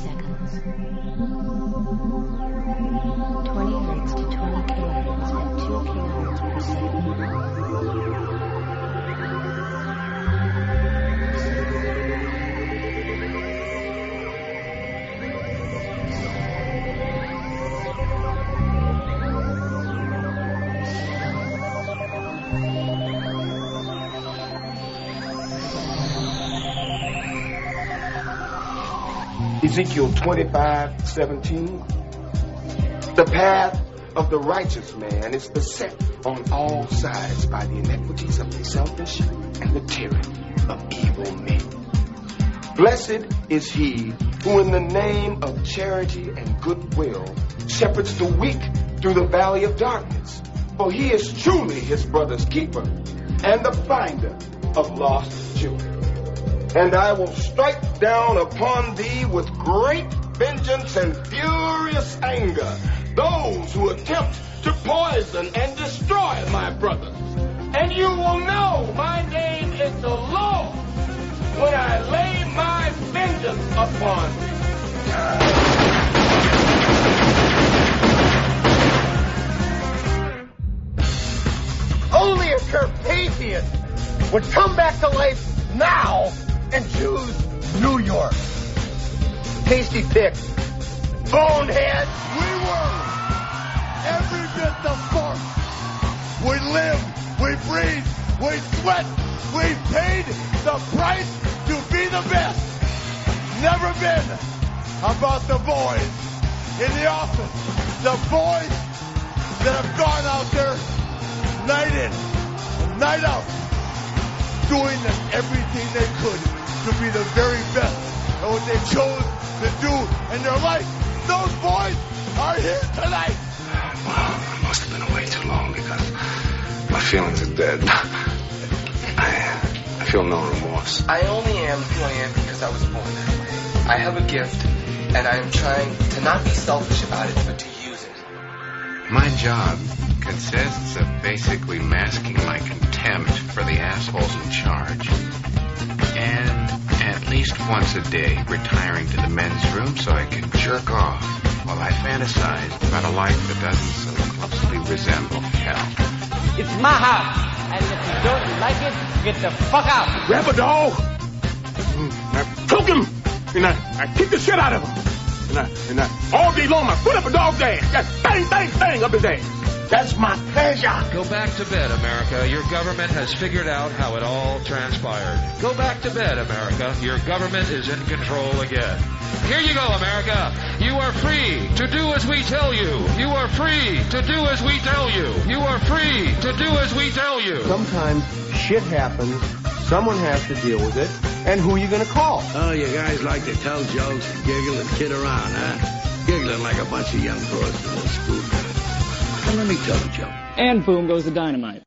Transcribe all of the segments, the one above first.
seconds. 20 hertz to 20 kilohertz at 2 kilohertz per second. 7. Ezekiel 25:17. The path of the righteous man is beset on all sides by the iniquities of the selfish and the tyranny of evil men. Blessed is he who in the name of charity and goodwill shepherds the weak through the valley of darkness, for he is truly his brother's keeper and the finder of lost children. And I will strike down upon thee with great vengeance and furious anger those who attempt to poison and destroy my brothers. And you will know my name is the Lord when I lay my vengeance upon thee. Only a Carpathian would come back to life now and choose New York. Tasty pick. Bonehead. We were every bit the force. We lived, we breathed, we sweat, we paid the price to be the best. Never been about the boys in the office. The boys that have gone out there night in, night out, doing everything they could to be the very best at what they chose to do in their life. Those boys are here tonight. Well, I must have been away too long because my feelings are dead. I feel no remorse. I only am who I am because I was born that way. I have a gift, and I am trying to not be selfish about it, but to use it. My job consists of basically masking my contempt for the assholes in charge. And at least once a day, retiring to the men's room so I can jerk off while I fantasize about a life that doesn't so closely resemble hell. It's my house, and if you don't like it, get the fuck out. Grab a dog. I choke him, and I kick the shit out of him. And I all day long, I put up a dog's ass. Just bang, bang, bang up his ass. That's my pleasure. Go back to bed, America. Your government has figured out how it all transpired. Go back to bed, America. Your government is in control again. Here you go, America. You are free to do as we tell you. You are free to do as we tell you. You are free to do as we tell you. Sometimes shit happens. Someone has to deal with it. And who are you going to call? Oh, you guys like to tell jokes and giggle and kid around, huh? Giggling like a bunch of young boys from the school. Well, let me tell a joke. And boom goes the dynamite.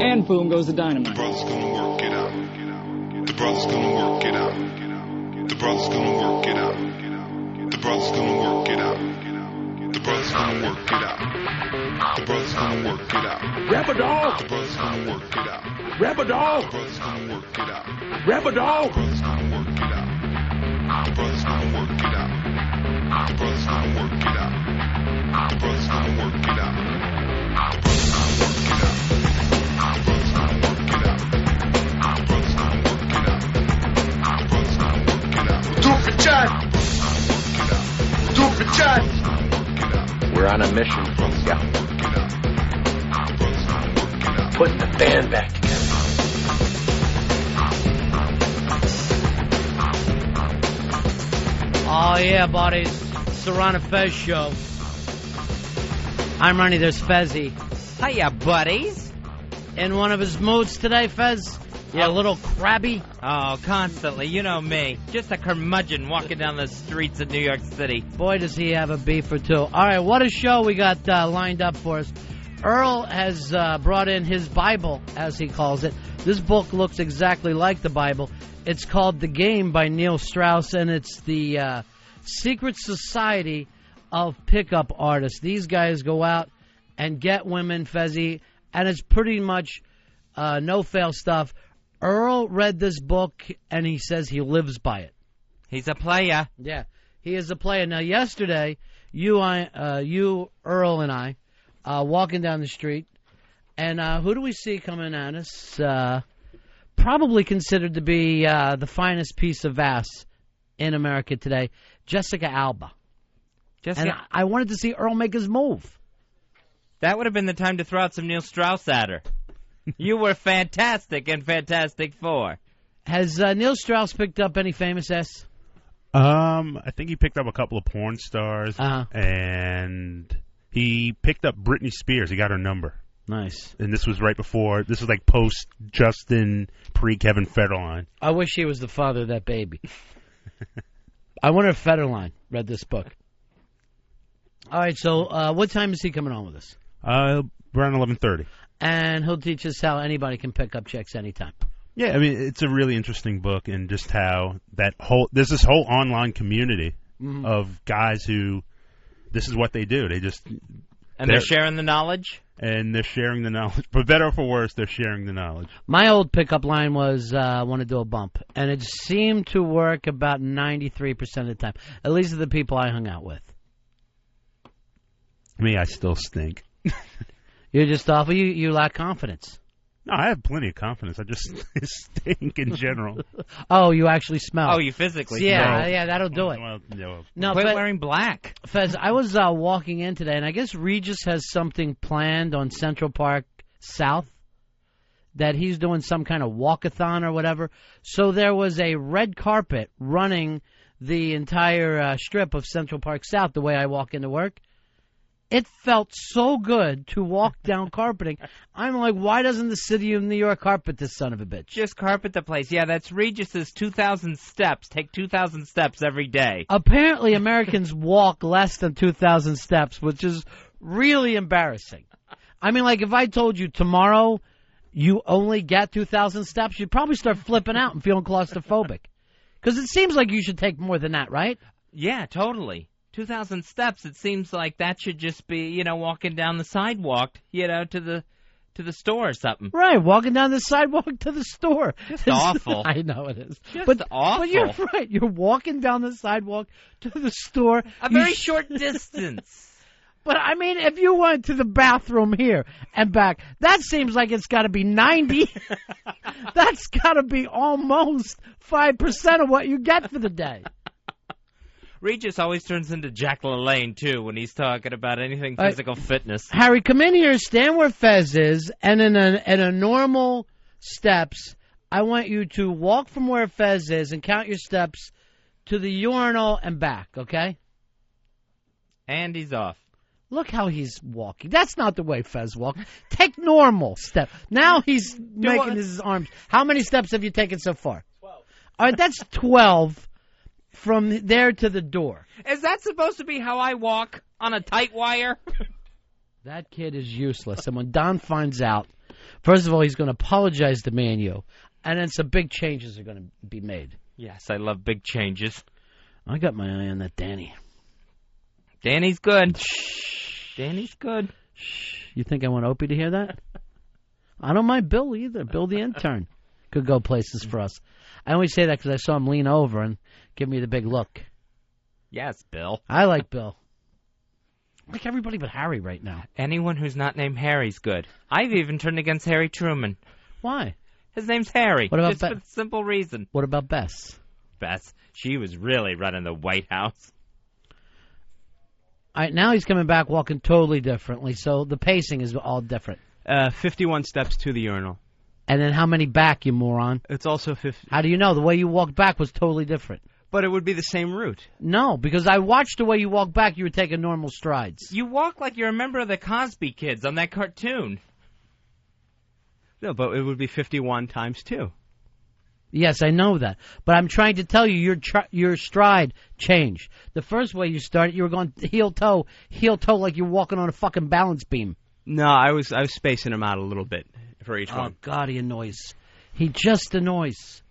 And boom goes the dynamite. The brother's gonna work it out. The brother's gonna work it out. The brother's gonna work it out. The brother's gonna work it out. The brother's gonna work it out. The brother's gonna work it out. Grab a dog. The brother's gonna work it out. Grab a dog. The brother's gonna work it out. Grab a dog. The brother's gonna work it out. The brother's gonna work it out. The brother's gonna work it out. The brother's gonna work it out. The brother's gonna work it out. The brother's gonna work it out. The brother's gonna work it out. The brother's gonna work it out. Do it for John. Do it for John. We're on a mission from God. Putting the band back together. Oh, yeah, buddies. It's the Ron and Fez show. I'm Ronnie, there's Fezzy. Hiya, buddies. In one of his moods today, Fez? Yeah, a little crabby? Oh, constantly. You know me. Just a curmudgeon walking down the streets of New York City. Boy, does he have a beef or two. All right, what a show we got lined up for us. Earl has brought in his Bible, as he calls it. This book looks exactly like the Bible. It's called The Game by Neil Strauss, and it's the secret society of pickup artists. These guys go out and get women, Fezzy, and it's pretty much no-fail stuff. Earl read this book, and he says he lives by it. He's a player. Yeah, he is a player. Now, yesterday, you, Earl, and I, walking down the street, and who do we see coming at us? Probably considered to be the finest piece of ass in America today, Jessica Alba. And I wanted to see Earl make his move. That would have been the time to throw out some Neil Strauss at her. You were fantastic in Fantastic Four. Has Neil Strauss picked up any famous ass? I think he picked up a couple of porn stars, and he picked up Britney Spears. He got her number. Nice. And this was right before, this was like post-Justin, pre-Kevin Federline. I wish he was the father of that baby. I wonder if Federline read this book. All right, so what time is he coming on with us? Around 11:30. And he'll teach us how anybody can pick up chicks anytime. Yeah, I mean, it's a really interesting book, and just how there's this whole online community of guys who, this is what they do. They're sharing the knowledge? And they're sharing the knowledge. For better or for worse, they're sharing the knowledge. My old pickup line was, I want to do a bump. And it seemed to work about 93% of the time. At least the people I hung out with. Me, I still stink. You're just awful. You lack confidence. No, I have plenty of confidence. I just stink in general. Oh, you actually smell. Oh, you physically smell. Yeah, that'll do it. Well, No, quit wearing black. Fez, I was walking in today, and I guess Regis has something planned on Central Park South, that he's doing some kind of walkathon or whatever. So there was a red carpet running the entire strip of Central Park South the way I walk into work. It felt so good to walk down carpeting. I'm like, why doesn't the city of New York carpet this son of a bitch? Just carpet the place. Yeah, that's Regis's 2,000 steps. Take 2,000 steps every day. Apparently, Americans walk less than 2,000 steps, which is really embarrassing. I mean, like, if I told you tomorrow you only get 2,000 steps, you'd probably start flipping out and feeling claustrophobic. Because it seems like you should take more than that, right? Yeah, totally. 2,000 steps, it seems like that should just be, walking down the sidewalk, to the store or something. Right, walking down the sidewalk to the store. Just awful. I know it is. Just awful. But you're right. You're walking down the sidewalk to the store. A very short distance. But, I mean, if you went to the bathroom here and back, that seems like it's got to be 90. That's got to be almost 5% of what you get for the day. Regis always turns into Jack LaLanne, too, when he's talking about anything physical fitness. Harry, come in here, stand where Fez is, and in a normal steps, I want you to walk from where Fez is and count your steps to the urinal and back, okay? And he's off. Look how he's walking. That's not the way Fez walks. Take normal steps. Now he's making his arms. How many steps have you taken so far? 12. All right, that's 12. From there to the door. Is that supposed to be how I walk on a tight wire? That kid is useless. And when Don finds out, first of all, he's going to apologize to me and you. And then some big changes are going to be made. Yes, I love big changes. I got my eye on that Danny. Danny's good. Shh. Danny's good. Shh. You think I want Opie to hear that? I don't mind Bill either. Bill the intern could go places for us. I only say that because I saw him lean over and give me the big look. Yes, Bill. I like Bill. I like everybody but Harry right now. Anyone who's not named Harry's good. I've even turned against Harry Truman. Why? His name's Harry. What about just for the simple reason. What about Bess? Bess, she was really running the White House. All right, now he's coming back walking totally differently, so the pacing is all different. 51 steps to the urinal. And then how many back, you moron? It's also 50. How do you know? The way you walked back was totally different. But it would be the same route. No, because I watched the way you walked back. You were taking normal strides. You walk like you're a member of the Cosby Kids on that cartoon. No, but it would be 51 times 2. Yes, I know that. But I'm trying to tell you, your stride changed. The first way you started, you were going heel toe like you're walking on a fucking balance beam. No, I was spacing them out a little bit for each one. Oh, God, he annoys. He just annoys.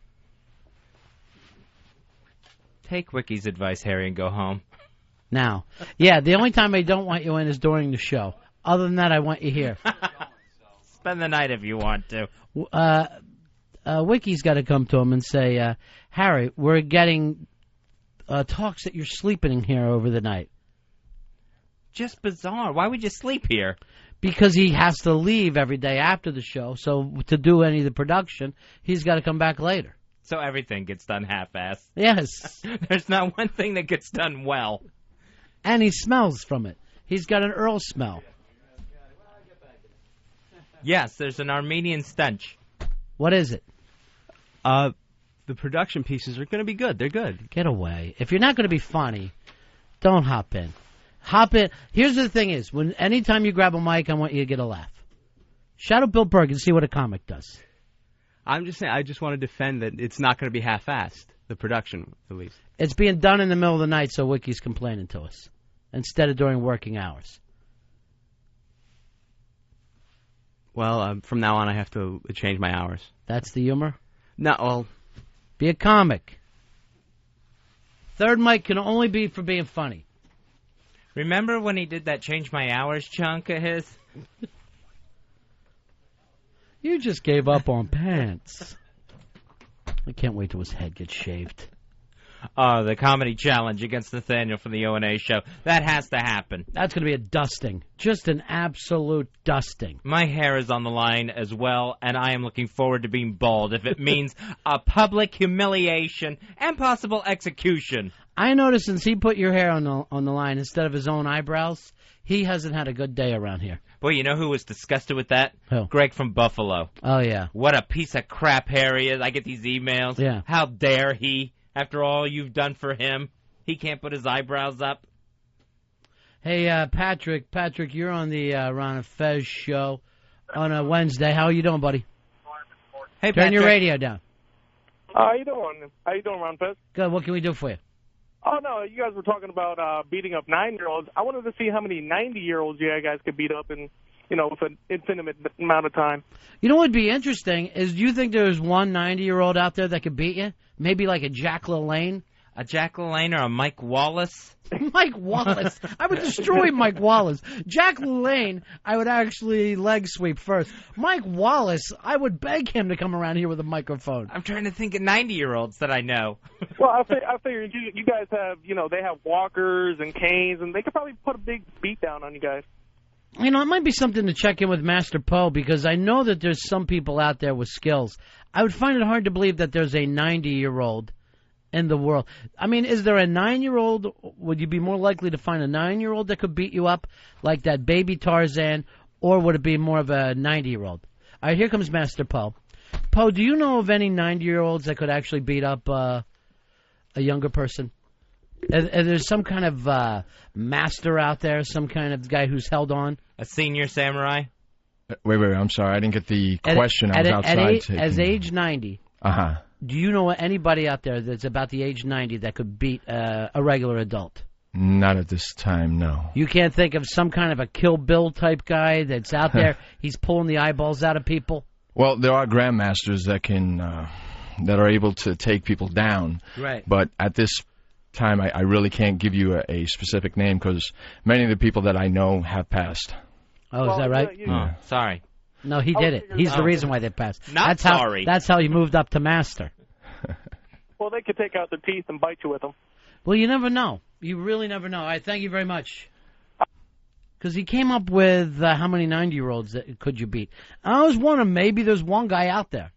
Take Wiki's advice, Harry, and go home. Now. Yeah, the only time I don't want you in is during the show. Other than that, I want you here. spend the night if you want to. Wiki's got to come to him and say, Harry, we're getting talks that you're sleeping in here over the night. Just bizarre. Why would you sleep here? Because he has to leave every day after the show, so to do any of the production, he's got to come back later. So everything gets done half-assed. Yes. There's not one thing that gets done well. And he smells from it. He's got an Earl smell. Yes, there's an Armenian stench. What is it? The production pieces are going to be good. They're good. Get away. If you're not going to be funny, don't hop in. Hop in. Here's the thing is, anytime you grab a mic, I want you to get a laugh. Shout out Bill Berg and see what a comic does. I'm just saying, I just want to defend that it's not going to be half-assed, the production, at least. It's being done in the middle of the night, so Wiki's complaining to us, instead of during working hours. Well, from now on, I have to change my hours. That's the humor? No, well... Be a comic. Third mic can only be for being funny. Remember when he did that Change My Hours chunk of his? You just gave up on pants. I can't wait till his head gets shaved. Oh, the comedy challenge against Nathaniel from the O&A show. That has to happen. That's going to be a dusting. Just an absolute dusting. My hair is on the line as well, and I am looking forward to being bald if it means a public humiliation and possible execution. I noticed since he put your hair on the line instead of his own eyebrows, he hasn't had a good day around here. Boy, you know who was disgusted with that? Who? Greg from Buffalo. Oh, yeah. What a piece of crap hair he is. I get these emails. Yeah. How dare he? After all you've done for him, he can't put his eyebrows up. Hey, Patrick, you're on the Ron and Fez show on a Wednesday. How are you doing, buddy? Hey, Turn Patrick. your radio down. How you doing? How you doing, Ron Fez? Good. What can we do for you? Oh, no, you guys were talking about beating up 9-year-olds. I wanted to see how many 90-year-olds you guys could beat up in, with an infinite amount of time. You know what would be interesting is, do you think there's one 90-year-old out there that could beat you? Maybe like a Jack LaLanne? A Jack LaLanne or a Mike Wallace? Mike Wallace. I would destroy Mike Wallace. Jack LaLanne, I would actually leg sweep first. Mike Wallace, I would beg him to come around here with a microphone. I'm trying to think of 90-year-olds that I know. Well, I figure you guys have, they have walkers and canes, and they could probably put a big beat down on you guys. It might be something to check in with Master Poe, because I know that there's some people out there with skills. I would find it hard to believe that there's a 90-year-old in the world. I mean, is there a 9-year-old? Would you be more likely to find a 9-year-old that could beat you up like that baby Tarzan, or would it be more of a 90-year-old? All right, here comes Master Poe. Poe, do you know of any 90-year-olds that could actually beat up a younger person? And there's some kind of master out there, some kind of guy who's held on? A senior samurai? Wait, I'm sorry. I didn't get the question. I was outside. As age 90, do you know anybody out there that's about the age 90 that could beat a regular adult? Not at this time, no. You can't think of some kind of a Kill Bill type guy that's out there, he's pulling the eyeballs out of people? Well, there are grandmasters that can that are able to take people down. Right. But at this time, I really can't give you a specific name because many of the people that I know have passed. Oh, is that right? Oh, sorry. No, he did it. He's the reason why they passed. Not sorry. That's how he moved up to master. Well, they could take out their teeth and bite you with them. Well, you never know. You really never know. All right, thank you very much. Because he came up with how many 90-year-olds that could you beat. I was wondering, maybe there's one guy out there.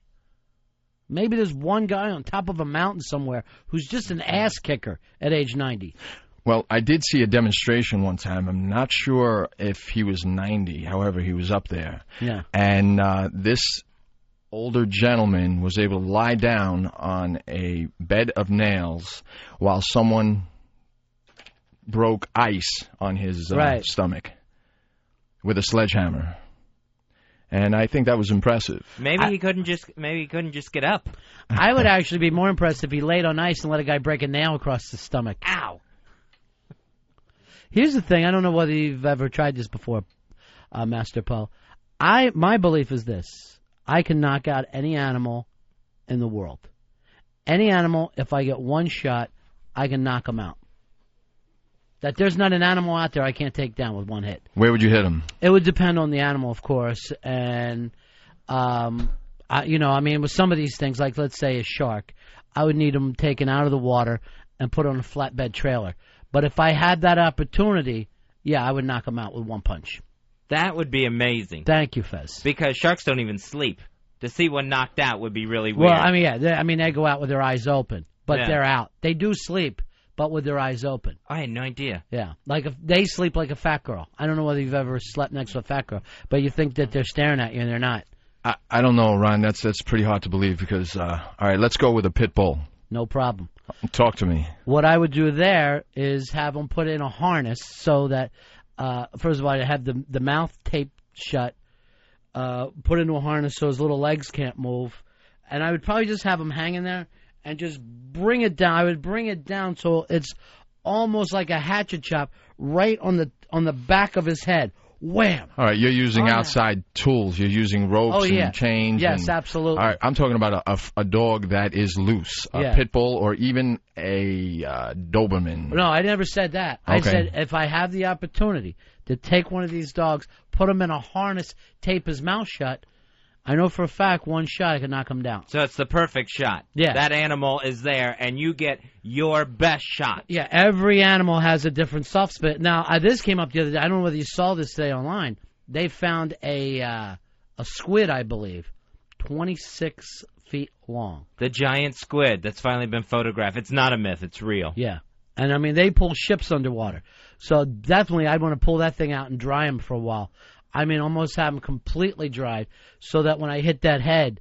Maybe there's one guy on top of a mountain somewhere who's just an ass kicker at age 90. Well, I did see a demonstration one time. I'm not sure if he was 90. However, he was up there. Yeah. And this older gentleman was able to lie down on a bed of nails while someone broke ice on his stomach with a sledgehammer. And I think that was impressive. Maybe he couldn't just get up. I would actually be more impressed if he laid on ice and let a guy break a nail across the stomach. Ow. Here's the thing. I don't know whether you've ever tried this before, Master Poe. My belief is this. I can knock out any animal in the world. Any animal, if I get one shot, I can knock them out. That there's not an animal out there I can't take down with one hit. Where would you hit him? It would depend on the animal, of course, and with some of these things, like let's say a shark, I would need him taken out of the water and put on a flatbed trailer. But if I had that opportunity, yeah, I would knock him out with one punch. That would be amazing. Thank you, Fez. Because sharks don't even sleep. To see one knocked out would be really weird. Well, I mean, they go out with their eyes open, but they're out. They do sleep, but with their eyes open. I had no idea. Yeah, like if they sleep like a fat girl. I don't know whether you've ever slept next to a fat girl, but you think that they're staring at you and they're not. I don't know, Ron. That's pretty hard to believe because, all right, let's go with a pit bull. No problem. Talk to me. What I would do there is have them put in a harness so that, first of all, I have the mouth taped shut, put into a harness so his little legs can't move, and I would probably just have him hanging there and just bring it down. I would bring it down so it's almost like a hatchet chop right on the back of his head. Wham! All right, you're using outside tools. You're using ropes and chains. Yes, absolutely. All right, I'm talking about a dog that is loose, a pit bull or even a Doberman. No, I never said that. Okay. I said if I have the opportunity to take one of these dogs, put him in a harness, tape his mouth shut, I know for a fact one shot I could knock him down. So it's the perfect shot. Yeah. That animal is there, and you get your best shot. Yeah, every animal has a different soft spot. Now, this came up the other day. I don't know whether you saw this today online. They found a squid, I believe, 26 feet long. The giant squid that's finally been photographed. It's not a myth. It's real. Yeah. And, I mean, they pull ships underwater. So definitely I'd want to pull that thing out and dry him for a while. I mean, almost have them completely dried so that when I hit that head,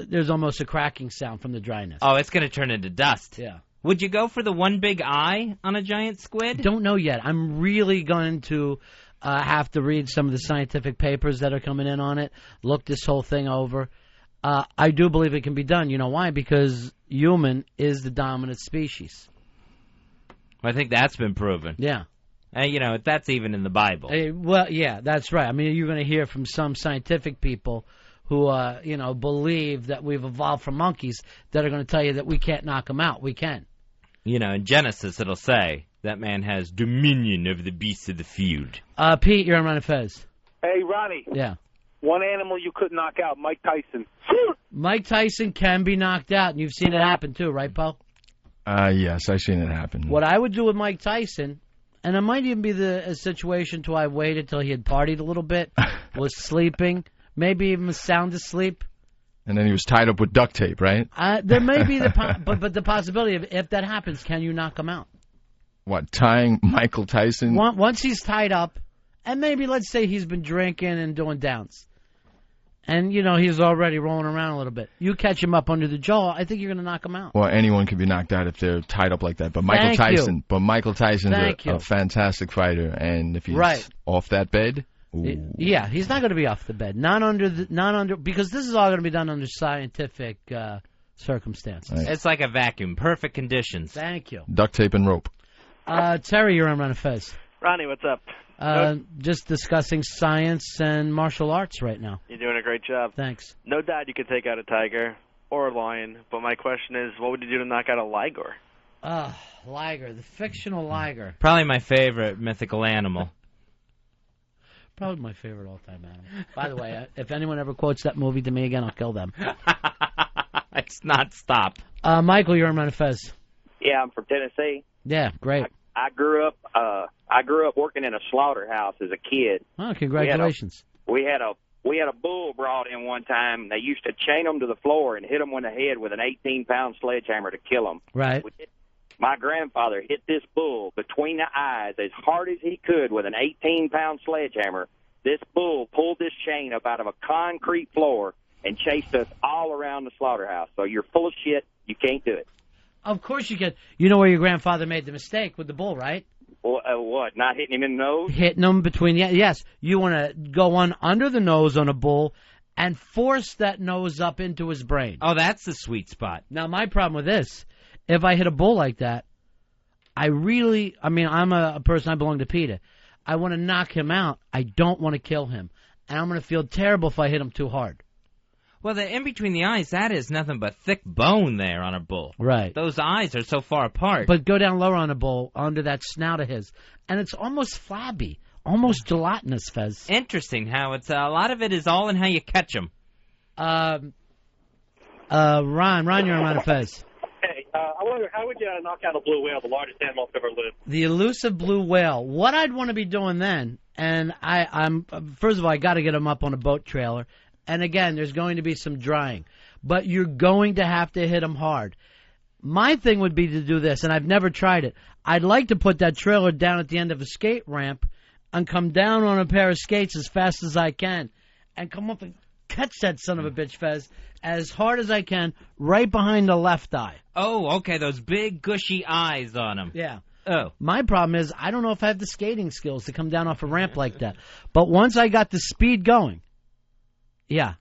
there's almost a cracking sound from the dryness. Oh, it's going to turn into dust. Yeah. Would you go for the one big eye on a giant squid? Don't know yet. I'm really going to have to read some of the scientific papers that are coming in on it, look this whole thing over. I do believe it can be done. You know why? Because human is the dominant species. I think that's been proven. Yeah. And, that's even in the Bible. Well, yeah, that's right. I mean, you're going to hear from some scientific people who, believe that we've evolved from monkeys that are going to tell you that we can't knock them out. We can. In Genesis, it'll say that man has dominion over the beasts of the field. Pete, you're on Ron and Fez. Hey, Ronnie. Yeah. One animal you could knock out, Mike Tyson. Mike Tyson can be knocked out, and you've seen it happen too, right, Poe? Yes, I've seen it happen. What I would do with Mike Tyson, and it might even be a situation to I waited till he had partied a little bit, was sleeping, maybe even sound asleep. And then he was tied up with duct tape, right? There may be but the possibility of if that happens, can you knock him out? What, tying Michael Tyson? Once he's tied up, and maybe let's say he's been drinking and doing downs. And, he's already rolling around a little bit. You catch him up under the jaw, I think you're going to knock him out. Well, anyone can be knocked out if they're tied up like that. But Michael Tyson's a fantastic fighter, and if he's off that bed, ooh. Yeah, he's not going to be off the bed. Not under because this is all going to be done under scientific circumstances. Right. It's like a vacuum, perfect conditions. Thank you. Duct tape and rope. Terry, you're on Ron and Fez. Ronnie, what's up? Just discussing science and martial arts right now. You're doing a great job. Thanks. No doubt you could take out a tiger or a lion, but my question is, what would you do to knock out a liger? Liger, the fictional liger. Probably my favorite mythical animal. Probably my favorite all-time animal. By the way, if anyone ever quotes that movie to me again, I'll kill them. It's not stop. Michael, you're on Ron and Fez. Yeah, I'm from Tennessee. Yeah, great. I grew up working in a slaughterhouse as a kid. Oh, congratulations. We had a bull brought in one time. They used to chain them to the floor and hit them in the head with an 18-pound sledgehammer to kill them. Right. My grandfather hit this bull between the eyes as hard as he could with an 18-pound sledgehammer. This bull pulled this chain up out of a concrete floor and chased us all around the slaughterhouse. So you're full of shit. You can't do it. Of course you can. You know where your grandfather made the mistake with the bull, right? What? Not hitting him in the nose? Hitting him between yes. You want to go under the nose on a bull and force that nose up into his brain. Oh, that's the sweet spot. Now, my problem with this, if I hit a bull like that, I'm a person, I belong to PETA. I want to knock him out. I don't want to kill him. And I'm going to feel terrible if I hit him too hard. Well, the in between the eyes, that is nothing but thick bone there on a bull. Right. Those eyes are so far apart. But go down lower on a bull, under that snout of his, and it's almost flabby, almost gelatinous, Fez. Interesting how it's a lot of it is all in how you catch them. Ron, you're on Ron and Fez. Hey, I wonder, how would you knock out a blue whale, the largest animal to ever live? The elusive blue whale. What I'd want to be doing then, and I'm first of all, I got to get him up on a boat trailer. And again, there's going to be some drying. But you're going to have to hit them hard. My thing would be to do this, and I've never tried it. I'd like to put that trailer down at the end of a skate ramp and come down on a pair of skates as fast as I can and come up and catch that son of a bitch, Fez, as hard as I can, right behind the left eye. Oh, okay, those big, gushy eyes on him. Yeah. Oh. My problem is I don't know if I have the skating skills to come down off a ramp like that. But once I got the speed going, yeah,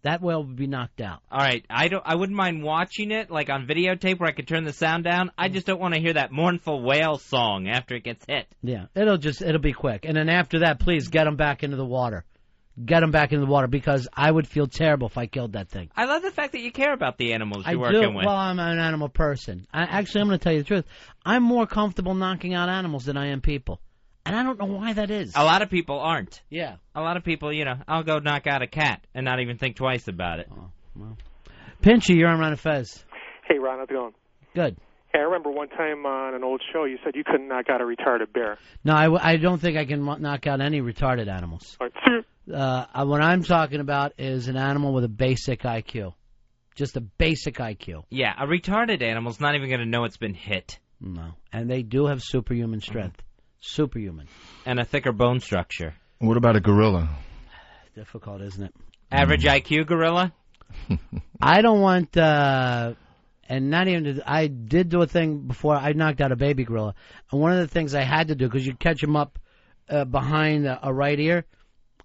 that whale would be knocked out. All right, I wouldn't mind watching it, like on videotape where I could turn the sound down. I just don't want to hear that mournful whale song after it gets hit. Yeah, it'll be quick. And then after that, please get them back into the water. Get them back into the water, because I would feel terrible if I killed that thing. I love the fact that you care about the animals you're I do. working with. Well, I'm an animal person. Actually, I'm going to tell you the truth. I'm more comfortable knocking out animals than I am people. And I don't know why that is. A lot of people aren't. Yeah. A lot of people, I'll go knock out a cat and not even think twice about it. Oh, well. Pinchy, you're on Ron and Fez. Hey, Ron, how's it going? Good. Hey, I remember one time on an old show you said you couldn't knock out a retarded bear. No, I don't think I can knock out any retarded animals. What I'm talking about is an animal with a basic IQ. Just a basic IQ. Yeah, a retarded animal's not even going to know it's been hit. No. And they do have superhuman strength. Superhuman. And a thicker bone structure. What about a gorilla? Difficult, isn't it? Average IQ gorilla? I don't want, and not even, I did do a thing before, I knocked out a baby gorilla. And one of the things I had to do, because you catch him up behind a right ear,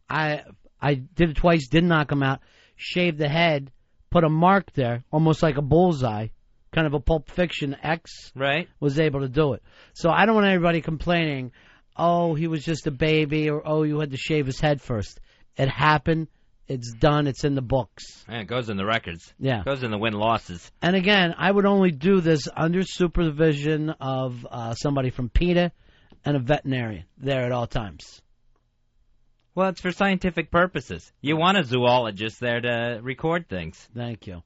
I did it twice, didn't knock him out, shaved the head, put a mark there, almost like a bullseye. Kind of a Pulp Fiction X, right? Was able to do it. So I don't want everybody complaining, oh, he was just a baby, or oh, you had to shave his head first. It happened. It's done. It's in the books. Yeah, it goes in the records. Yeah. It goes in the win-losses. And again, I would only do this under supervision of somebody from PETA and a veterinarian there at all times. Well, it's for scientific purposes. You want a zoologist there to record things. Thank you.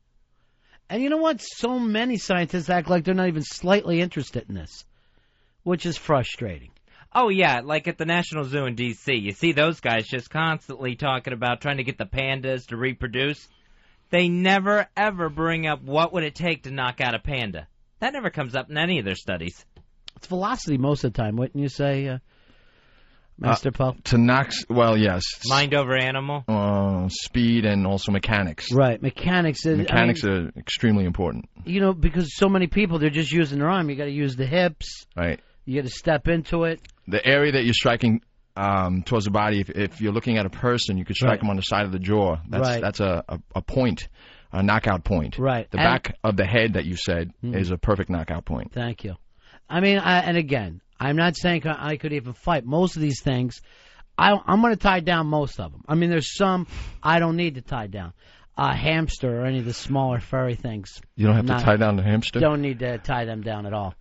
And you know what? So many scientists act like they're not even slightly interested in this, which is frustrating. Oh, yeah, like at the National Zoo in D.C. You see those guys just constantly talking about trying to get the pandas to reproduce. They never, ever bring up what would it take to knock out a panda. That never comes up in any of their studies. It's velocity most of the time, wouldn't you say, Master Poe? To knock, well, yes. Mind over animal? Speed and also mechanics. Right, mechanics. Mechanics are extremely important. You know, because so many people, they're just using their arm. You got to use the hips. Right. You got to step into it. The area that you're striking towards the body, if you're looking at a person, you could strike them on the side of the jaw. That's a point, a knockout point. Right. The back of the head that you said is a perfect knockout point. Thank you. I mean, and again, I'm not saying I could even fight. Most of these things, I'm going to tie down most of them. I mean, there's some I don't need to tie down. A hamster or any of the smaller furry things. You don't have to tie down the hamster? Don't need to tie them down at all.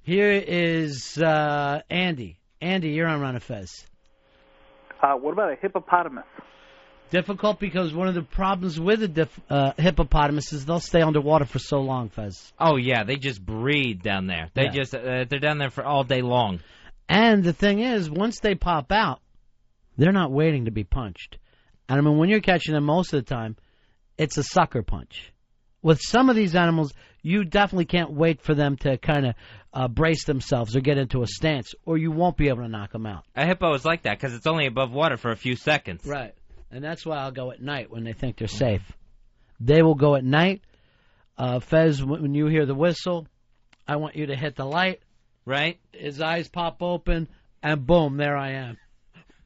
Here is Andy. Andy, you're on Ron and Fez. What about a hippopotamus? Difficult because one of the problems with a hippopotamus is they'll stay underwater for so long, Fez. Oh, yeah, they just breathe down there. They're down there for all day long. And the thing is, once they pop out, they're not waiting to be punched. And I mean, when you're catching them most of the time, it's a sucker punch. With some of these animals, you definitely can't wait for them to kind of brace themselves or get into a stance, or you won't be able to knock them out. A hippo is like that because it's only above water for a few seconds. Right. And that's why I'll go at night when they think they're safe. They will go at night. Fez, when you hear the whistle, I want you to hit the light. Right. His eyes pop open, and boom, there I am.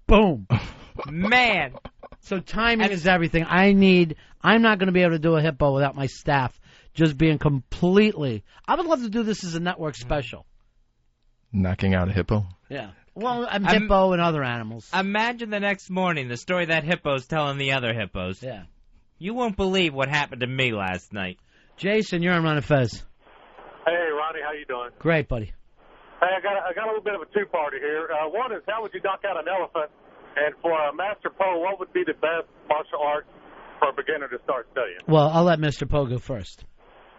Boom. Man. So timing is everything. I'm not going to be able to do a hippo without my staff just being completely. I would love to do this as a network special. Knocking out a hippo? Yeah. Well, I'm hippo and other animals. Imagine the next morning the story that hippo's telling the other hippos. Yeah. You won't believe what happened to me last night. Jason, you're on Ron and Fez. Hey, Ronnie, how you doing? Great, buddy. Hey, I got a little bit of a two-parter here. One is, how would you knock out an elephant? And for Master Poe, what would be the best martial art for a beginner to start studying? Well, I'll let Mr. Poe go first.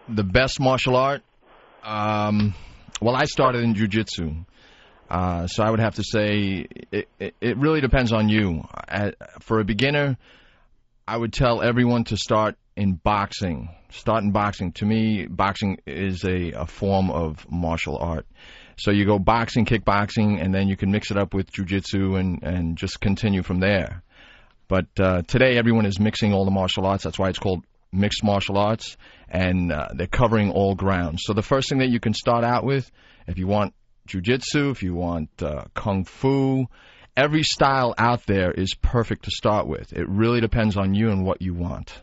The best martial art? Well, I started in jiu-jitsu. So I would have to say it really depends on you. For a beginner, I would tell everyone to start in boxing. Start in boxing. To me, boxing is a form of martial art. So you go boxing, kickboxing, and then you can mix it up with jiu-jitsu and just continue from there. But today, everyone is mixing all the martial arts. That's why it's called mixed martial arts, and they're covering all grounds. So the first thing that you can start out with, if you want jiu-jitsu, if you want kung fu, every style out there is perfect to start with. It really depends on you and what you want.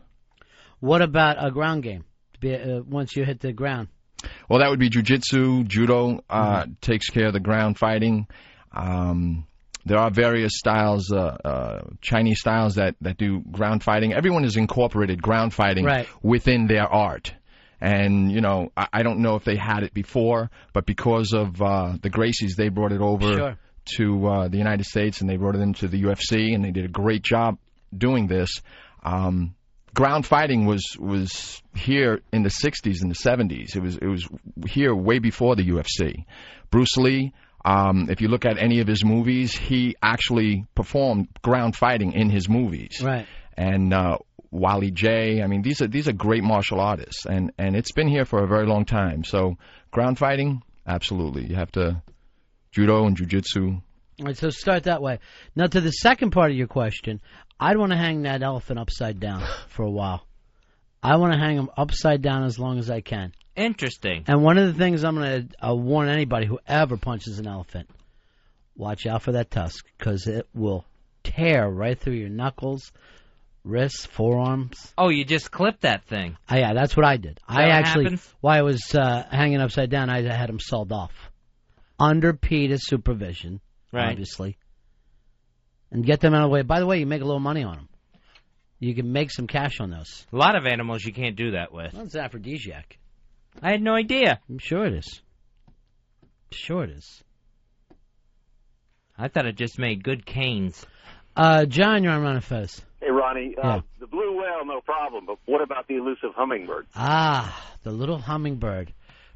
What about a ground game? Once you hit the ground. Well, that would be jiu-jitsu. Judo takes care of the ground fighting. There are various styles, Chinese styles that do ground fighting. Everyone has incorporated ground fighting within their art. And, you know, I don't know if they had it before, but because of the Gracies, they brought it over to the United States, and they brought it into the UFC, and they did a great job doing this. Ground fighting was here in the 60s and the 70s. It was here way before the UFC. Bruce Lee, if you look at any of his movies, he actually performed ground fighting in his movies. Right. And Wally J. I mean, these are great martial artists, and it's been here for a very long time. So ground fighting, absolutely. You have to judo and jiu-jitsu. All right, so start that way. Now, to the second part of your question, I'd want to hang that elephant upside down for a while. I want to hang him upside down as long as I can. Interesting. And one of the things I'm going to warn anybody who ever punches an elephant, watch out for that tusk, because it will tear right through your knuckles, wrists, forearms. Oh, you just clipped that thing. Yeah, that's what I did. That happens? While I was hanging upside down, I had him sawed off. Under PETA's supervision, obviously. And get them out of the way. By the way, you make a little money on them. You can make some cash on those. A lot of animals you can't do that with. Well, it's aphrodisiac. I had no idea. I'm sure it is. Sure it is. I thought it just made good canes. John, you're on Ron and Fez. Hey, Ronnie, Yeah. the blue whale, no problem, but what about the elusive hummingbird? The little hummingbird.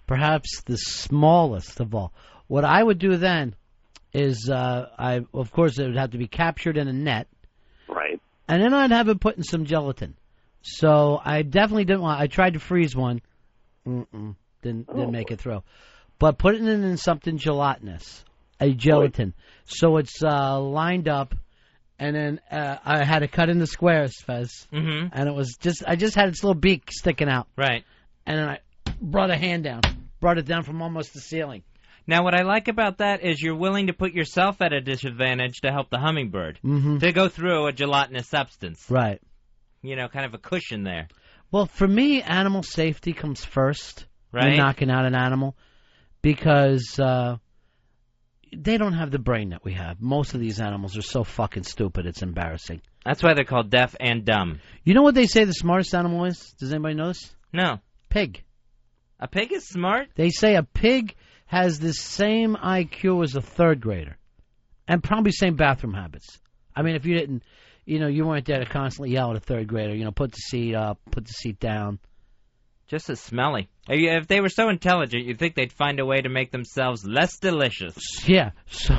Perhaps the smallest of all. What I would do then is, of course, it would have to be captured in a net. Right. And then I'd have it put in some gelatin. So I definitely didn't want... I tried to freeze one. Didn't make it through. But put it in something gelatinous. A gelatin. So it's lined up. And then I had it cut into squares, Fez. Mm-hmm. And it was just... I just had its little beak sticking out. Right. And then I brought a hand down. Brought it down from almost the ceiling. Now, what I like about that is you're willing to put yourself at a disadvantage to help the hummingbird. Mm-hmm. To go through a gelatinous substance. Right. You know, kind of a cushion there. Well, for me, animal safety comes first. Right. When knocking out an animal. Because they don't have the brain that we have. Most of these animals are so fucking stupid, it's embarrassing. That's why they're called deaf and dumb. You know what they say the smartest animal is? Does anybody know this? No. Pig. A pig is smart? They say a pig has the same IQ as a third grader. And probably same bathroom habits. I mean, if you didn't, you weren't there to constantly yell at a third grader, put the seat up, put the seat down. Just as smelly. If they were so intelligent, you'd think they'd find a way to make themselves less delicious. Yeah, so...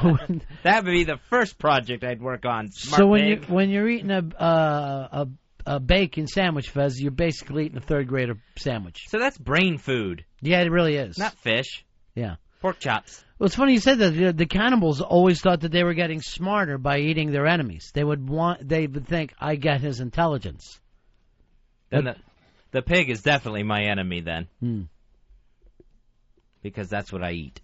that would be the first project I'd work on, smart So pig. when you're eating a bacon sandwich, Fez, you're basically eating a third grader sandwich. So that's brain food. Yeah, it really is. Not fish. Yeah. Pork chops. Well, it's funny you said that. The cannibals always thought that they were getting smarter by eating their enemies. They would think, I get his intelligence. Then the pig is definitely my enemy then. Because that's what I eat.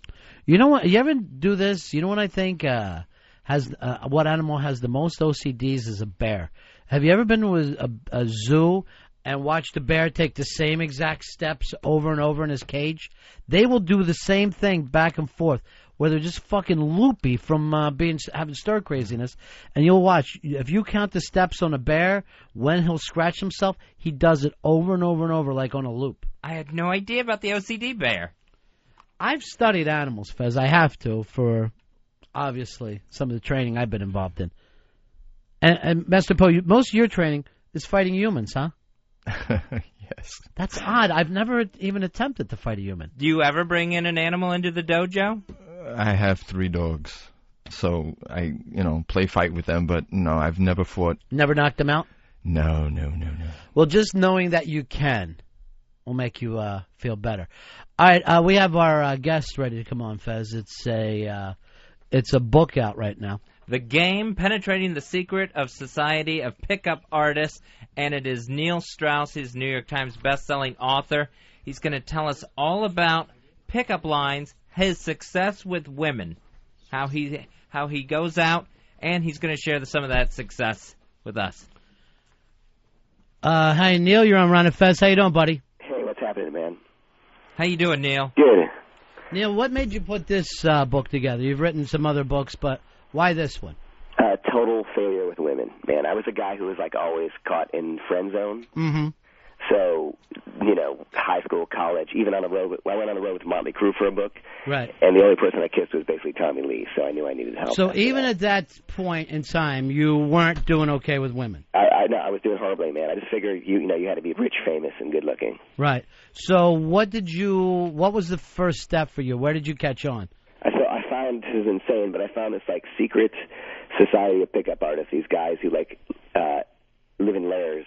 You know what? You ever do this? You know what I think what animal has the most OCDs is a bear. Have you ever been to a zoo and watched a bear take the same exact steps over and over in his cage? They will do the same thing back and forth. where they're just fucking loopy from having stir craziness. And you'll watch, if you count the steps on a bear, when he'll scratch himself, he does it over and over and over like on a loop. I had no idea about the OCD bear. I've studied animals, Fez. I have to for, obviously, some of the training I've been involved in. And Master Poe, most of your training is fighting humans, huh? Yes. That's odd. I've never even attempted to fight a human. Do you ever bring in an animal into the dojo? I have 3 dogs, so I, play fight with them, but no, I've never fought. Never knocked them out? No. Well, just knowing that you can will make you feel better. All right, we have our guest ready to come on, Fez. It's a book out right now. The Game, Penetrating the Secret of Society of Pickup Artists, and it is Neil Strauss, his New York Times best-selling author. He's going to tell us all about pickup lines, his success with women, how he goes out, and he's going to share some of that success with us. Hi, Neil. You're on Ron and Fez. How you doing, buddy? Hey, what's happening, man? How you doing, Neil? Good. Neil, what made you put this book together? You've written some other books, but why this one? Total failure with women, man. I was a guy who was like always caught in friend zone. Mm-hmm. So, high school, college, even on the road. I went on the road with Motley Crue for a book. Right. And the only person I kissed was basically Tommy Lee, so I knew I needed help. So even at that point in time, you weren't doing okay with women. I was doing horribly, man. I just figured you had to be rich, famous, and good looking. Right. So what was the first step for you? Where did you catch on? I found, this is insane, but I found this secret society of pickup artists. These guys who live in lairs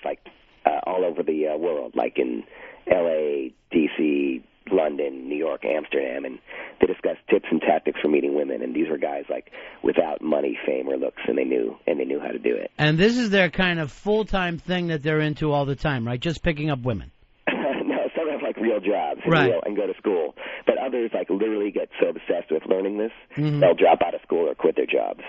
all over the world, like in L.A., D.C., London, New York, Amsterdam, and they discussed tips and tactics for meeting women. And these were guys without money, fame, or looks, and they knew how to do it. And this is their kind of full-time thing that they're into all the time, right? Just picking up women. No, some have real jobs right. and go to school, but others literally get so obsessed with learning this mm-hmm. they'll drop out of school or quit their jobs.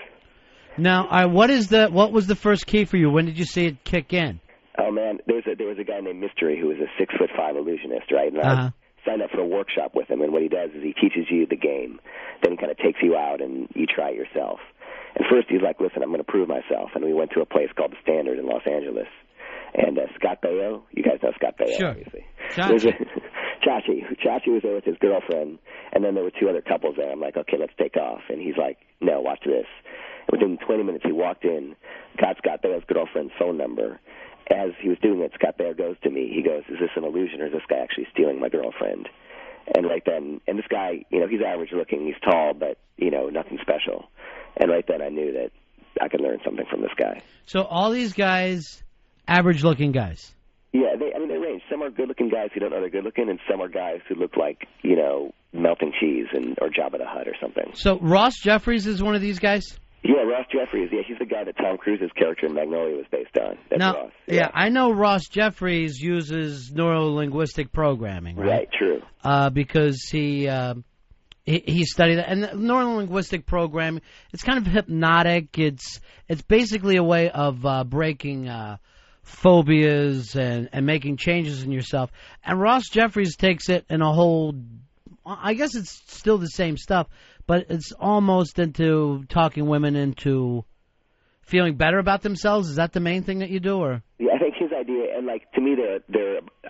Now, what was the first key for you? When did you see it kick in? Oh man, there was a guy named Mystery who was a 6'5" illusionist, right? And I signed up for a workshop with him, and what he does is he teaches you the game, then he kind of takes you out and you try it yourself. And first he's like, listen, I'm going to prove myself, and we went to a place called the Standard in Los Angeles. And Scott Baio, you guys know Scott Baio, sure. Obviously. Chachi was there with his girlfriend, and then there were 2 other couples there. I'm like, okay, let's take off. And he's like, no, watch this. Within 20 minutes, he walked in, got Scott Baio's girlfriend's phone number. As he was doing it, Scott Baio goes to me. He goes, is this an illusion, or is this guy actually stealing my girlfriend? And right then, and this guy, he's average looking, he's tall, but, nothing special. And right then I knew that I could learn something from this guy. So all these guys, average-looking guys. Yeah, they range. Some are good-looking guys who don't know they're good-looking, and some are guys who look like, melting cheese or Jabba the Hutt or something. So Ross Jeffries is one of these guys? Yeah, Ross Jeffries. Yeah, he's the guy that Tom Cruise's character in Magnolia was based on. That's Ross. Yeah, I know Ross Jeffries uses neuro-linguistic programming, right? Right, true. Because he studied that. And neuro-linguistic programming, it's kind of hypnotic. It's basically a way of breaking phobias and making changes in yourself. And Ross Jeffries takes it in a whole, I guess it's still the same stuff, but it's almost into talking women into feeling better about themselves. Is that the main thing that you do, or? Yeah, I think his idea, and to me,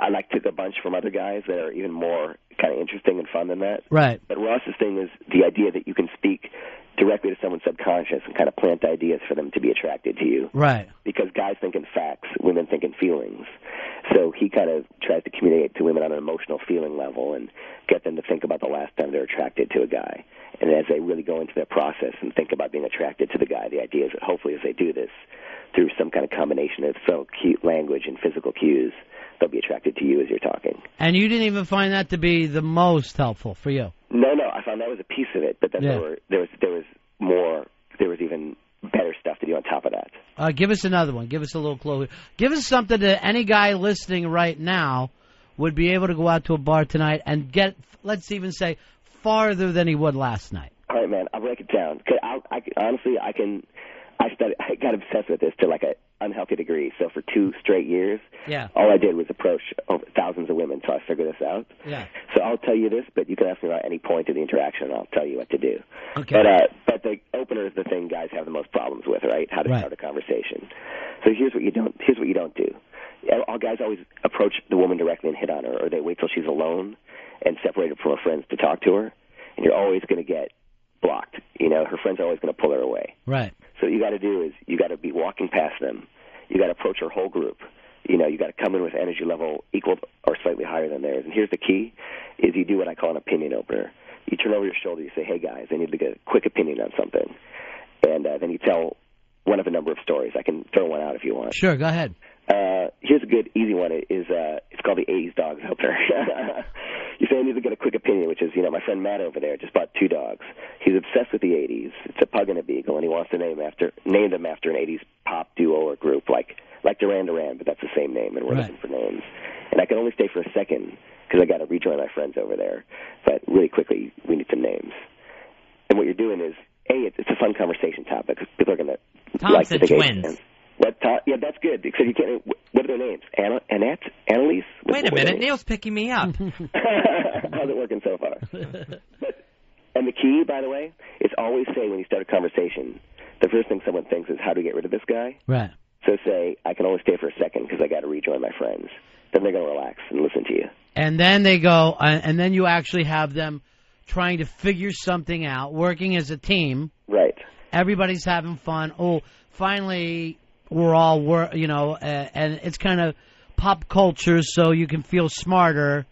I took a bunch from other guys that are even more kind of interesting and fun than that. Right. But Ross's thing is the idea that you can speak directly to someone's subconscious and kind of plant ideas for them to be attracted to you. Right. Because guys think in facts, women think in feelings. So he kind of tries to communicate to women on an emotional feeling level and get them to think about the last time they're attracted to a guy. And as they really go into that process and think about being attracted to the guy, the idea is that hopefully as they do this through some kind of combination of so cute language and physical cues, they'll be attracted to you as you're talking. And you didn't even find that to be the most helpful for you? No, I found that was a piece of it, but then there was more, there was even better stuff to do on top of that. Give us another one. Give us a little clue. Give us something that any guy listening right now would be able to go out to a bar tonight and get, let's even say, farther than he would last night. All right, man, I'll break it down. Honestly, I I got obsessed with this to like an unhealthy degree. So for 2 straight years, Yeah. all I did was approach thousands of women until I figured this out. Yeah. So I'll tell you this, but you can ask me about any point of the interaction, and I'll tell you what to do. Okay. But the opener is the thing guys have the most problems with, right? How to Right. start a conversation. So here's what you don't do. All guys always approach the woman directly and hit on her, or they wait till she's alone and separated from her friends to talk to her, and you're always going to get blocked. You know, her friends are always going to pull her away. Right. So what you got to do is you got to be walking past them. You got to approach her whole group. You know, you got to come in with energy level equal or slightly higher than theirs. And here's the key: is you do what I call an opinion opener. You turn over your shoulder. You say, "Hey guys, I need to get a quick opinion on something," and then you tell one of a number of stories. I can throw one out if you want. Sure, go ahead. Here's a good, easy one. It's called the 80s dogs opener. You say I need to get a quick opinion, which is, you know, my friend Matt over there just bought 2 dogs. He's obsessed with the 80s. It's a pug and a beagle, and he wants to name them after an 80s pop duo or group, like Duran Duran, but that's the same name, and we're looking for names. And I can only stay for a second because I got to rejoin my friends over there. But really quickly, we need some names. And what you're doing is, it's a fun conversation topic. People are going to like the twins. What? Yeah, that's good. Except you can't. What are their names? Annette? Annalise? Wait a minute, Neil's picking me up. How's it working so far? And the key, by the way, is always say when you start a conversation, the first thing someone thinks is how to get rid of this guy. Right. So say, I can only stay for a second because I got to rejoin my friends. Then they're going to relax and listen to you. And then they go, and then you actually have them trying to figure something out, working as a team. Right. Everybody's having fun. Oh, finally, we're all, and it's kind of pop culture, so you can feel smarter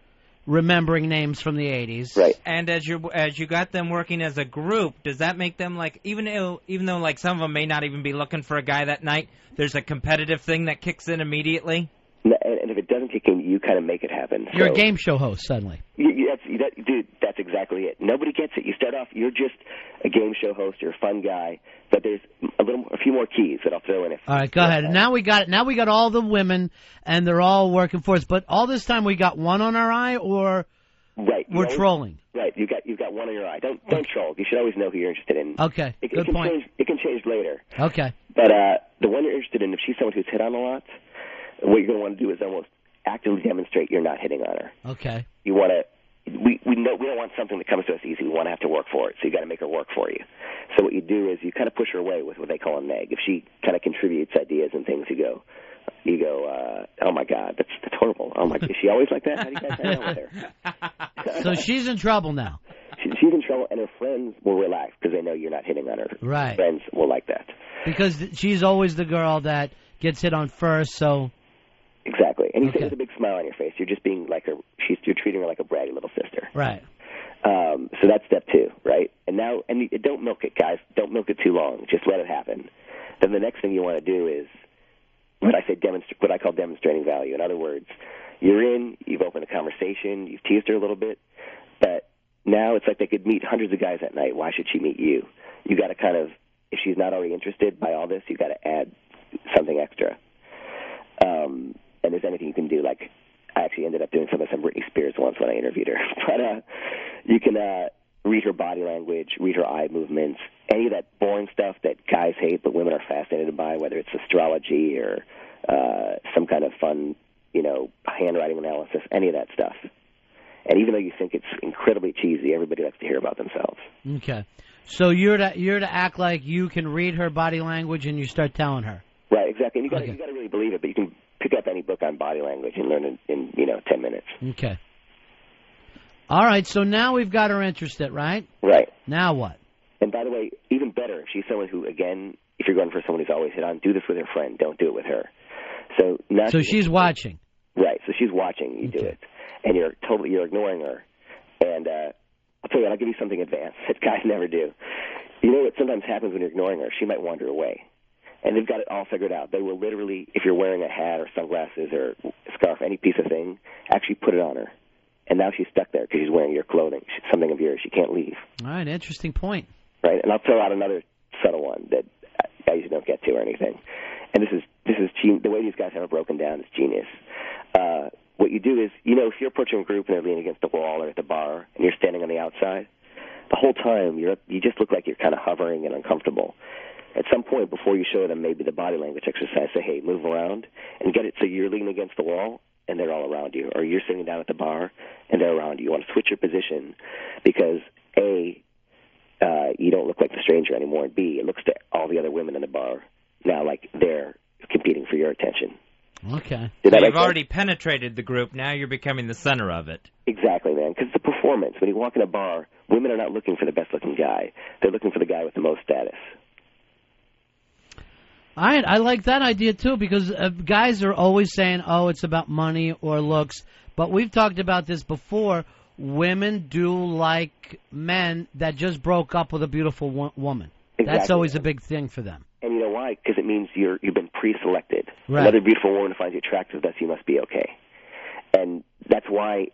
remembering names from the 80s. Right. And as you got them working as a group, does that make them like, even though like some of them may not even be looking for a guy that night, there's a competitive thing that kicks in immediately? And if it doesn't kick in, you kind of make it happen. You're a game show host suddenly. Dude, that's exactly it. Nobody gets it. You start off, you're just a game show host. You're a fun guy, but there's a few more keys that I'll throw in. All right, go ahead. Now we got all the women, and they're all working for us. But all this time we got one on our eye, or we're trolling. Right, you've got one on your eye. Don't troll. You should always know who you're interested in. Okay, good point. It can change later. Okay. But the one you're interested in, if she's someone who's hit on a lot, what you're going to want to do is almost actively demonstrate you're not hitting on her. Okay. You want to. We don't want something that comes to us easy. We want to have to work for it, so you got to make her work for you. So what you do is you kind of push her away with what they call a neg. If she kind of contributes ideas and things, you go, oh my God, that's horrible. Oh my, is she always like that? How do you guys hang out with her? So she's in trouble now. She's in trouble, and her friends will relax because they know you're not hitting on her. Right. Friends will like that. Because she's always the girl that gets hit on first, so... Exactly. And you say with a big smile on your face, you're just being like you're treating her like a bratty little sister. Right. So that's step 2, right? And don't milk it, guys. Don't milk it too long. Just let it happen. Then the next thing you want to do is what I call demonstrating value. In other words, you've opened a conversation, you've teased her a little bit, but now it's like they could meet hundreds of guys that night. Why should she meet you? You got to kind of, if she's not already interested by all this, you got to add something extra. And there's anything you can do. Like, I actually ended up doing some Britney Spears once when I interviewed her. But you can read her body language, read her eye movements, any of that boring stuff that guys hate but women are fascinated by, whether it's astrology or some kind of fun, handwriting analysis, any of that stuff. And even though you think it's incredibly cheesy, everybody likes to hear about themselves. Okay. So you're to act like you can read her body language and you start telling her. Right, exactly. And you got to really believe it, but you can pick up any book on body language and learn it in 10 minutes. Okay. All right, so now we've got her interested, right? Right. Now what? And by the way, even better, if she's someone who, again, if you're going for someone who's always hit on, do this with her friend. Don't do it with her. So now she's watching. Right, so she's watching you do it. And you're ignoring her. And I'll tell you what, I'll give you something advanced that guys never do. You know what sometimes happens when you're ignoring her? She might wander away. And they've got it all figured out. They will literally, if you're wearing a hat or sunglasses or a scarf, any piece of thing, actually put it on her. And now she's stuck there because she's wearing your clothing, something of yours. She can't leave. All right, interesting point. Right, and I'll throw out another subtle one that guys don't get to or anything. And this is the way these guys have it broken down is genius. What you do is, if you're approaching a group and they're leaning against the wall or at the bar and you're standing on the outside, the whole time you just look like you're kind of hovering and uncomfortable. At some point, before you show them maybe the body language exercise, say, hey, move around, and get it so you're leaning against the wall, and they're all around you. Or you're sitting down at the bar, and they're around you. You want to switch your position because, A, you don't look like the stranger anymore, and B, it looks to all the other women in the bar now like they're competing for your attention. Okay. So you've already penetrated the group. Now you're becoming the center of it. Exactly, man, because it's a performance. When you walk in a bar, women are not looking for the best-looking guy. They're looking for the guy with the most status. I like that idea, too, because guys are always saying, oh, it's about money or looks. But we've talked about this before. Women do like men that just broke up with a beautiful woman. Exactly. That's always a big thing for them. And you know why? Because it means you've been pre-selected. Right. Another beautiful woman finds you attractive, thus you must be okay. And that's why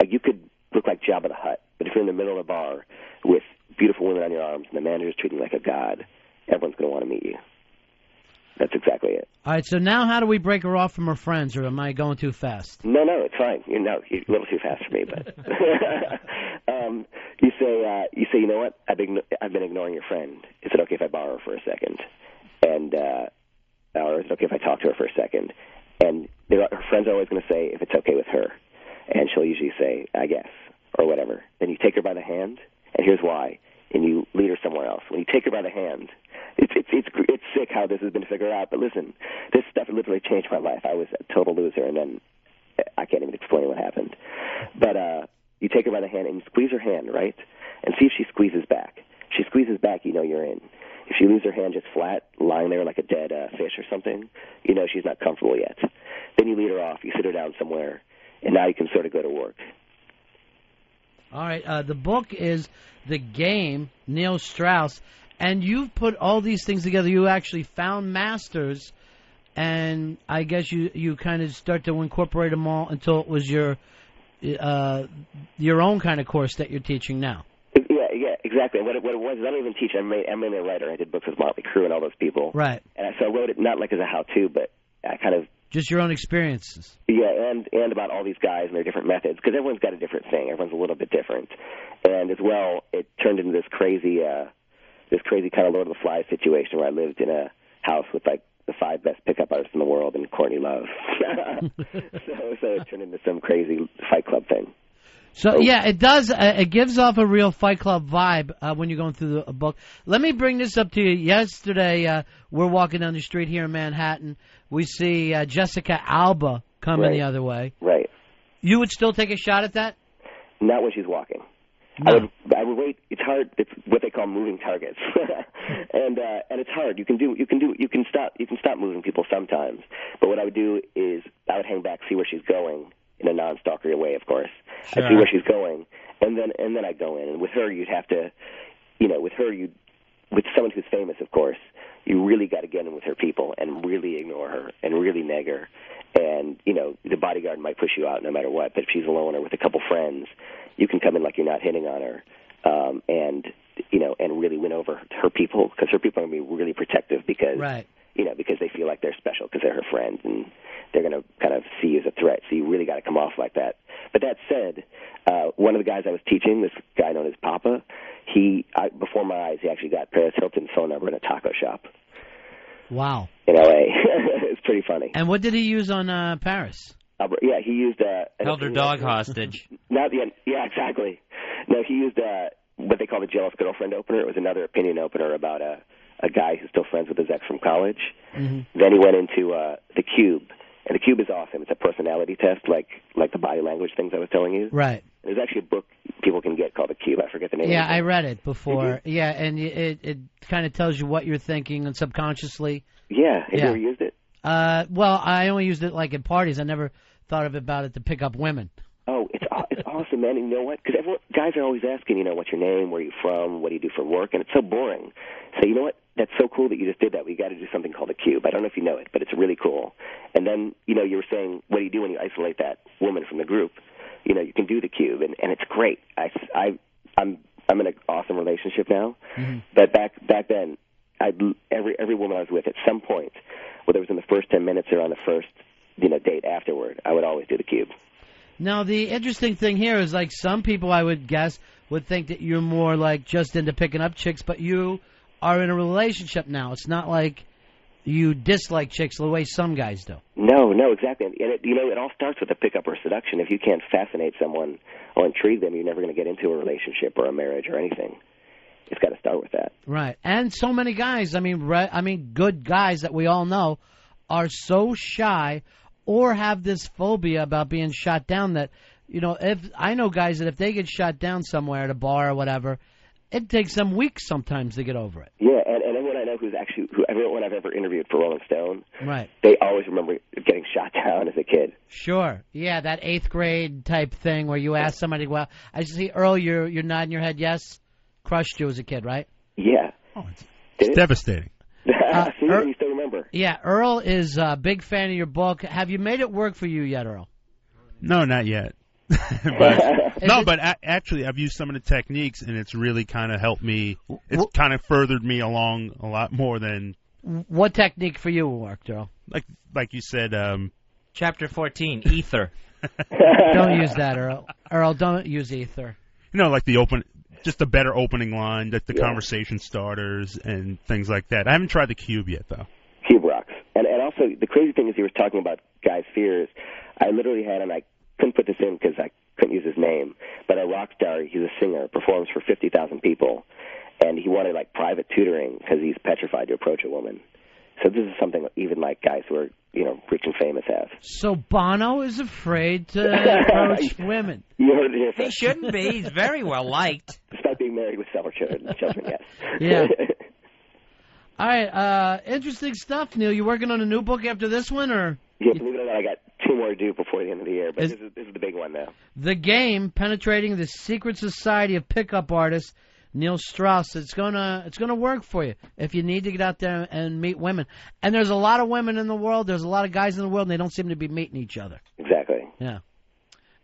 you could look like Jabba the Hutt, but if you're in the middle of the bar with beautiful women on your arms and the manager's treating you like a god, everyone's going to want to meet you. That's exactly it. All right, so now how do we break her off from her friends, or am I going too fast? No, it's fine. You're a little too fast for me, but you say, you know what? I've been ignoring your friend. Is it okay if I borrow her for a second? And or is it okay if I talk to her for a second? And her friends are always going to say if it's okay with her, and she'll usually say, I guess, or whatever. Then you take her by the hand, and here's why. And you lead her somewhere else. When you take her by the hand, it's sick how this has been figured out. But listen, this stuff literally changed my life. I was a total loser, and then I can't even explain what happened. But you take her by the hand and you squeeze her hand, right? And see if she squeezes back. If she squeezes back, you know you're in. If she leaves her hand just flat, lying there like a dead fish or something, you know she's not comfortable yet. Then you lead her off. You sit her down somewhere, and now you can sort of go to work. All right, the book is The Game, Neil Strauss, and you've put all these things together. You actually found masters, and I guess you kind of start to incorporate them all until it was your own kind of course that you're teaching now. Yeah, exactly. What it was is I don't even teach. I'm mainly a writer. I did books with Motley Crue and all those people. Right. And so I wrote it not like as a how-to, but I kind of... Just your own experiences. Yeah, and about all these guys and their different methods, because everyone's got a different thing. Everyone's a little bit different. And as well, it turned into this crazy kind of Lord of the Flies situation where I lived in a house with like the 5 best pickup artists in the world and Courtney Love. so it turned into some crazy Fight Club thing. So, yeah, it does. It gives off a real Fight Club vibe when you're going through the book. Let me bring this up to you. Yesterday, we're walking down the street here in Manhattan. We see Jessica Alba coming the other way. Right. You would still take a shot at that? Not when she's walking. No. I would wait. It's hard. It's what they call moving targets, and it's hard. You can stop moving people sometimes. But what I would do is I would hang back, see where she's going in a non-stalkery way, of course. Sure. I'd see where she's going, and then I'd go in. And with her, you'd have to, with someone who's famous, of course, you really got to get in with her people and really ignore her and really neg her. And, the bodyguard might push you out no matter what, but if she's alone or with a couple friends, you can come in like you're not hitting on her, and really win over her people, because her people are going to be really protective because, because they feel like they're special because they're her friends, and they're going to kind of see you as a threat. So you really got to come off like that. But that said, one of the guys I was teaching, this guy known as Papa, before my eyes, he actually got Paris Hilton's phone number in a taco shop. Wow. In L.A. It's pretty funny. And what did he use on Paris? Yeah, he used... held her dog hostage. Yeah, exactly. No, he used what they call the jealous girlfriend opener. It was another opinion opener about a guy who's still friends with his ex from college. Mm-hmm. Then he went into the Cube. And the Cube is awesome. It's a personality test, like the body language things I was telling you. Right. There's actually a book people can get called The Cube. I forget the name. Yeah, of it. I read it before. Mm-hmm. Yeah, and it kind of tells you what you're thinking and subconsciously. Yeah. Have you ever used it? Well, I only used it like at parties. I never thought about it to pick up women. Oh, it's awesome, man. And you know what? Because guys are always asking, what's your name, where are you from, what do you do for work, and it's so boring. So you know what? That's so cool that you just did that. We got to do something called a Cube. I don't know if you know it, but it's really cool. And then, you were saying, what do you do when you isolate that woman from the group? You can do the Cube, and it's great. I'm in an awesome relationship now, but back then, every woman I was with at some point, whether it was in the first 10 minutes or on the first date afterward, I would always do the Cube. Now, the interesting thing here is, like, some people, I would guess, would think that you're more, like, just into picking up chicks, but you are in a relationship now. It's not like you dislike chicks the way some guys do. No, exactly. And it all starts with a pickup or seduction. If you can't fascinate someone or intrigue them, you're never going to get into a relationship or a marriage or anything. It's got to start with that. Right. And so many guys, I mean, good guys that we all know are so shy or have this phobia about being shot down that, if I know guys that if they get shot down somewhere at a bar or whatever, it takes them weeks sometimes to get over it. Yeah, and everyone I know everyone I've ever interviewed for Rolling Stone, right? They always remember getting shot down as a kid. Sure. Yeah, that 8th grade type thing where you ask somebody, well, I see, Earl, you're nodding your head yes? Crushed you as a kid, right? Yeah. Oh, it's devastating. See, you still remember. Yeah, Earl is a big fan of your book. Have you made it work for you yet, Earl? No, not yet. Actually, I've used some of the techniques, and it's really kind of helped me. It's kind of furthered me along a lot more than. What technique for you worked, Earl? Like you said. Chapter 14, ether. Don't use that, Earl. Earl, don't use ether. Like just a better opening line, the conversation starters and things like that. I haven't tried the cube yet, though. Cube rocks, and also the crazy thing is you were talking about Guy's fears. I literally had, and I couldn't put this in because I couldn't use his name, but a rock star, he's a singer, performs for 50,000 people, and he wanted private tutoring because he's petrified to approach a woman. So this is something even guys who are rich and famous have. So Bono is afraid to approach women. You heard it here He first. shouldn't be. He's very well liked. Despite being married with several children, yes. Yeah. All right, interesting stuff, Neil. You working on a new book after this one, or? Yeah, believe it or not, I got 2 more to do before the end of the year, but this is the big one now. The Game: Penetrating the Secret Society of Pickup Artists. Neil Strauss. It's gonna work for you if you need to get out there and meet women. And there's a lot of women in the world. There's a lot of guys in the world, and they don't seem to be meeting each other. Exactly. Yeah.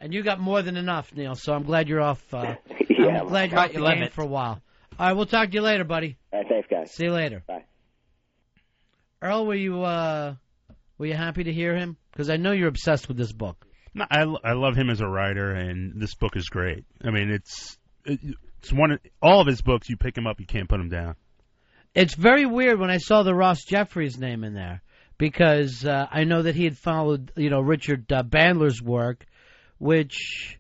And you got more than enough, Neil. So I'm glad you're off. I'm glad you're off the game for a while. All right, we'll talk to you later, buddy. All right, thanks, guys. See you later. Bye. Earl, were you happy to hear him? Because I know you're obsessed with this book. No, I love him as a writer, and this book is great. I mean, it's one of all of his books. You pick him up, you can't put him down. It's very weird when I saw the Ross Jeffries name in there because I know that he had followed, Richard Bandler's work, which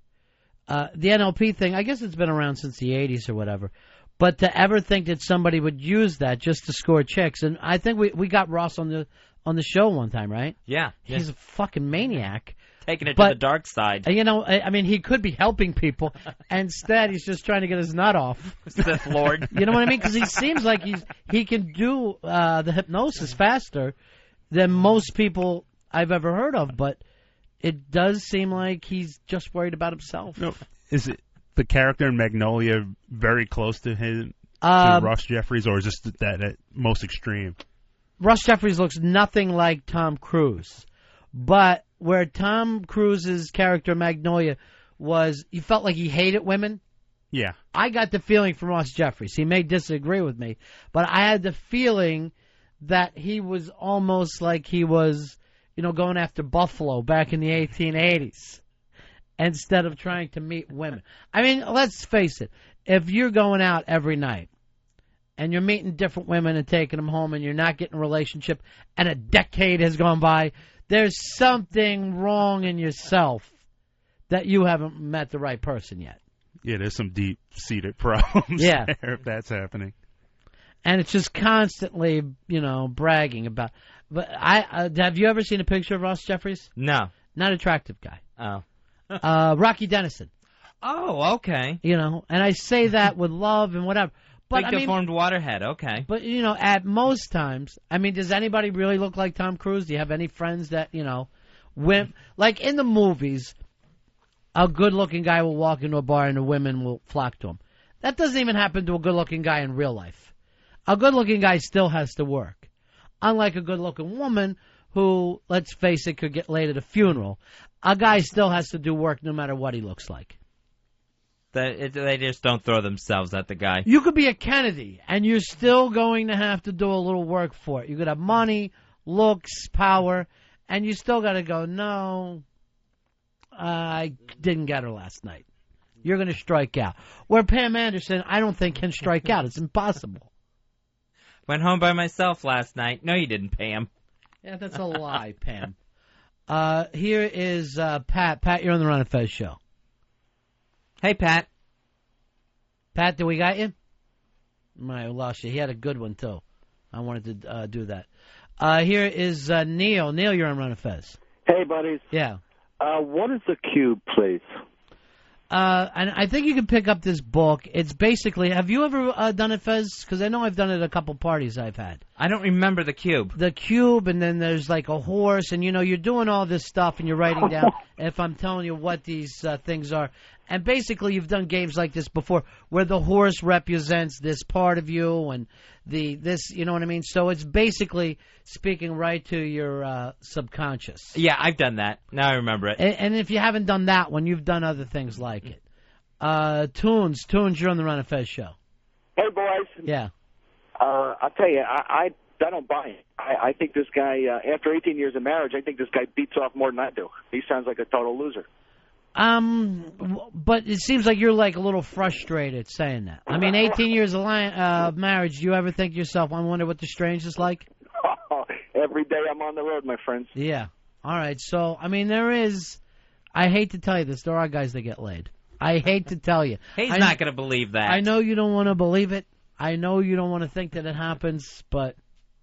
the NLP thing. I guess it's been around since the '80s or whatever. But to ever think that somebody would use that just to score chicks, and I think we got Ross on the show one time, right? Yeah. He's a fucking maniac. Taking it to the dark side. I mean, he could be helping people. Instead, he's just trying to get his nut off. Sith Lord. You know what I mean? Because he seems like he can do the hypnosis faster than most people I've ever heard of. But it does seem like he's just worried about himself. No, is it the character in Magnolia very close to him, to Ross Jeffries, or is this that at most extreme? Ross Jeffries looks nothing like Tom Cruise. But where Tom Cruise's character Magnolia was, you felt like he hated women. Yeah. I got the feeling from Ross Jeffries. He may disagree with me, but I had the feeling that he was almost like he was, going after Buffalo back in the 1880s instead of trying to meet women. I mean, let's face it. If you're going out every night and you're meeting different women and taking them home and you're not getting a relationship and a decade has gone by, there's something wrong in yourself that you haven't met the right person yet. Yeah, there's some deep-seated problems there if that's happening. And it's just constantly, bragging about. But have you ever seen a picture of Ross Jeffries? No. Not attractive guy. Oh. Rocky Dennison. Oh, okay. And I say that with love and whatever. But Big deformed waterhead, okay. But, at most times, does anybody really look like Tom Cruise? Do you have any friends that, like in the movies, a good-looking guy will walk into a bar and the women will flock to him. That doesn't even happen to a good-looking guy in real life. A good-looking guy still has to work. Unlike a good-looking woman who, let's face it, could get laid at a funeral, a guy still has to do work no matter what he looks like. They just don't throw themselves at the guy. You could be a Kennedy, and you're still going to have to do a little work for it. You could have money, looks, power, and you still got to go, no, I didn't get her last night. You're going to strike out. Where Pam Anderson, I don't think, can strike out. It's impossible. Went home by myself last night. No, you didn't, Pam. Yeah, that's a lie, Pam. Here is Pat. Pat, you're on the Ron and Fez show. Hey, Pat. Pat, do we got you? I lost you. He had a good one, too. I wanted to do that. Here is Neil. Neil, you're on Ron and Fez. Hey, buddies. Yeah. What is the cube, please? And I think you can pick up this book. It's basically, have you ever done it, Fez? Because I know I've done it at a couple parties I've had. I don't remember the cube. The cube, and then there's like a horse, and you're doing all this stuff, and you're writing down if I'm telling you what these things are. And basically, you've done games like this before, where the horse represents this part of you, and this, you know what I mean? So it's basically speaking right to your subconscious. Yeah, I've done that. Now I remember it. And if you haven't done that one, you've done other things like it. Tunes, you're on the Ron and Fez show. Hey, boys. Yeah. I'll tell you, I don't buy it. I think this guy, after 18 years of marriage, I think this guy beats off more than I do. He sounds like a total loser. But it seems like you're like a little frustrated saying that. I mean, 18 years of marriage, do you ever think to yourself, I wonder what the strange is like? Every day I'm on the road, my friends. Yeah. All right. So, I mean, I hate to tell you this, there are guys that get laid. I hate to tell you. He's not going to believe that. I know you don't want to believe it. I know you don't want to think that it happens, but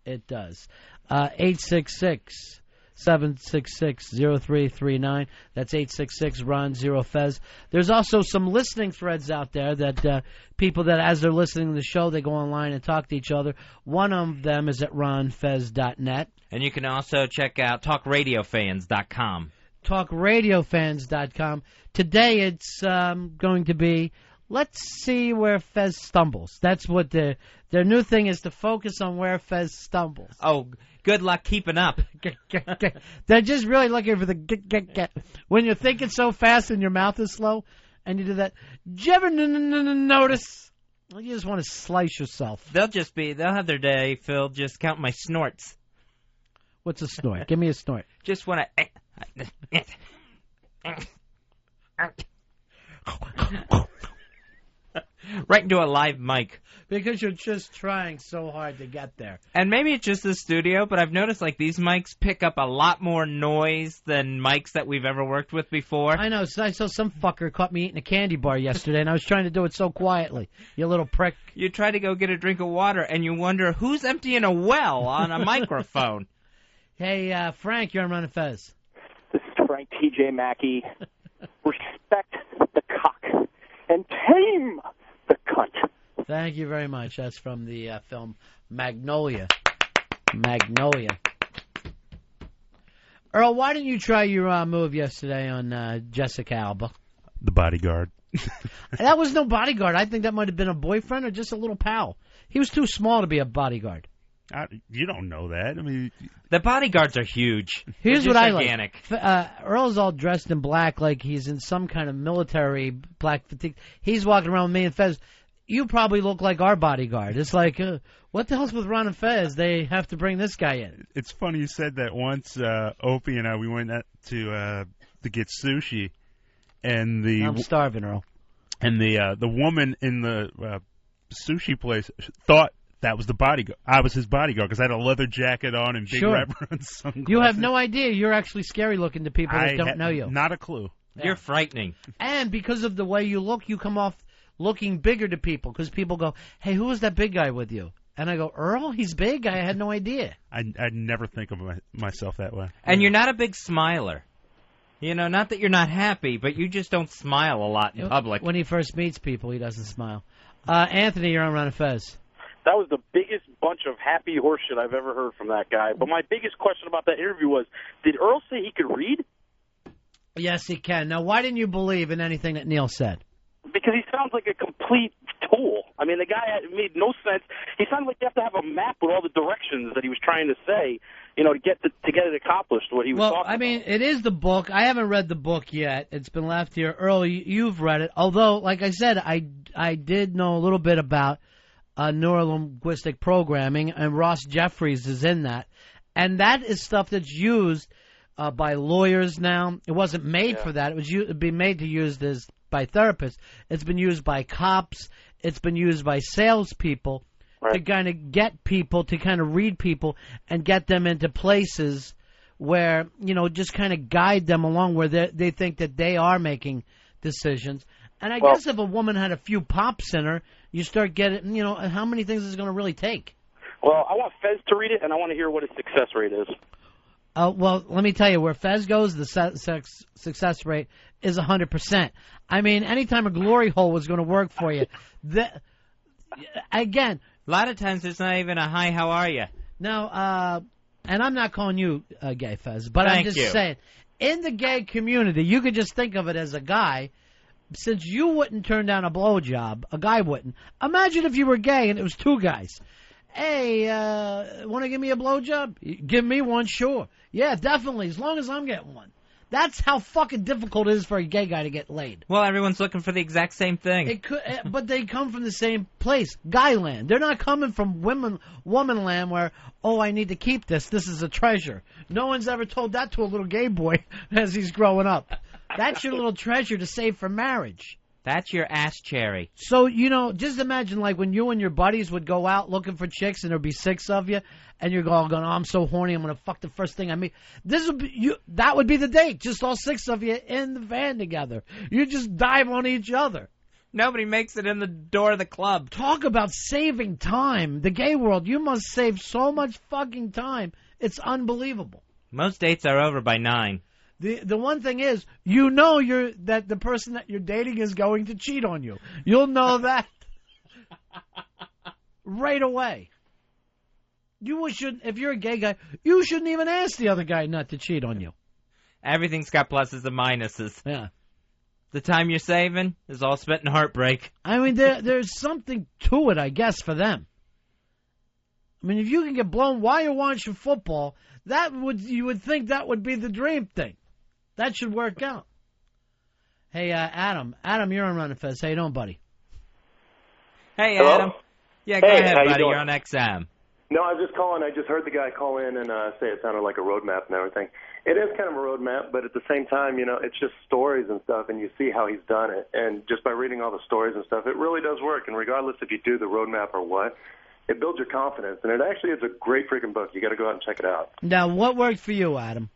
it does. 866-766-0339. That's 866-RON-0-FEZ. There's also some listening threads out there that people that, as they're listening to the show, they go online and talk to each other. One of them is at ronfez.net. And you can also check out talkradiofans.com. Talkradiofans.com. Today it's going to be, let's see where Fez stumbles. That's what their new thing is, to focus on where Fez stumbles. Oh, good luck keeping up. They're just really looking for the when you're thinking so fast and your mouth is slow, and you do that. Did you ever notice? You just want to slice yourself. They'll have their day filled just counting my snorts. What's a snort? Give me a snort. Just want to... right into a live mic. Because you're just trying so hard to get there. And maybe it's just the studio, but I've noticed like these mics pick up a lot more noise than mics that we've ever worked with before. I know. So I saw some fucker caught me eating a candy bar yesterday, and I was trying to do it so quietly. You little prick. You try to go get a drink of water, and you wonder who's emptying a well on a microphone. Hey, Frank, you're on Ron and Fez. This is Frank T.J. Mackey. Respect the cock and tame the cunt. Thank you very much. That's from the film Magnolia. Magnolia. Earl, why didn't you try your move yesterday on Jessica Alba? The Bodyguard. That was no bodyguard. I think that might have been a boyfriend or just a little pal. He was too small to be a bodyguard. You don't know that. I mean, the bodyguards are huge. Here's what gigantic. I like. Earl's all dressed in black like he's in some kind of military black fatigue. He's walking around with me and Fez. You probably look like our bodyguard. It's like, what the hell's with Ron and Fez? They have to bring this guy in. It's funny you said that. Once Opie and I, we went out to get sushi, and I'm starving, Earl. And the woman in the sushi place thought that was the bodyguard. I was his bodyguard because I had a leather jacket on and big wraparound sunglasses. You have no idea. You're actually scary looking to people that don't know you. Not a clue. Yeah. You're frightening. And because of the way you look, you come off looking bigger to people because people go, hey, who was that big guy with you? And I go, Earl? He's big? I had no idea. I'd never think of myself that way. And you're not a big smiler. You know, not that you're not happy, but you just don't smile a lot in public. When he first meets people, he doesn't smile. Anthony, you're on Ron and Fez. That was the biggest bunch of happy horseshit I've ever heard from that guy. But my biggest question about that interview was, did Earl say he could read? Yes, he can. Now, why didn't you believe in anything that Neil said? Because he sounds like a complete tool. I mean, the guy made no sense. He sounded like you have to have a map with all the directions that he was trying to say, you know, to get it accomplished, what he was talking about. Well, I mean, it is the book. I haven't read the book yet. It's been left here. Earl, you've read it. Although, like I said, I did know a little bit about neurolinguistic programming, and Ross Jeffries is in that. And that is stuff that's used by lawyers now. It wasn't made for that. It'd be made to use this by therapists. It's been used by cops. It's been used by salespeople to kind of get people, to kind of read people and get them into places where, just kind of guide them along where they think that they are making decisions. And I guess if a woman had a few pops in her, you start getting, how many things is it going to really take? Well, I want Fez to read it, and I want to hear what his success rate is. Well, let me tell you, where Fez goes, the success rate is 100%. I mean, anytime a glory hole was going to work for you, again, a lot of times it's not even a hi, how are you? Now, and I'm not calling you gay, Fez, but I'm just saying, in the gay community, you could just think of it as a guy. Since you wouldn't turn down a blowjob, a guy wouldn't. Imagine if you were gay and it was two guys. Hey, want to give me a blowjob? Give me one, sure. Yeah, definitely, as long as I'm getting one. That's how fucking difficult it is for a gay guy to get laid. Well, everyone's looking for the exact same thing. It could, but they come from the same place, guy land. They're not coming from woman land where, I need to keep this. This is a treasure. No one's ever told that to a little gay boy as he's growing up. That's your little treasure to save for marriage. That's your ass cherry. So, just imagine like when you and your buddies would go out looking for chicks and there'd be 6 of you and you're all going, I'm so horny, I'm going to fuck the first thing I meet. That would be the date, just all 6 of you in the van together. You just dive on each other. Nobody makes it in the door of the club. Talk about saving time. The gay world, you must save so much fucking time. It's unbelievable. Most dates are over by 9. The one thing is, that the person that you're dating is going to cheat on you. You'll know that right away. If you're a gay guy, you shouldn't even ask the other guy not to cheat on you. Everything's got pluses and minuses. Yeah. The time you're saving is all spent in heartbreak. I mean, there's something to it, I guess, for them. I mean, if you can get blown while you're watching football, you would think that would be the dream thing. That should work out. Hey, Adam. Adam, you're on Ron and Fez. How you doing, buddy? Hey, Hello? Adam. Yeah, go ahead, how you buddy. doing? You're on XM. No, I was just calling. I just heard the guy call in and say it sounded like a roadmap and everything. It is kind of a roadmap, but at the same time, it's just stories and stuff, and you see how he's done it. And just by reading all the stories and stuff, it really does work. And regardless if you do the roadmap or what, it builds your confidence. And it actually is a great freaking book. You got to go out and check it out. Now, what worked for you, Adam?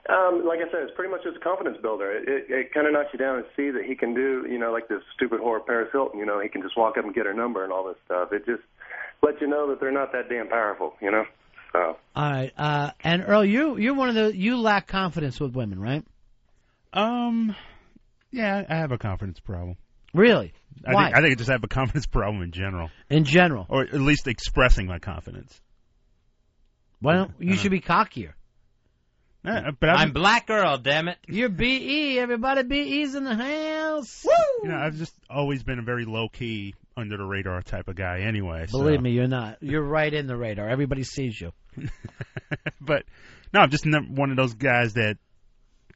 Like I said, it's pretty much just a confidence builder. It kind of knocks you down and see that he can do, like this stupid whore Paris Hilton, he can just walk up and get her number and all this stuff. It just lets you know that they're not that damn powerful, So. All right. And Earl, you're one of you lack confidence with women, right? Yeah, I have a confidence problem. Really? Why? I think I just have a confidence problem in general. In general? Or at least expressing my confidence. Well, you should be cockier. But I'm Black Earl, damn it. You're BE. Everybody BE's in the house. Woo! I've just always been a very low-key, under-the-radar type of guy anyway. Believe me, you're not. You're right in the radar. Everybody sees you. But, no, I'm just one of those guys that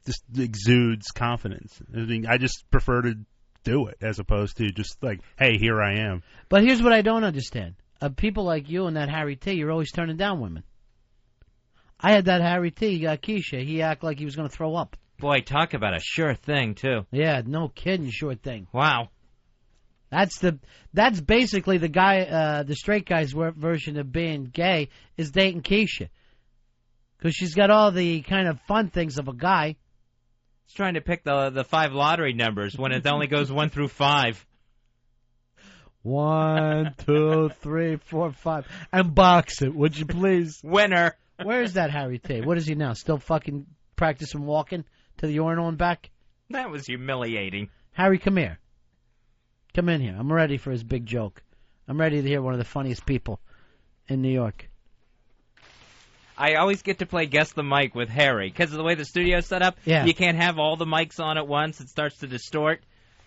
just exudes confidence. I mean, I just prefer to do it as opposed to just like, hey, here I am. But here's what I don't understand. People like you and that Harry T, you're always turning down women. I had that Harry T, Keisha. He acted like he was going to throw up. Boy, talk about a sure thing, too. Yeah, no kidding, sure thing. Wow. That's basically the guy, the straight guy's version of being gay is dating Keisha. Because she's got all the kind of fun things of a guy. He's trying to pick the 5 lottery numbers when it only goes 1 through 5. 1, 2, 3, 4, 5. And box it, would you please? Winner. Where is that Harry T? What is he now? Still fucking practicing walking to the urinal and back? That was humiliating. Harry, come here. Come in here. I'm ready for his big joke. I'm ready to hear one of the funniest people in New York. I always get to play Guess the Mic with Harry. Because of the way the studio's set up, you can't have all the mics on at once. It starts to distort.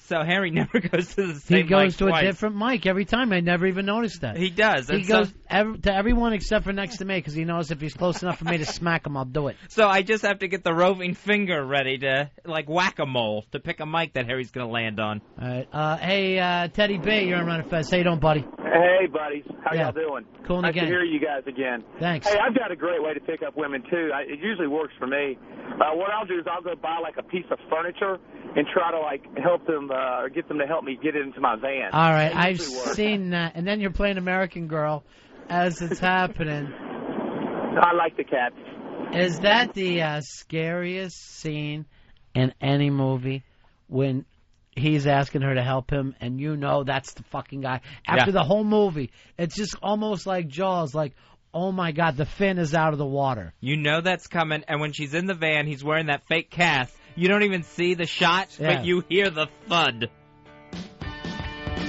So Harry never goes to the same mic. He goes to twice. a different mic every time. I never even noticed that. He does. He goes to everyone except for next to me because he knows if he's close enough for me to smack him, I'll do it. So I just have to get the roving finger ready to, like whack-a-mole, to pick a mic that Harry's going to land on. All right. Hey, Teddy B, you're on Ron and Fez. How you doing, buddy? Hey, buddies. How y'all doing? Cool nice again. to hear you guys again. Thanks. Hey, I've got a great way to pick up women, too. It usually works for me. What I'll do is I'll go buy, like, a piece of furniture, and try to like help them or get them to help me get it into my van. All right, It I've usually works. seen that. And then you're playing American Girl as it's happening. I like the cats. Is that the scariest scene in any movie when he's asking her to help him and you know that's the fucking guy? After the whole movie, it's just almost like Jaws, like, oh my God, the fin is out of the water. You know that's coming, and when she's in the van, he's wearing that fake cast. You don't even see the shot, but you hear the thud.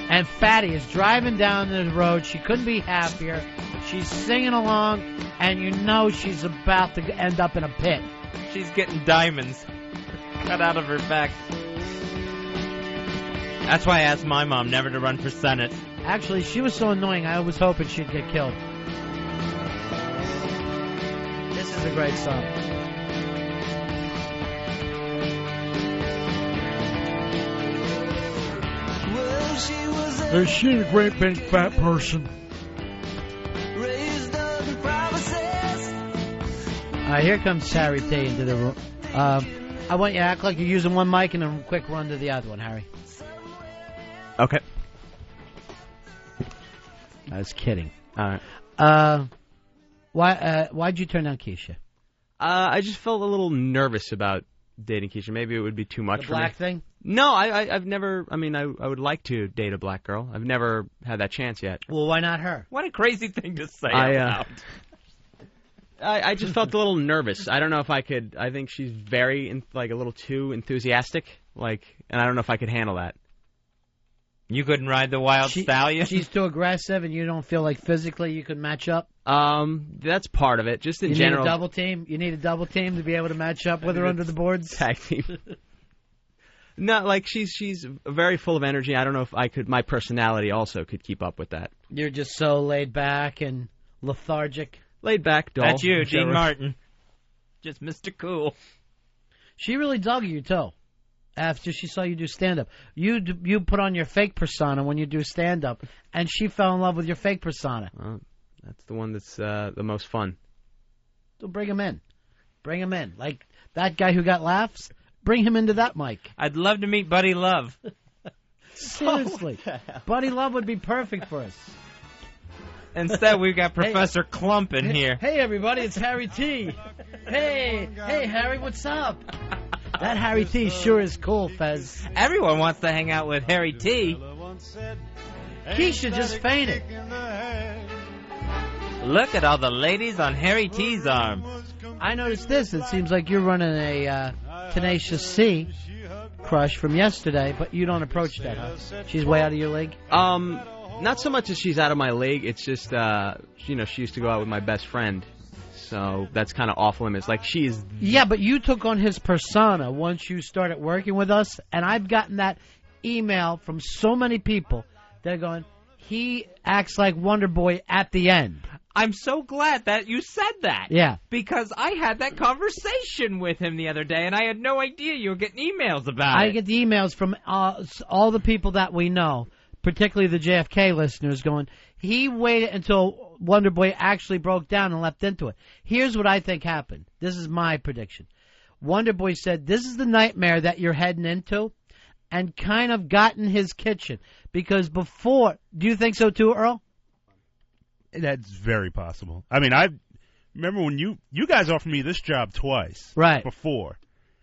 And Fatty is driving down the road. She couldn't be happier. She's singing along, and you know she's about to end up in a pit. She's getting diamonds cut out of her back. That's why I asked my mom never to run for Senate. Actually, she was so annoying, I was hoping she'd get killed. This is a great song. Is she a great big fat person? Here comes Harry T into the room. I want you to act like you're using one mic and then a quick run to the other one, Harry. Okay. I was kidding. All right. Why'd you turn down Keisha? I just felt a little nervous about dating Keisha. Maybe it would be too much The for me. black thing? No, I've never. I mean, I would like to date a black girl. I've never had that chance yet. Well, why not her? What a crazy thing to say out loud. I just felt a little nervous. I don't know if I could. I think she's very a little too enthusiastic. And I don't know if I could handle that. You couldn't ride the wild stallion? She's too aggressive, and you don't feel like physically you could match up? That's part of it. Just in general. You need a double team? You need a double team to be able to match up with her under the boards? Tag team. No, she's very full of energy. I don't know if I could. My personality also could keep up with that. You're just so laid back and lethargic. Laid back, dull. That's you, Dean Martin. Just Mr. Cool. She really dug you, too, after she saw you do stand-up. You put on your fake persona when you do stand-up, and she fell in love with your fake persona. That's the one that's the most fun. So bring him in. Bring him in. Like that guy who got laughs, bring him into that mic. I'd love to meet Buddy Love. Seriously. Buddy Love would be perfect for us. Instead, we've got Professor Clump in here. Hey, everybody, it's Harry T. Hey, Harry, what's up? That Harry T sure is cool, Fez. Everyone wants to hang out with Harry T. Keisha just fainted. Look at all the ladies on Harry T's arm. I noticed this. It seems like you're running a Tenacious C crush from yesterday, but you don't approach that, huh? She's way out of your league? Not so much as she's out of my league. It's just, she used to go out with my best friend. So that's kind of off limits. She's... Yeah, but you took on his persona once you started working with us, and I've gotten that email from so many people. They're going, he acts like Wonder Boy at the end. I'm so glad that you said that. Yeah. Because I had that conversation with him the other day, and I had no idea you were getting emails about it. I get the emails from all the people that we know, particularly the JFK listeners, going, he waited until Wonder Boy actually broke down and leapt into it. Here's what I think happened. This is my prediction. Wonder Boy said, this is the nightmare that you're heading into, and kind of got in his kitchen. Because before, do you think so too, Earl? That's very possible. I mean, I remember when you guys offered me this job twice. Right. Before.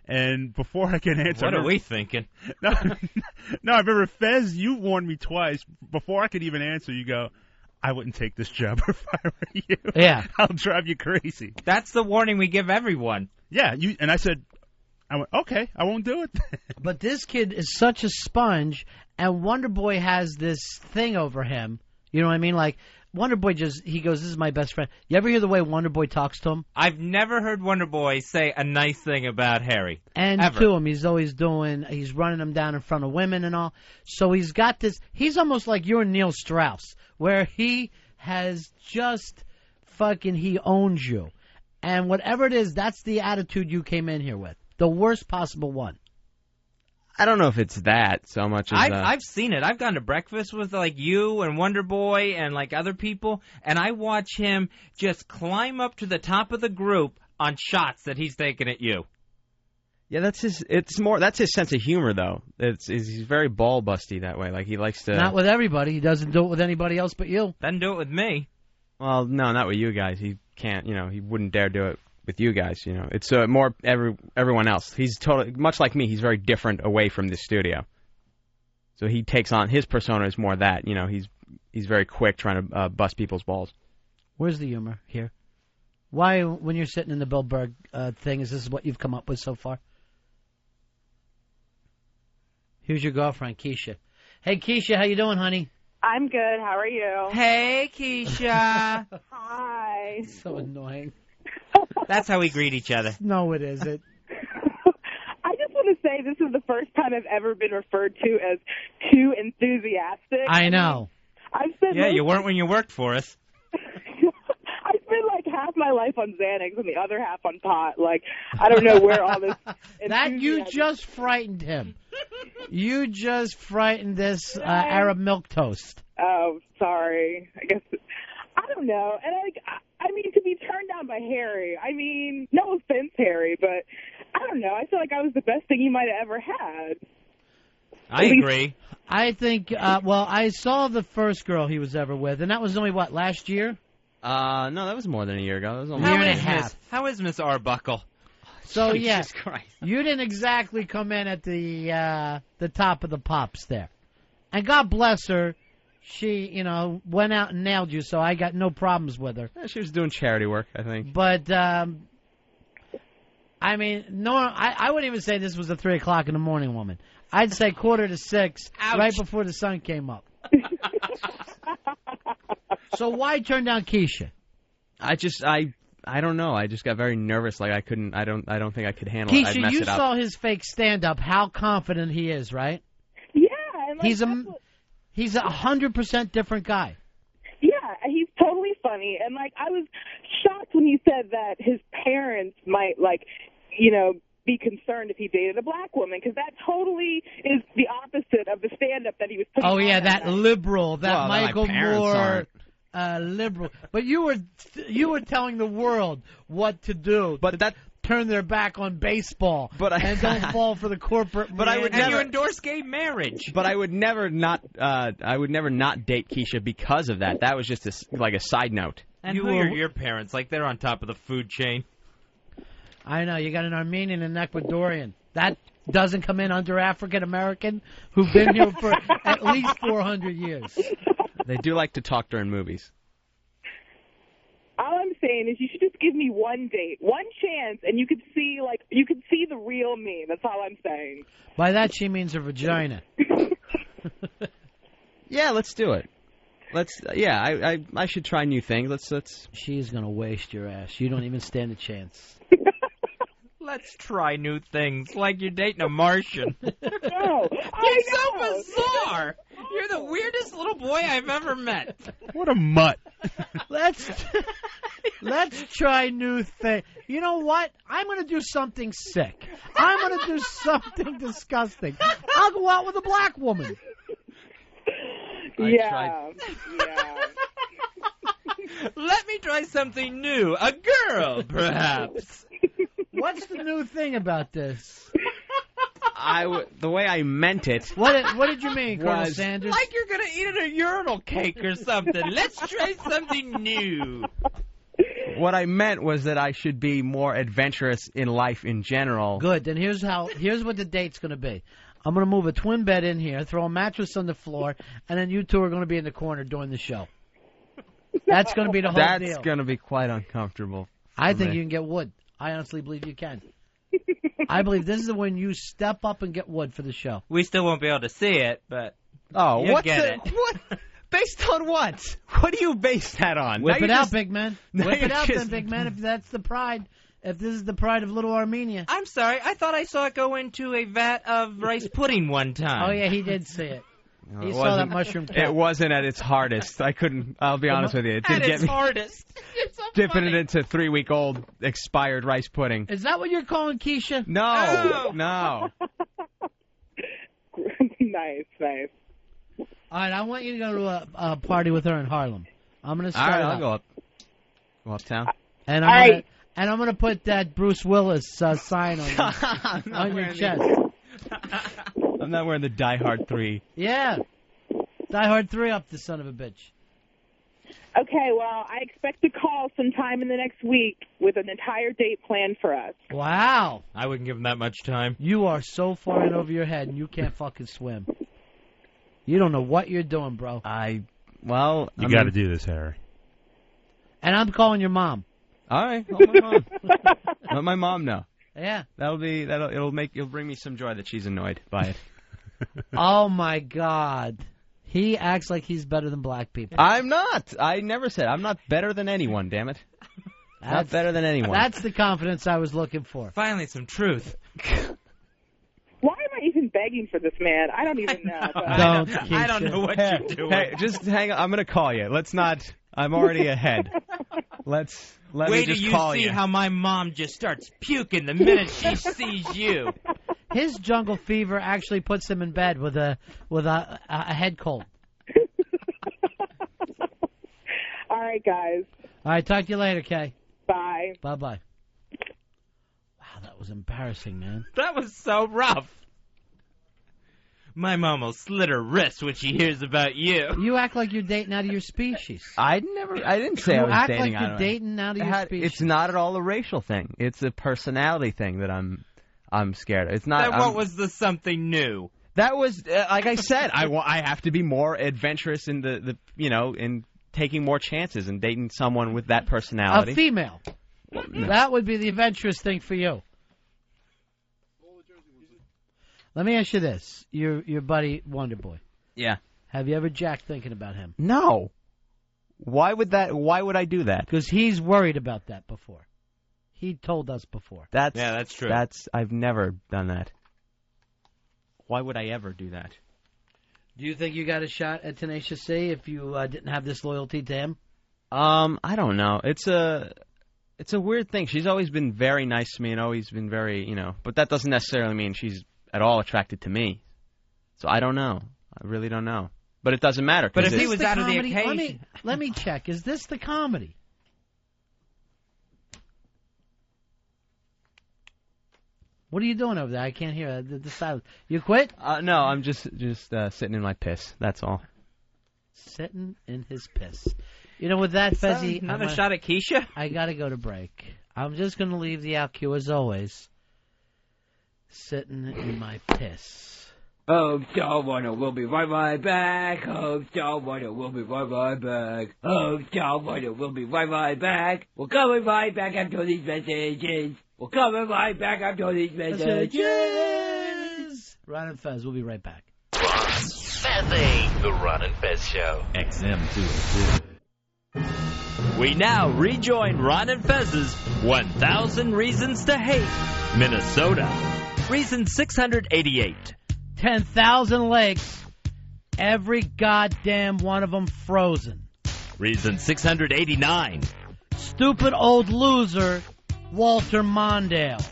And before I can answer... What are we thinking? No, I remember, Fez, you warned me twice. Before I could even answer, you go, I wouldn't take this job if I were you. Yeah. I'll drive you crazy. That's the warning we give everyone. Yeah, and I said, okay, I won't do it. But this kid is such a sponge, and Wonder Boy has this thing over him. You know what I mean? Wonder Boy he goes, this is my best friend. You ever hear the way Wonder Boy talks to him? I've never heard Wonder Boy say a nice thing about Harry. And ever. To him, he's always he's running him down in front of women and all. So he's got this, he's almost like you're Neil Strauss, where he has just he owns you. And whatever it is, that's the attitude you came in here with. The worst possible one. I don't know if it's that so much as... I've seen it. I've gone to breakfast with you and Wonder Boy and other people, and I watch him just climb up to the top of the group on shots that he's taking at you. Yeah, that's his. That's his sense of humor, though. He's very ball busty that way. Like he likes to. Not with everybody. He doesn't do it with anybody else but you. Doesn't do it with me. Well, no, not with you guys. He can't. He wouldn't dare do it with you guys. It's more everyone else. He's totally much like me. He's very different away from the studio. So he takes on his persona is more that. He's very quick trying to bust people's balls. Where's the humor here? Why, when you're sitting in the Bill Burr thing, is this what you've come up with so far? Here's your girlfriend, Keisha. Hey, Keisha, how you doing, honey? I'm good. How are you? Hey, Keisha. Hi. So annoying. That's how we greet each other. No, it isn't. I just want to say this is the first time I've ever been referred to as too enthusiastic. I know. I've spent you weren't when you worked for us. I spent like half my life on Xanax and the other half on pot. Like, I don't know where all this... That you just frightened him. You just frightened this Arab milk toast. Oh, sorry. I guess... I don't know. And I mean, to be turned down by Harry, I mean, no offense, Harry, but I don't know. I feel like I was the best thing you might have ever had. I agree. I think, I saw the first girl he was ever with, and that was only, last year? No, that was more than a year ago. That was almost a year and a half. How is Miss Arbuckle? So, Jesus Christ. You didn't exactly come in at the top of the pops there. And God bless her. She, went out and nailed you, so I got no problems with her. Yeah, she was doing charity work, I think. But, I mean, no, I wouldn't even say this was a 3 o'clock in the morning woman. I'd say 5:45, right before the sun came up. So why turn down Keisha? I don't know. I just got very nervous. Like I don't think I could handle Keisha, it. I'd mess you it up. saw his fake stand-up. How confident he is, right? Yeah. And he's 100% different guy. Yeah, he's totally funny. And, I was shocked when he said that his parents might, be concerned if he dated a black woman, because that totally is the opposite of the stand-up that he was putting on. Oh, yeah, that liberal, that Michael Moore liberal. But you were telling the world what to do. But that turn their back on baseball and don't fall for the corporate. But I would never you endorse gay marriage. But I would never not date Keisha because of that. That was just a side note. And who are your parents? Like they're on top of the food chain. I know. You got an Armenian and an Ecuadorian. That doesn't come in under African American who've been here for at least 400 years. They do like to talk during movies. All I'm saying is you should just give me one date, one chance, and you could see the real me. That's all I'm saying. By that she means her vagina. Yeah, let's do it. I should try new things. Let's. She's gonna waste your ass. You don't even stand a chance. Let's try new things, like you're dating a Martian. No, You're so bizarre. You're the weirdest little boy I've ever met. What a mutt. Let's try new things. You know what? I'm going to do something sick. I'm going to do something disgusting. I'll go out with a black woman. Yeah. Let me try something new. A girl, perhaps. What's the new thing about this? The way I meant it. What did you mean, Colonel Sanders? Like you're going to eat a urinal cake or something. Let's try something new. What I meant was that I should be more adventurous in life in general. Good. Then here's what the date's going to be. I'm going to move a twin bed in here, throw a mattress on the floor, and then you two are going to be in the corner doing the show. That's going to be the whole deal. That's going to be quite uncomfortable. I think you can get wood. I honestly believe you can. I believe this is when you step up and get wood for the show. We still won't be able to see it, but what? Based on what? What do you base that on? Whip it out, big man. Whip it out, then, big man. If that's the pride, if this is the pride of Little Armenia. I'm sorry. I thought I saw it go into a vat of rice pudding one time. Oh yeah, he did see it. He saw that mushroom cat. It wasn't at its hardest. I couldn't. I'll be honest with you. It didn't get me. Hardest. Dipping it into 3-week-old expired rice pudding. Is that what you're calling Keisha? No. Nice. All right, I want you to go to a party with her in Harlem. I'm going to start. All right, I'll go uptown. And And I'm going to put that Bruce Willis sign on your chest. I'm not wearing the Die Hard 3. Yeah. Die Hard 3 up the son of a bitch. Okay, well, I expect to call sometime in the next week with an entire date planned for us. Wow. I wouldn't give him that much time. You are so far in over your head, and you can't fucking swim. You don't know what you're doing, bro. You got to do this, Harry. And I'm calling your mom. All right, call my mom. Let my mom know. Yeah. It'll bring me some joy that she's annoyed by it. Oh my God. He acts like he's better than black people. I'm not. I never said I'm not better than anyone, damn it. Not better than anyone. That's the confidence I was looking for. Finally, some truth. Why am I even begging for this man? I don't even know. I don't know what you're doing. Hey, just hang on. I'm going to call you. Let's not. I'm already ahead. Let Wait me till just you call see you. how my mom just starts puking the minute she sees you. His jungle fever actually puts him in bed with a head cold. All right, guys. All right, talk to you later, Kay. Bye. Bye-bye. Wow, that was embarrassing, man. That was so rough. My mom will slit her wrist when she hears about you. You act like you're dating out of your species. I didn't say I was dating You act like you're dating out of your species. It's not at all a racial thing. It's a personality thing that I'm scared of. It's not. What was the something new? That was like I said. I have to be more adventurous in in taking more chances and dating someone with that personality. A female. No. That would be the adventurous thing for you. Let me ask you this. Your buddy Wonder Boy. Yeah. Have you ever jacked thinking about him? No. Why would I do that? Because he's worried about that before. He told us before. That's true. I've never done that. Why would I ever do that? Do you think you got a shot at Tenacious C if you didn't have this loyalty to him? I don't know. It's a weird thing. She's always been very nice to me and always been very, but that doesn't necessarily mean she's at all attracted to me. So I don't know. I really don't know. But it doesn't matter. But if he was out of the comedy? occasion... Let me check. Is this the comedy? What are you doing over there? I can't hear the silence. You quit? No, I'm just sitting in my piss. That's all. Sitting in his piss. With that, Fezzy... Another shot at Keisha? I got to go to break. I'm just going to leave the out cue as always. Sitting in my piss. Oh, Star Wonder, we'll be right back. Oh, Star Wonder, we'll be right back. Oh, Star Wonder, we'll be right back. We're coming right back after these messages. We're coming right back after these messages. Ron and Fez, we'll be right back. Fezzy, the Ron and Fez Show. XM202. We now rejoin Ron and Fez's 1,000 Reasons to Hate, Minnesota. Reason 688. 10,000 lakes, every goddamn one of them frozen. Reason 689. Stupid old loser, Walter Mondale.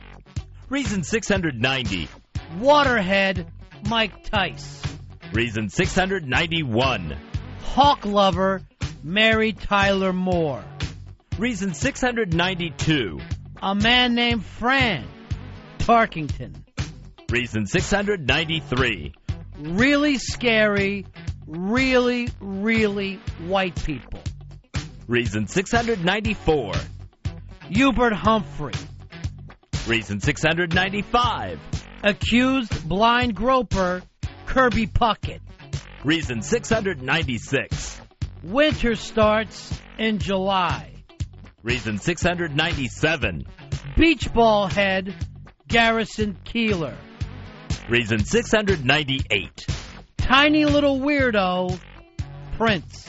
Reason 690. Waterhead, Mike Tice. Reason 691. Hawk lover, Mary Tyler Moore. Reason 692. A man named Fran Tarkington. Reason 693. Really scary, really, really white people. Reason 694. Hubert Humphrey. Reason 695. Accused blind groper Kirby Puckett. Reason 696. Winter starts in July. Reason 697. Beach ball head Garrison Keeler. Reason 698. Tiny little weirdo Prince.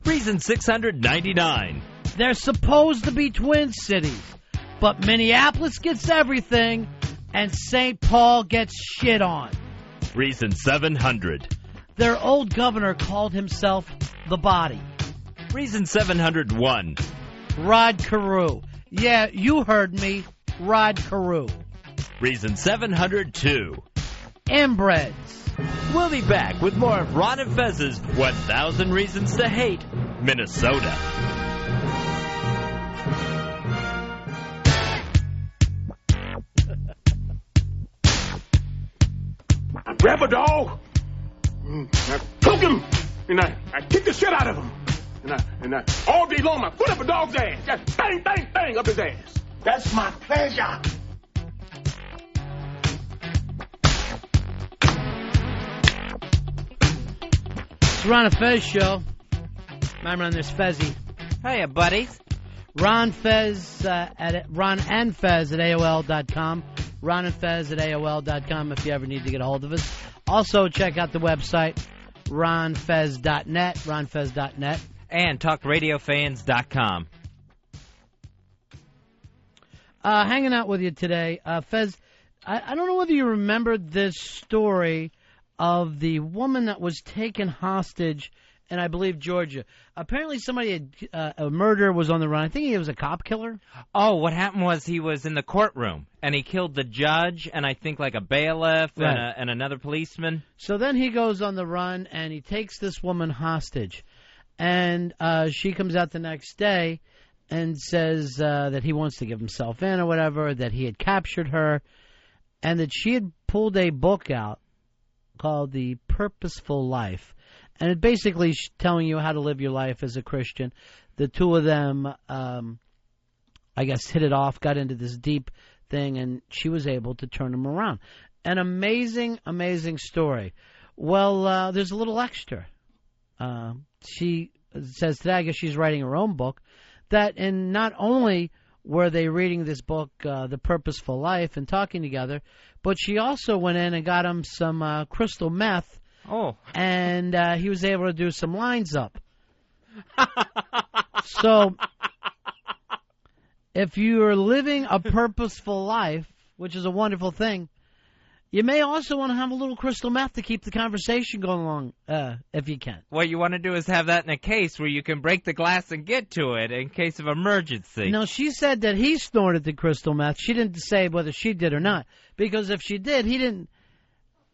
Reason 699. They're supposed to be twin cities, but Minneapolis gets everything and St. Paul gets shit on. Reason 700. Their old governor called himself the Body. Reason 701. Rod Carew. Yeah, you heard me. Rod Carew. Reason 702. Inbreds. We'll be back with more of Ron and Fez's 1,000 Reasons to Hate, Minnesota. grab a dog, and I poke him, and I kick the shit out of him. And I all day long, I put up a dog's ass. Just bang, bang, bang up his ass. That's my pleasure. It's the Ron and Fez show. My man, there's Fezzy. Hiya, buddies. Ron Fez Ron and Fez at AOL.com. Ron and Fez at AOL.com if you ever need to get a hold of us. Also, check out the website, ronfez.net, ronfez.net. And talkradiofans.com. Hanging out with you today. Fez, I don't know whether you remember this story of the woman that was taken hostage in, I believe, Georgia. Apparently somebody had, a murderer was on the run. I think he was a cop killer. Oh, what happened was he was in the courtroom, and he killed the judge, and I think like a bailiff Right. and another policeman. So then he goes on the run, and he takes this woman hostage. And she comes out the next day and says that he wants to give himself in or whatever, that he had captured her, and that she had pulled a book out called The Purposeful Life. And it basically telling you how to live your life as a Christian. The two of them, I guess, hit it off, got into this deep thing, and she was able to turn him around. An amazing, amazing story. Well, there's a little extra. She says today, I guess she's writing her own book, that in not only were they reading this book, The Purposeful Life, and talking together, but she also went in and got him some crystal meth. Oh. And he was able to do some lines up. So, if you're living a purposeful life, which is a wonderful thing, you may also want to have a little crystal meth to keep the conversation going along, if you can. What you want to do is have that in a case where you can break the glass and get to it in case of emergency. No, she said that he snorted the crystal meth. She didn't say whether she did or not. Because if she did, he didn't.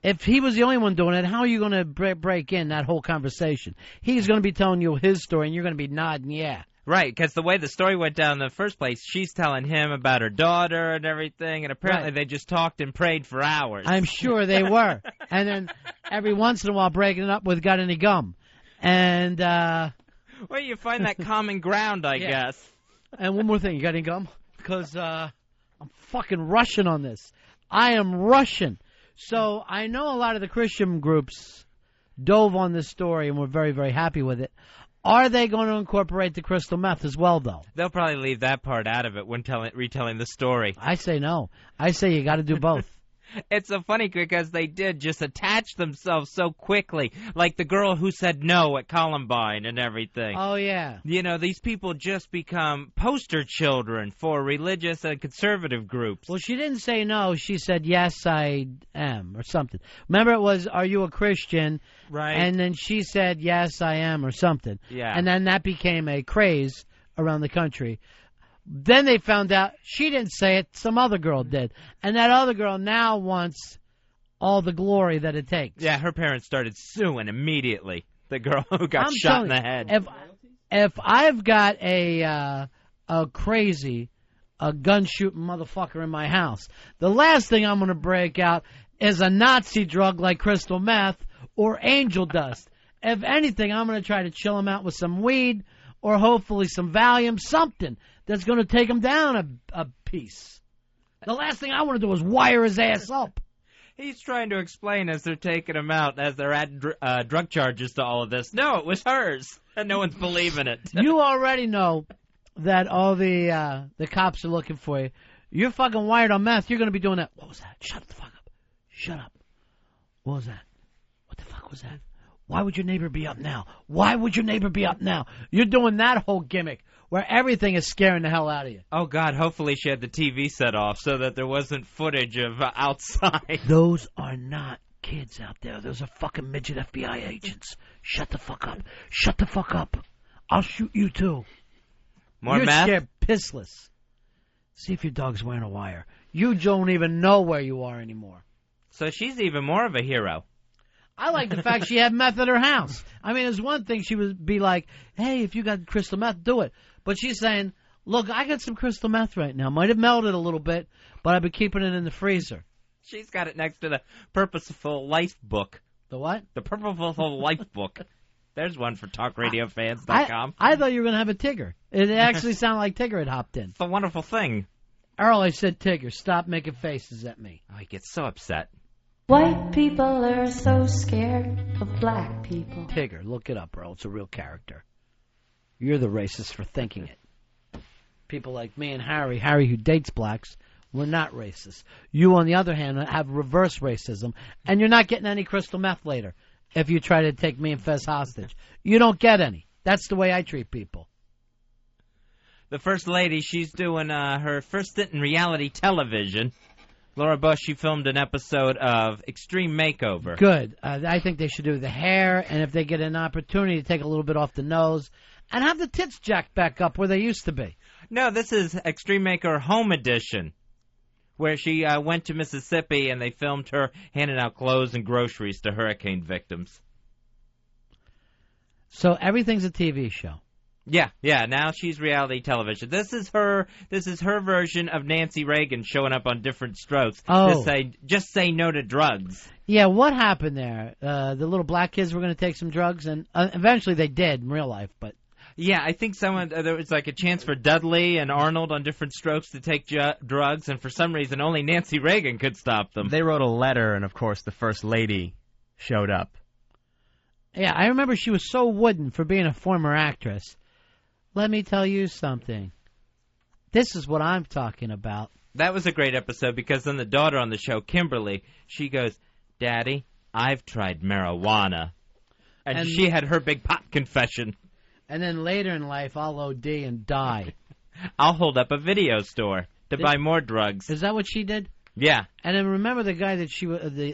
If he was the only one doing it, how are you going to break in that whole conversation? He's going to be telling you his story, and you're going to be nodding, yeah. Right, because the way the story went down in the first place, she's telling him about her daughter and everything, and apparently they just talked and prayed for hours. I'm sure they were. And then every once in a while breaking it up with got any gum. And, well, you find that common ground, I guess. And one more thing, you got any gum? Because I'm fucking rushing on this. I am rushing. So I know a lot of the Christian groups dove on this story and were very, very happy with it. Are they going to incorporate the crystal meth as well, though? They'll probably leave that part out of it when retelling the story. I say no. I say you got to do both. It's so funny because they did just attach themselves so quickly, like the girl who said no at Columbine and everything. Oh, yeah. You know, these people just become poster children for religious and conservative groups. Well, she didn't say no. She said, yes, I am, or something. Remember, it was, are you a Christian? Right. And then she said, yes, I am, or something. Yeah. And then that became a craze around the country. Then they found out she didn't say it, some other girl did. And that other girl now wants all the glory that it takes. Yeah, her parents started suing immediately. The girl who got I'm shot in the telling head. If I've got a crazy, gun-shooting motherfucker in my house, the last thing I'm going to break out is a Nazi drug like crystal meth or angel dust. If anything, I'm going to try to chill him out with some weed or hopefully some Valium, something that's going to take him down a piece. The last thing I want to do is wire his ass up. He's trying to explain as they're taking him out, as they're adding drug charges to all of this. No, it was hers, and no one's believing it. You already know that all the cops are looking for you. You're fucking wired on meth. You're going to be doing that. What was that? Shut the fuck up. Shut up. What was that? What the fuck was that? Why would your neighbor be up now? Why would your neighbor be up now? You're doing that whole gimmick where everything is scaring the hell out of you. Oh, God, hopefully she had the TV set off so that there wasn't footage of outside. Those are not kids out there. Those are fucking midget FBI agents. Shut the fuck up. Shut the fuck up. I'll shoot you, too. More You're meth? scared pissless. See if your dog's wearing a wire. You don't even know where you are anymore. So she's even more of a hero. I like the fact she had meth at her house. I mean, it's one thing she would be like, hey, if you got crystal meth, do it. But she's saying, look, I got some crystal meth right now. Might have melted a little bit, but I've been keeping it in the freezer. She's got it next to the Purposeful Life book. The what? The Purposeful Life book. There's one for TalkRadioFans.com. I thought you were going to have a Tigger. It actually sounded like Tigger had hopped in. It's a wonderful thing. Earl, I said Tigger. Stop making faces at me. Oh, he gets so upset. White people are so scared of black people. Tigger, look it up, Earl. It's a real character. You're the racist for thinking it. People like me and Harry who dates blacks, we're not racist. You, on the other hand, have reverse racism, and you're not getting any crystal meth later if you try to take me and Fez hostage. You don't get any. That's the way I treat people. The First Lady, she's doing her first stint in reality television. Laura Bush, she filmed an episode of Extreme Makeover. Good. I think they should do the hair, and if they get an opportunity to take a little bit off the nose, and have the tits jacked back up where they used to be. No, this is Extreme Makeover Home Edition, where she went to Mississippi and they filmed her handing out clothes and groceries to hurricane victims. So everything's a TV show. Yeah. Now she's reality television. This is her version of Nancy Reagan showing up on different strokes. Oh. Just say no to drugs. Yeah, what happened there? The little black kids were going to take some drugs, and eventually they did in real life. But yeah, I think there was like a chance for Dudley and Arnold on different strokes to take drugs, and for some reason only Nancy Reagan could stop them. They wrote a letter, and of course the First Lady showed up. Yeah, I remember she was so wooden for being a former actress. Let me tell you something. This is what I'm talking about. That was a great episode because then the daughter on the show, Kimberly, she goes, Daddy, I've tried marijuana. And she had her big pot confession. And then later in life, I'll OD and die. I'll hold up a video store to buy more drugs. Is that what she did? Yeah. And then remember the guy that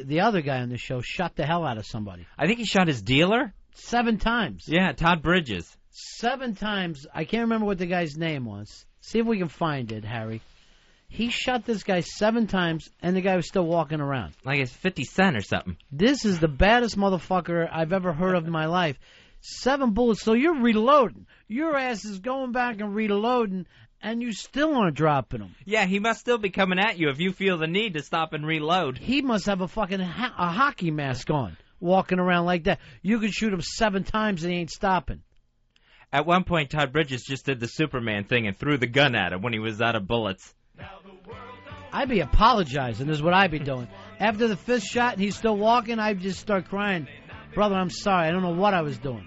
the other guy on the show shot the hell out of somebody. I think he shot his dealer? 7 times. Yeah, Todd Bridges. 7 times. I can't remember what the guy's name was. See if we can find it, Harry. He shot this guy 7 times, and the guy was still walking around. Like it's 50 Cent or something. This is the baddest motherfucker I've ever heard of in my life. 7 bullets, so you're reloading. Your ass is going back and reloading, and you still aren't dropping them. Yeah, he must still be coming at you if you feel the need to stop and reload. He must have a fucking a hockey mask on, walking around like that. You can shoot him 7 times and he ain't stopping. At one point, Todd Bridges just did the Superman thing and threw the gun at him when he was out of bullets. I'd be apologizing, is what I'd be doing. After the 5th shot and he's still walking, I'd just start crying. Brother, I'm sorry. I don't know what I was doing.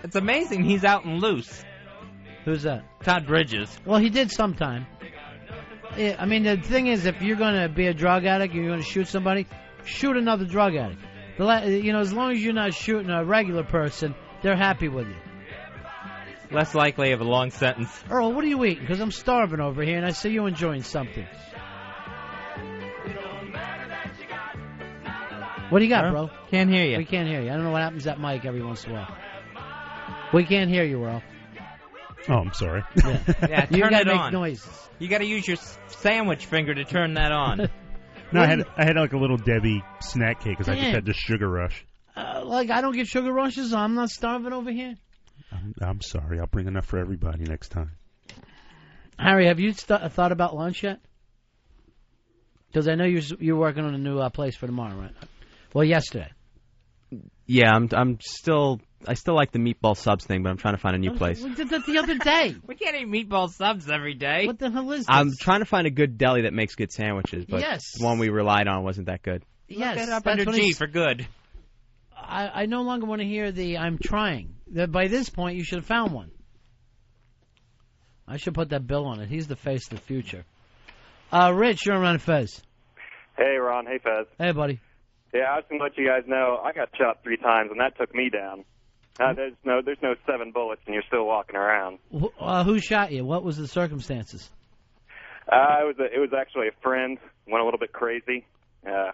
It's amazing he's out and loose. Who's that? Todd Bridges. Well, he did sometime. I mean, the thing is, if you're going to be a drug addict and you're going to shoot somebody, shoot another drug addict. As long as you're not shooting a regular person, they're happy with you. Less likely of a long sentence. Earl, what are you eating? Because I'm starving over here, and I see you enjoying something. What do you got, bro? Can't hear you. We can't hear you. I don't know what happens to that mic every once in a while. We can't hear you, Earl. Oh, I'm sorry. Yeah, you turn gotta it make on. noises. You got to use your sandwich finger to turn that on. No, I had like a little Debbie snack cake because I just had the sugar rush. I don't get sugar rushes. I'm not starving over here. I'm sorry. I'll bring enough for everybody next time. Harry, have you thought about lunch yet? Because I know you're working on a new place for tomorrow, right? Well, yesterday. Yeah, I still like the meatball subs thing, but I'm trying to find a new place. We did that the other day. We can't eat meatball subs every day. What the hell is this? I'm trying to find a good deli that makes good sandwiches, but the one we relied on wasn't that good. Yes, Look it up under G for good. I no longer want to hear the I'm trying. By this point, you should have found one. I should put that bill on it. He's the face of the future. Rich, you're on Ron and Fez. Hey, Ron. Hey, Fez. Hey, buddy. Yeah, I was going to let you guys know I got shot 3 times, and that took me down. There's no 7 bullets, and you're still walking around. Who shot you? What was the circumstances? It was actually a friend. Went a little bit crazy, kind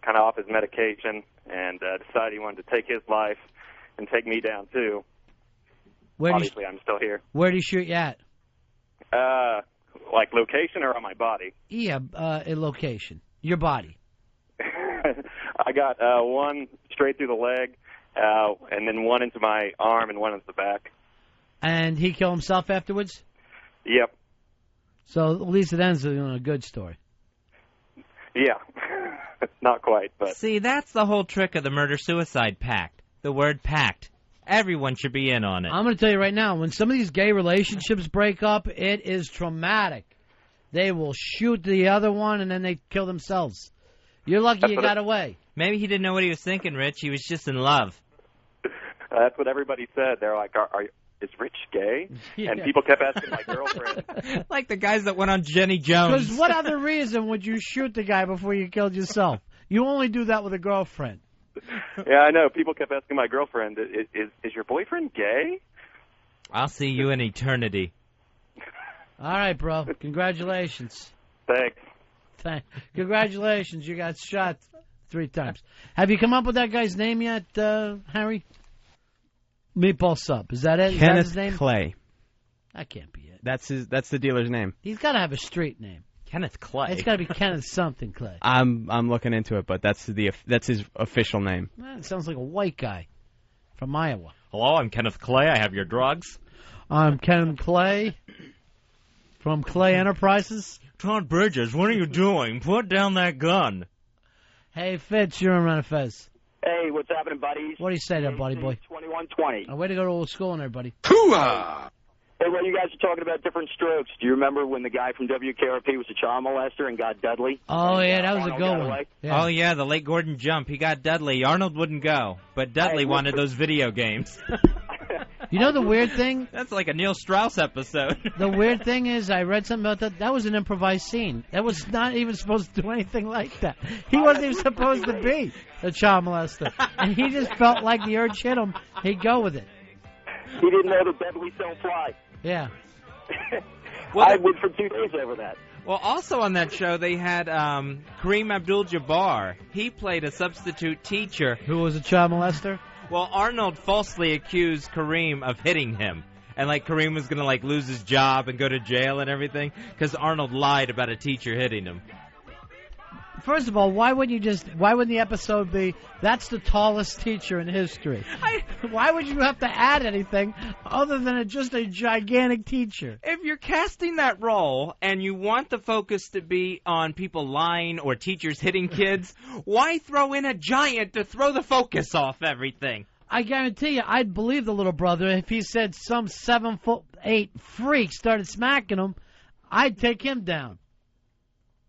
of off his medication, and decided he wanted to take his life and take me down too. Obviously, I'm still here. Where did he shoot you at? Like location or on my body? Yeah, a location. Your body. I got one straight through the leg, and then one into my arm and one into the back. And he killed himself afterwards? Yep. So at least it ends on a good story. Yeah. Not quite, but See, that's the whole trick of the murder-suicide pact. The word pact. Everyone should be in on it. I'm going to tell you right now, when some of these gay relationships break up, it is traumatic. They will shoot the other one, and then they kill themselves. You're lucky you got away. Maybe he didn't know what he was thinking, Rich. He was just in love. that's what everybody said. They're like, is Rich gay? Yeah. And people kept asking my girlfriend. Like the guys that went on Jenny Jones. Because what other reason would you shoot the guy before you killed yourself? You only do that with a girlfriend. Yeah, I know. People kept asking my girlfriend, is your boyfriend gay? I'll see you in eternity. All right, bro. Congratulations. Thanks. Congratulations. You got shot 3 times. Have you come up with that guy's name yet, Harry? Meatball Sub. Is that it? Is that Kenneth his name? Clay. That can't be it. That's the dealer's name. He's got to have a street name. Kenneth Clay. It's got to be Kenneth something Clay. I'm looking into it, but that's his official name. It sounds like a white guy from Iowa. Hello, I'm Kenneth Clay. I have your drugs. I'm Kenneth Clay from Clay Enterprises. Todd Bridges, what are you doing? Put down that gun. Hey, Fitz, you're on Ron and Fez. Hey, what's happening, buddies? What do you say there, buddy boy? 2120. Way to go to old school and everybody. Hoo-ah! Hey, well, you guys are talking about different strokes. Do you remember when the guy from WKRP was a child molester and got Dudley? Oh, yeah, that was a good one. Yeah. Oh, yeah, the late Gordon Jump. He got Dudley. Arnold wouldn't go, but Dudley wanted those video games. You know the weird thing? That's like a Neil Strauss episode. The weird thing is, I read something about that. That was an improvised scene. That was not even supposed to do anything like that. He wasn't even supposed to be a child molester. And he just felt like the urge hit him. He'd go with it. He didn't know the Dudleys don't fly. Yeah. I went for 2 days over that. Well, also on that show, they had Kareem Abdul-Jabbar. He played a substitute teacher. Who was a child molester? Well, Arnold falsely accused Kareem of hitting him. And, Kareem was going to, lose his job and go to jail and everything because Arnold lied about a teacher hitting him. First of all, why wouldn't the episode be, that's the tallest teacher in history? Why would you have to add anything other than just a gigantic teacher? If you're casting that role and you want the focus to be on people lying or teachers hitting kids, why throw in a giant to throw the focus off everything? I guarantee you, I'd believe the little brother if he said some 7'8" freak started smacking him. I'd take him down.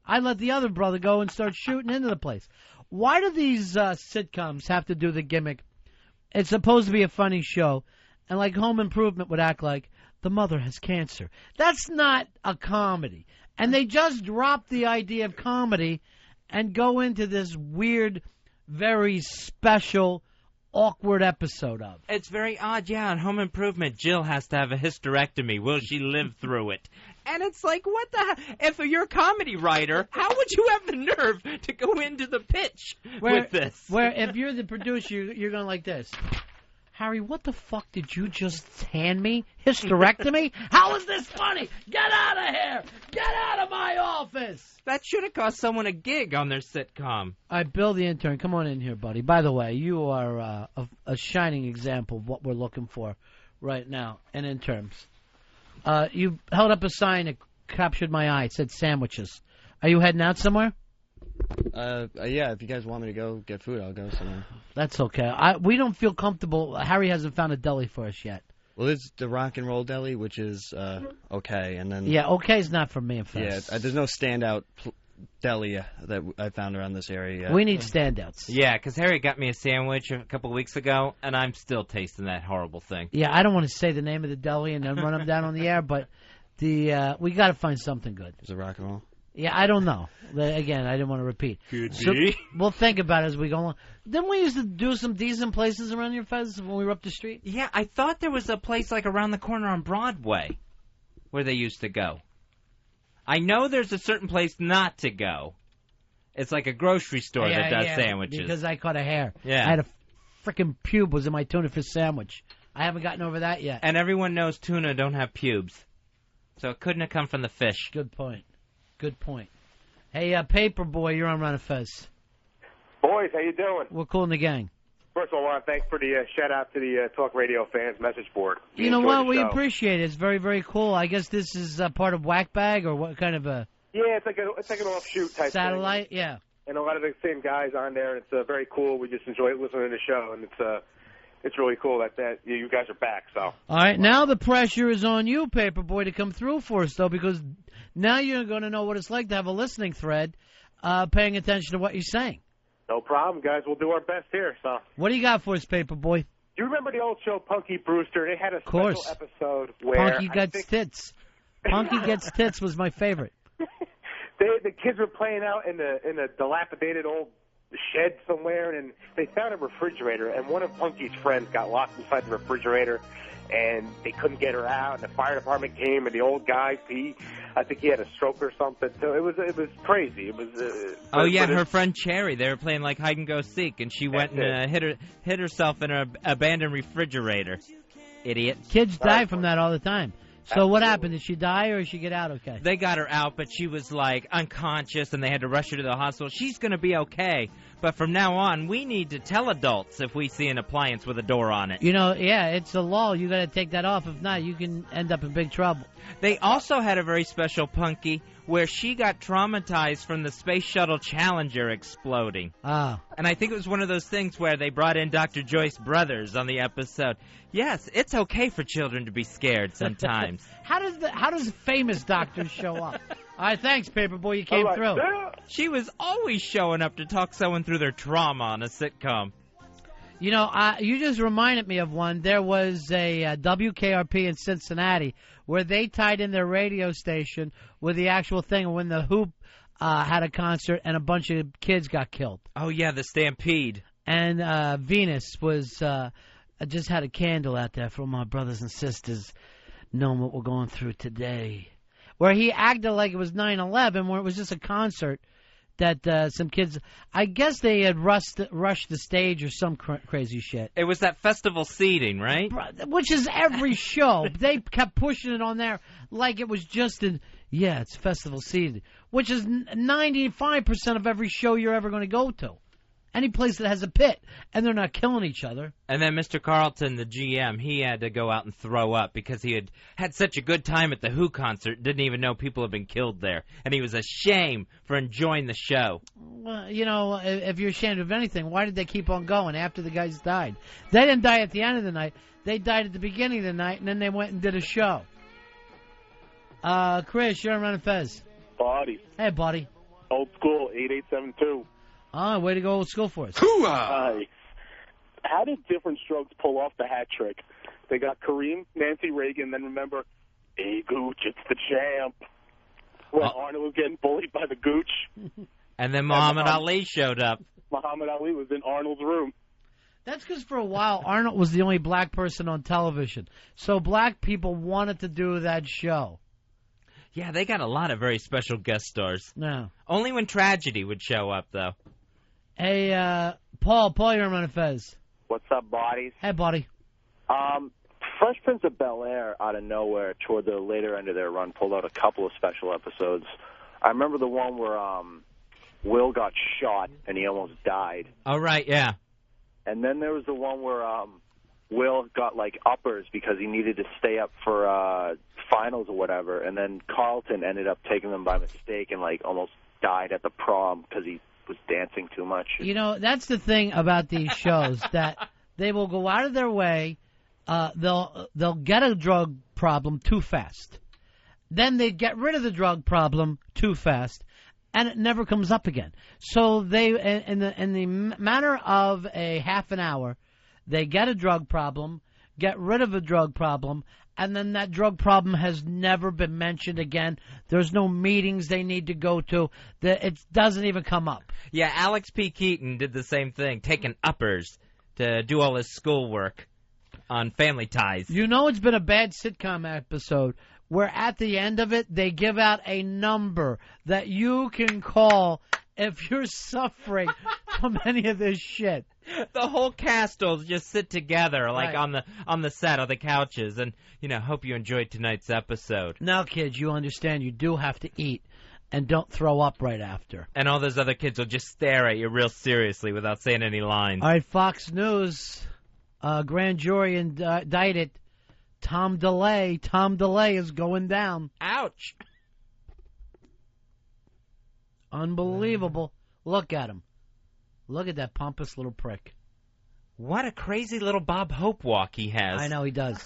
I'd let the other brother go and start shooting into the place. Why do these sitcoms have to do the gimmick? It's supposed to be a funny show, and like Home Improvement would act like, the mother has cancer. That's not a comedy. And they just drop the idea of comedy and go into this weird, very special, awkward episode of. It's very odd, yeah. In Home Improvement, Jill has to have a hysterectomy. Will she live through it? And it's like, what the hell? If you're a comedy writer, how would you have the nerve to go into the pitch with this? Where if you're the producer, you're going like this. Harry, what the fuck did you just hand me? Hysterectomy? How is this funny? Get out of here! Get out of my office! That should have cost someone a gig on their sitcom. All right, Bill the intern, come on in here, buddy. By the way, you are a shining example of what we're looking for right now in interns. You held up a sign that captured my eye. It said sandwiches. Are you heading out somewhere? Yeah, if you guys want me to go get food, I'll go somewhere. That's okay. We don't feel comfortable. Harry hasn't found a deli for us yet. Well, there's the Rock and Roll Deli, which is okay, and then yeah, okay's not for me and Fez. Yeah, there's no standout deli that I found around this area yet. We need standouts. Yeah, because Harry got me a sandwich a couple weeks ago, and I'm still tasting that horrible thing. Yeah, I don't want to say the name of the deli and then run them down on the air, but we got to find something good. Is it Rock and Roll? Yeah, I don't know. Again, I didn't want to repeat. Could so be. We'll think about it as we go along. Didn't we used to do some decent places around your Fez when we were up the street? Yeah, I thought there was a place around the corner on Broadway where they used to go. I know there's a certain place not to go. It's like a grocery store that does sandwiches. Because I caught a hair. Yeah. I had a frickin' pube was in my tuna fish sandwich. I haven't gotten over that yet. And everyone knows tuna don't have pubes. So it couldn't have come from the fish. Good point. Good point. Hey, Paperboy, you're on Ron and Fez. Boys, how you doing? We're cool in the gang. First of all, I want to thanks for the shout-out to the Talk Radio fans message board. You know what? We appreciate it. It's very, very cool. I guess this is part of Whack Bag, or what kind of a... Yeah, it's like an offshoot type satellite? thing. Yeah. and a lot of the same guys on there. And it's very cool. We just enjoy listening to the show, and it's really cool that you guys are back. So. All right, now the pressure is on you, Paperboy, to come through for us, though, because now you're going to know what it's like to have a listening thread paying attention to what you're saying. No problem, guys. We'll do our best here. So. What do you got for us, Paperboy? Do you remember the old show Punky Brewster? They had a special episode where Punky Gets Tits. Punky Gets Tits was my favorite. The kids were playing out in a dilapidated old shed somewhere, and they found a refrigerator, and one of Punky's friends got locked inside the refrigerator, and they couldn't get her out, and the fire department came, and the old guy, I think he had a stroke or something, so it was crazy. It was her friend Cherry, they were playing like hide and go seek, and she went and hit herself in an abandoned refrigerator. Idiot. Kids die from that all the time. So what happened? Did she die or did she get out okay? They got her out, but she was, like, unconscious, and they had to rush her to the hospital. She's going to be okay, but from now on, we need to tell adults if we see an appliance with a door on it. You know, yeah, it's a law. You got to take that off. If not, you can end up in big trouble. They also had a very special Punky where she got traumatized from the Space Shuttle Challenger exploding. Ah. And I think it was one of those things where they brought in Dr. Joyce Brothers on the episode. Yes, it's okay for children to be scared sometimes. How does famous doctors show up? All right, thanks, Paperboy. You came through. She was always showing up to talk someone through their trauma on a sitcom. You know, you just reminded me of one. There was a WKRP in Cincinnati where they tied in their radio station with the actual thing when the Hoop had a concert and a bunch of kids got killed. Oh, yeah, the Stampede. And Venus was just had a candle out there for my brothers and sisters knowing what we're going through today. Where he acted like it was 9/11, where it was just a concert that some kids, I guess they had rushed the stage or some crazy shit. It was that festival seating, right? Which is every show. They kept pushing it on there like it was just it's festival seating, which is 95% of every show you're ever going to go to. Any place that has a pit, and they're not killing each other. And then Mr. Carlton, the GM, he had to go out and throw up because he had such a good time at the Who concert, didn't even know people had been killed there. And he was ashamed for enjoying the show. Well, you know, if you're ashamed of anything, why did they keep on going after the guys died? They didn't die at the end of the night. They died at the beginning of the night, and then they went and did a show. Chris, you're on Ron and Fez. Buddy. Hey, buddy. Old school, 8872. Oh, way to go old school for us. How did Different Strokes pull off the hat trick? They got Kareem, Nancy Reagan, then remember, hey, Gooch, it's the champ. When Arnold was getting bullied by the Gooch. And then Muhammad Ali showed up. Muhammad Ali was in Arnold's room. That's because for a while, Arnold was the only black person on television. So black people wanted to do that show. Yeah, they got a lot of very special guest stars. No. Only when Tragedy would show up, though. Hey, Paul, you're on Ron and Fez. What's up, buddies? Hey, buddy. Fresh Prince of Bel-Air, out of nowhere, toward the later end of their run, pulled out a couple of special episodes. I remember the one where Will got shot and he almost died. Oh, right, yeah. And then there was the one where Will got, like, uppers because he needed to stay up for finals or whatever, and then Carlton ended up taking them by mistake and, like, almost died at the prom because he was dancing too much. You know, that's the thing about these shows, that they will go out of their way, they'll get a drug problem too fast. Then they get rid of the drug problem too fast, and it never comes up again. So they, in the matter of a half an hour, they get a drug problem, get rid of a drug problem, and then that drug problem has never been mentioned again. There's no meetings they need to go to. It doesn't even come up. Yeah, Alex P. Keaton did the same thing, taking uppers to do all his schoolwork on Family Ties. You know it's been a bad sitcom episode where at the end of it, they give out a number that you can call if you're suffering from any of this shit. The whole cast will just sit together, like Right. on the set of the couches, and hope you enjoyed tonight's episode. Now, kids, you understand you do have to eat, and don't throw up right after. And all those other kids will just stare at you real seriously without saying any lines. All right, Fox News, grand jury indicted Tom DeLay. Tom DeLay is going down. Ouch. Unbelievable. Look at him. Look at that pompous little prick. What a crazy little Bob Hope walk he has. I know he does.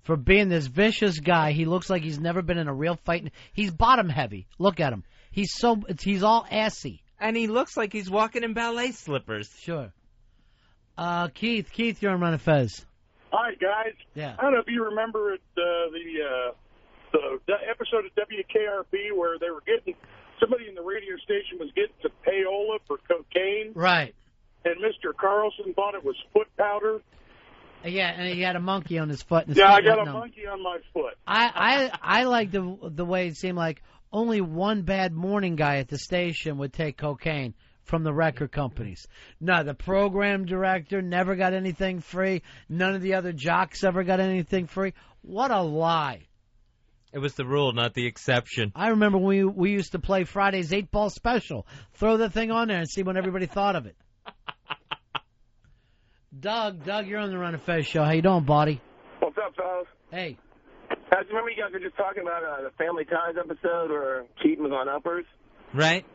For being this vicious guy, he looks like he's never been in a real fight. He's bottom heavy. Look at him. He's all assy. And he looks like he's walking in ballet slippers. Sure. Keith, you're on Ron and Fez. Hi, guys. Yeah. I don't know if you remember the episode of WKRP where they were getting, somebody in the radio station was getting some payola for cocaine. Right. And Mr. Carlson thought it was foot powder. Yeah, and he had a monkey on his foot. And I got a monkey on my foot. I like the way it seemed like only one bad morning guy at the station would take cocaine from the record companies. No, the program director never got anything free. None of the other jocks ever got anything free. What a lie. It was the rule, not the exception. I remember we used to play Friday's 8-ball special. Throw the thing on there and see what everybody thought of it. Doug, you're on the Ron and Fez show. How you doing, buddy? What's up, fellas? Hey. I remember you guys were just talking about the Family Ties episode where Keaton was on Uppers. Right.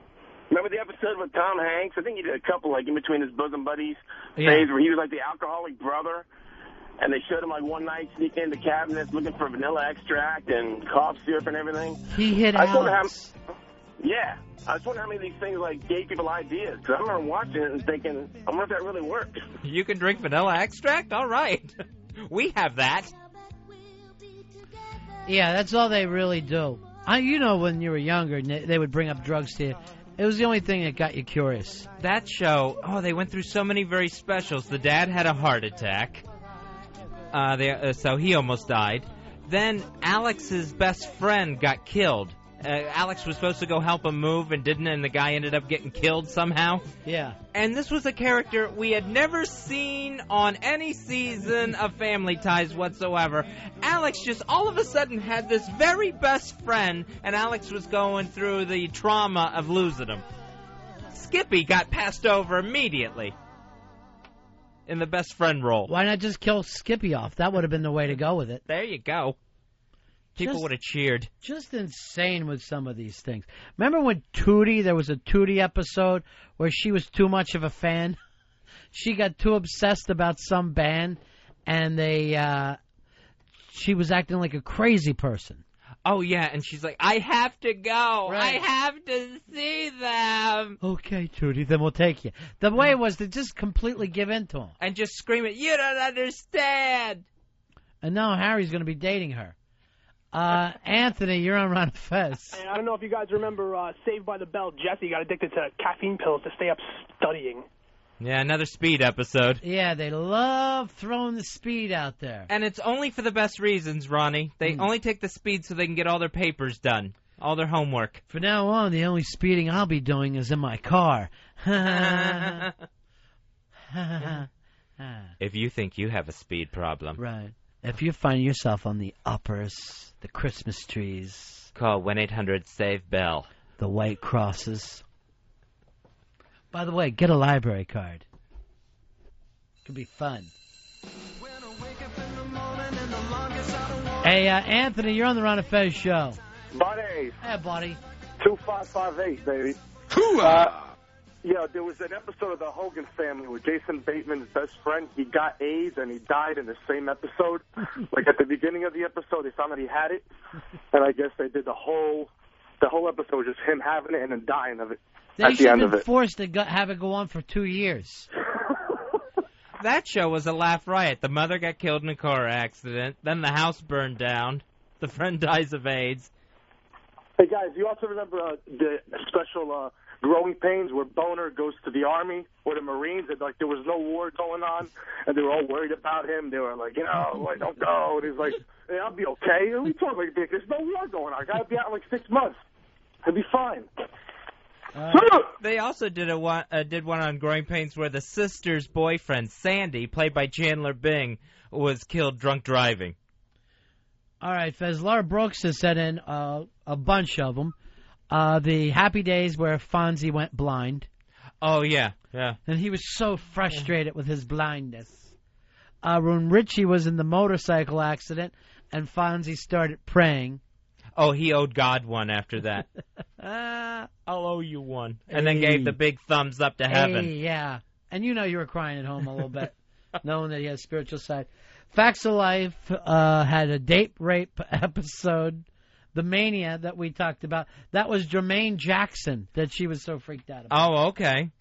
Remember the episode with Tom Hanks? I think he did a couple, like, in between his bosom buddies Yeah. phase where he was, like, the alcoholic brother. And they showed him, like, one night sneaking into cabinets looking for vanilla extract and cough syrup and everything. He hit Alex. Yeah. I was wondering how many of these things, like, gave people ideas. Because I remember watching it and thinking, I wonder if that really works. You can drink vanilla extract? All right. We have that. Yeah, that's all they really do. You know, when you were younger, they would bring up drugs to you. It was the only thing that got you curious. That show, they went through so many very specials. The dad had a heart attack, so he almost died. Then Alex's best friend got killed. Alex was supposed to go help him move and didn't, and the guy ended up getting killed somehow. Yeah. And this was a character we had never seen on any season of Family Ties whatsoever. Alex just all of a sudden had this very best friend, and Alex was going through the trauma of losing him. Skippy got passed over immediately in the best friend role. Why not just kill Skippy off? That would have been the way to go with it. There you go. People would have cheered. Just insane with some of these things. Remember when Tootie, there was a Tootie episode where she was too much of a fan? She got too obsessed about some band, and she was acting like a crazy person. Oh, yeah, and she's like, I have to go. Right. I have to see them. Okay, Tootie, then we'll take you. The way it was to just completely give in to him. And just scream it, you don't understand. And now Harry's going to be dating her. Anthony, you're on Ron and Fez. I don't know if you guys remember Saved by the Bell. Jesse got addicted to caffeine pills to stay up studying. Yeah, another Speed episode. Yeah, they love throwing the speed out there. And it's only for the best reasons, Ronnie. They only take the speed so they can get all their papers done, all their homework. From now on, the only speeding I'll be doing is in my car. If you think you have a speed problem. Right. If you find yourself on the uppers, the Christmas trees, call 1-800-SAVE-BELL. The white crosses. By the way, get a library card. Could be fun. Hey, Anthony, you're on the Ron and Fez show. Buddy. Hey, buddy. 2558, baby. Yeah, there was an episode of the Hogan Family where Jason Bateman's best friend, he got AIDS and he died in the same episode. Like at the beginning of the episode, they found that he had it, and I guess they did the whole episode was just him having it and then dying of it. They should have been forced to have it go on for 2 years. That show was a laugh riot. The mother got killed in a car accident. Then the house burned down. The friend dies of AIDS. Hey, guys, you also remember the special Growing Pains where Boner goes to the Army or the Marines, and like there was no war going on, and they were all worried about him. They were like, don't go. And he's like, hey, I'll be okay. What are you talking about? There's no war going on. I got to be out in like 6 months. I'll be fine. They also did one on Growing Pains where the sister's boyfriend, Sandy, played by Chandler Bing, was killed drunk driving. All right, Fez. Laura Brooks has sent in a bunch of them. The Happy Days where Fonzie went blind. Oh, yeah, yeah. And he was so frustrated with his blindness. When Richie was in the motorcycle accident and Fonzie started praying. Oh, he owed God one after that. I'll owe you one. And then gave the big thumbs up to heaven. Hey, yeah. And you know you were crying at home a little bit, knowing that he has a spiritual side. Facts of Life had a date rape episode. The Mania that we talked about. That was Jermaine Jackson that she was so freaked out about. Oh, okay.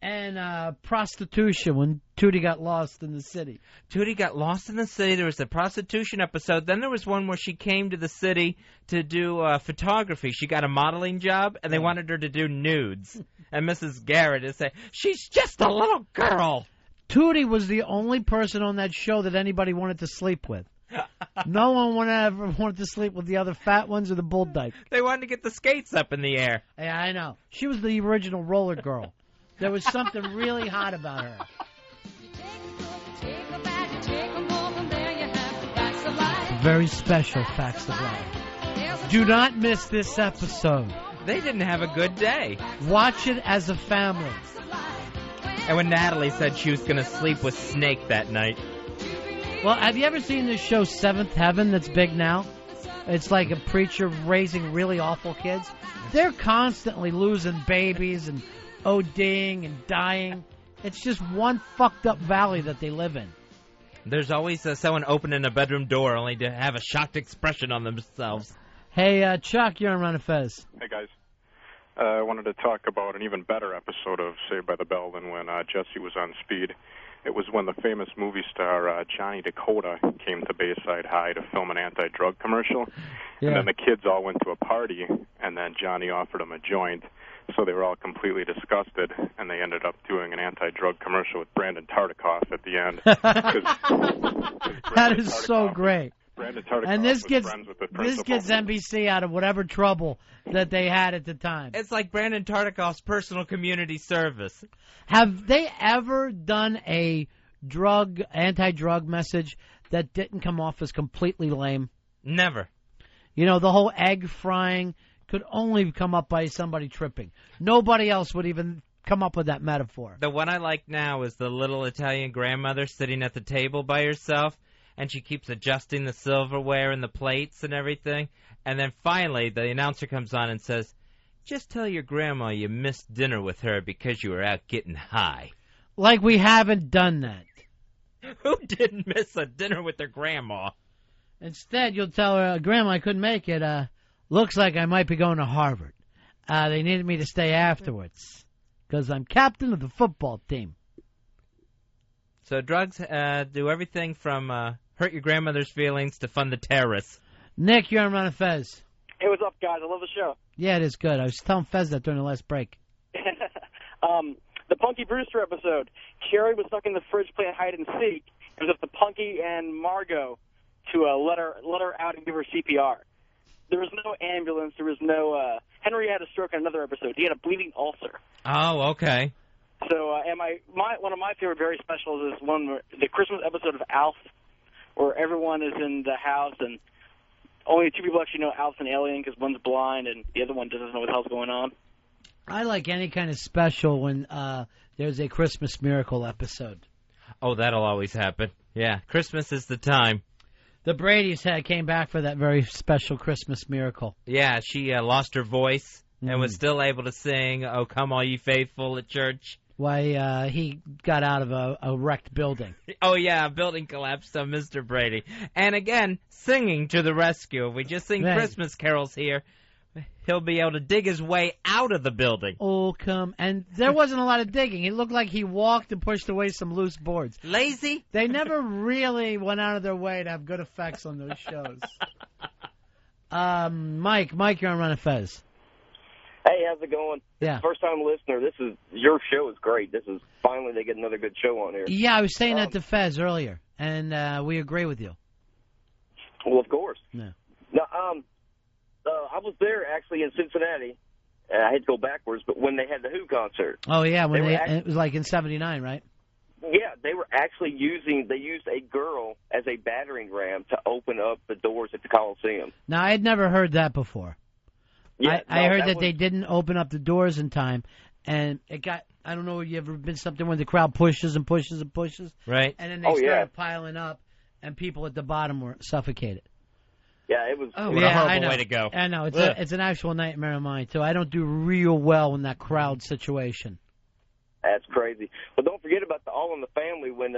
And prostitution when Tootie got lost in the city. Tootie got lost in the city. There was a prostitution episode. Then there was one where she came to the city to do photography. She got a modeling job, and they wanted her to do nudes. And Mrs. Garrett is saying, she's just a little girl. Tootie was the only person on that show that anybody wanted to sleep with. No one ever wanted to sleep with the other fat ones or the bull dyke. They wanted to get the skates up in the air. Yeah, I know. She was the original roller girl. There was something really hot about her. Very special Facts of Life. Do not miss this episode. They didn't have a good day. Watch it as a family. And when Natalie said she was going to sleep with Snake that night. Well, have you ever seen this show Seventh Heaven that's big now? It's like a preacher raising really awful kids. They're constantly losing babies and ODing and dying. It's just one fucked up valley that they live in. There's always someone opening a bedroom door only to have a shocked expression on themselves. Hey, Chuck, you're on Ron and Fez. Hey, guys. I wanted to talk about an even better episode of Saved by the Bell than when Jesse was on speed. It was when the famous movie star Johnny Dakota came to Bayside High to film an anti-drug commercial. Yeah. And then the kids all went to a party, and then Johnny offered them a joint. So they were all completely disgusted, and they ended up doing an anti-drug commercial with Brandon Tartikoff at the end. That is so great. Brandon Tartikoff And this was gets friends with the principal. NBC out of whatever trouble that they had at the time. It's like Brandon Tartikoff's personal community service. Have they ever done a anti-drug message that didn't come off as completely lame? Never. You know, the whole egg frying could only come up by somebody tripping. Nobody else would even come up with that metaphor. The one I like now is the little Italian grandmother sitting at the table by herself, and she keeps adjusting the silverware and the plates and everything. And then finally, the announcer comes on and says, just tell your grandma you missed dinner with her because you were out getting high. Like we haven't done that. Who didn't miss a dinner with their grandma? Instead, you'll tell her, Grandma, I couldn't make it. Looks like I might be going to Harvard. They needed me to stay afterwards because I'm captain of the football team. So drugs do everything from hurt your grandmother's feelings to fund the terrorists. Nick, you're on Ron and Fez. Hey, what's up, guys? I love the show. Yeah, it is good. I was telling Fez that during the last break. The Punky Brewster episode. Carrie was stuck in the fridge playing hide and seek. It was up to Punky and Margot to let her out and give her CPR. There was no ambulance. There was no... Henry had a stroke in another episode. He had a bleeding ulcer. Oh, okay. So, and one of my favorite very specials is the Christmas episode of Alf, where everyone is in the house and only two people actually know Alf's an alien because one's blind and the other one doesn't know what the hell's going on. I like any kind of special when there's a Christmas Miracle episode. Oh, that'll always happen. Yeah, Christmas is the time. The Brady's came back for that very special Christmas Miracle. Yeah, she lost her voice and was still able to sing, "Oh, Come All Ye Faithful" at church. Why, he got out of a wrecked building. Oh, yeah, a building collapsed on Mr. Brady. And again, singing to the rescue. If we just sing Christmas carols here, he'll be able to dig his way out of the building. Oh, come. And there wasn't a lot of digging. It looked like he walked and pushed away some loose boards. Lazy? They never really went out of their way to have good effects on those shows. Mike, you're on Ron and Fez. Hey, how's it going? Yeah. First time listener. Your show is great. This is finally they get another good show on here. Yeah, I was saying that to Fez earlier, and we agree with you. Well, of course. Yeah. Now, I was there actually in Cincinnati. I had to go backwards, but when they had the Who concert. Oh yeah, it was like in '79, right? Yeah, they were actually they used a girl as a battering ram to open up the doors at the Coliseum. Now I had never heard that before. Yeah, I heard that they didn't open up the doors in time, and it got. I don't know if you ever been something when the crowd pushes and pushes and pushes, right? And then they started piling up, and people at the bottom were suffocated. Yeah, it was. Oh, Yeah, what a horrible I know. way to go. I know. Ugh. It's an actual nightmare of mine, too. I don't do real well in that crowd situation. That's crazy. But don't forget about the All in the Family when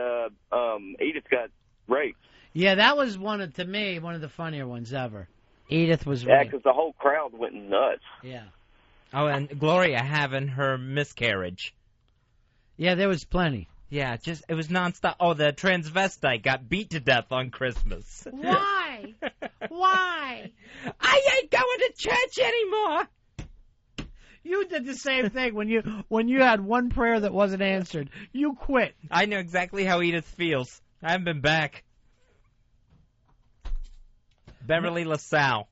Edith got raped. Yeah, that was to me, one of the funnier ones ever. Edith was Yeah, raped. because the whole crowd went nuts. Yeah. Oh, and Gloria having her miscarriage. Yeah, there was plenty. Yeah, it was nonstop. Oh, the transvestite got beat to death on Christmas. Why? Why? I ain't going to church anymore. You did the same thing when you had one prayer that wasn't answered. You quit. I know exactly how Edith feels. I haven't been back. Beverly LaSalle.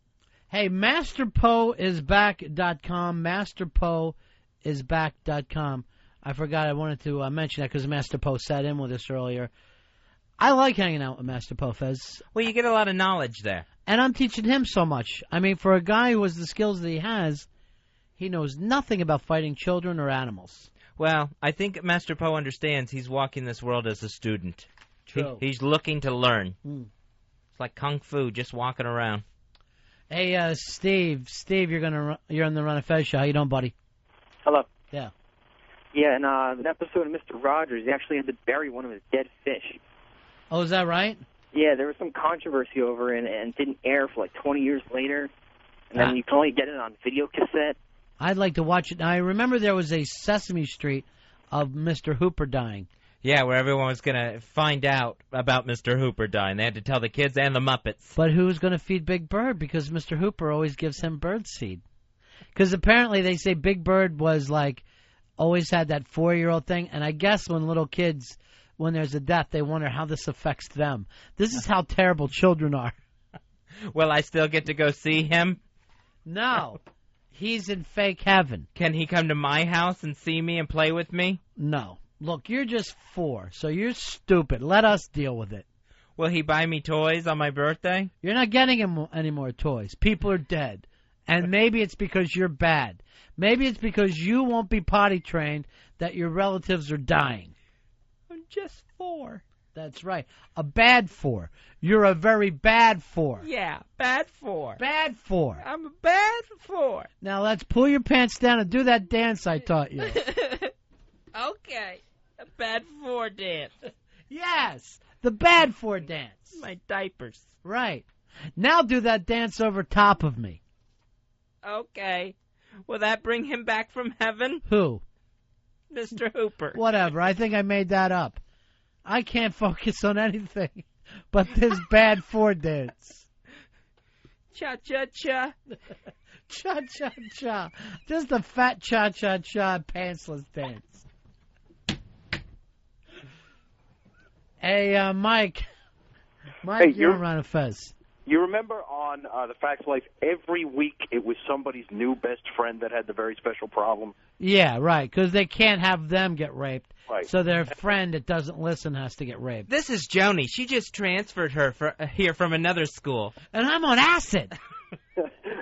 Hey, MasterPoeIsBack.com. MasterPoeIsBack.com. I forgot I wanted to mention that because Master Poe sat in with us earlier. I like hanging out with Master Poe, Fez. Well, you get a lot of knowledge there. And I'm teaching him so much. I mean, for a guy who has the skills that he has, he knows nothing about fighting children or animals. Well, I think Master Poe understands he's walking this world as a student. True. He's looking to learn. It's like Kung Fu, just walking around. Hey, Steve. Steve, you're on the Ron and Fez show. How you doing, buddy? Hello. Yeah. Yeah, in an episode of Mr. Rogers, he actually had to bury one of his dead fish. Oh, is that right? Yeah, there was some controversy over it, and it didn't air for like 20 years later. And then you can only get it on video cassette. I'd like to watch it. Now, I remember there was a Sesame Street of Mr. Hooper dying. Yeah, where everyone was going to find out about Mr. Hooper dying. They had to tell the kids and the Muppets. But who's going to feed Big Bird? Because Mr. Hooper always gives him bird seed. Because apparently they say Big Bird was like, always had that 4-year-old thing. And I guess when little kids, when there's a death, they wonder how this affects them. This is how terrible children are. Will I still get to go see him? No. He's in fake heaven. Can he come to my house and see me and play with me? No. Look, you're just 4, so you're stupid. Let us deal with it. Will he buy me toys on my birthday? You're not getting him any more toys. People are dead. And maybe it's because you're bad. Maybe it's because you won't be potty trained that your relatives are dying. I'm just 4. That's right. A bad 4. You're a very bad 4. Yeah, bad 4. Bad 4. I'm a bad 4. Now let's pull your pants down and do that dance I taught you. Okay. A bad 4 dance. Yes. The bad 4 dance. My diapers. Right. Now do that dance over top of me. Okay. Will that bring him back from heaven? Who? Mr. Hooper. Whatever. I think I made that up. I can't focus on anything but this bad 4 dance. Cha-cha-cha. Cha-cha-cha. Just a fat cha-cha-cha pantsless dance. Hey, Mike. Mike, Hey, you're on Ron and Fez. You remember on The Facts of Life, every week it was somebody's new best friend that had the very special problem? Yeah, right, because they can't have them get raped. Right. So their friend that doesn't listen has to get raped. This is Joni. She just transferred her here from another school. And I'm on acid.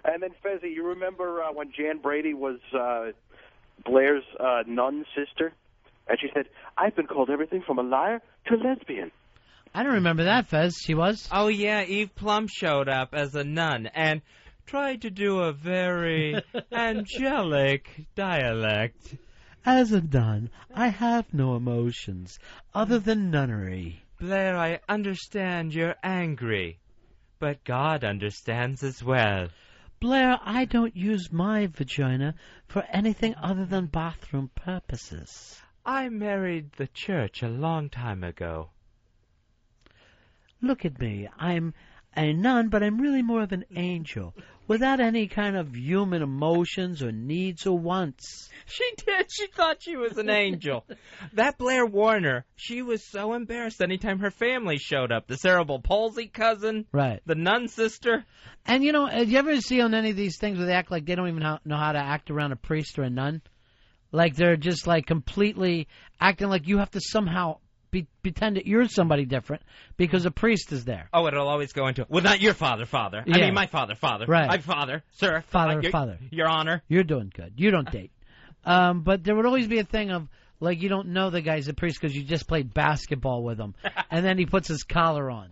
And then, Fezzi, you remember when Jan Brady was Blair's nun sister? And she said, I've been called everything from a liar to a lesbian. I don't remember that, Fez. She was? Oh, yeah, Eve Plum showed up as a nun and tried to do a very angelic dialect. As a nun, I have no emotions other than nunnery. Blair, I understand you're angry, but God understands as well. Blair, I don't use my vagina for anything other than bathroom purposes. I married the church a long time ago. Look at me. I'm a nun, but I'm really more of an angel, without any kind of human emotions or needs or wants. She did. She thought she was an angel. That Blair Warner, she was so embarrassed anytime her family showed up. The cerebral palsy cousin. Right. The nun sister. And, you know, have you ever see on any of these things where they act like they don't even know how to act around a priest or a nun? Like they're just like completely acting like you have to somehow pretend that you're somebody different because a priest is there. Oh, it'll always go into, well, not your father. Yeah. I mean, my father. Right. I'm father, sir. Father. Your Honor. You're doing good. You don't date. But there would always be a thing of, like, you don't know the guy's a priest because you just played basketball with him. And then he puts his collar on.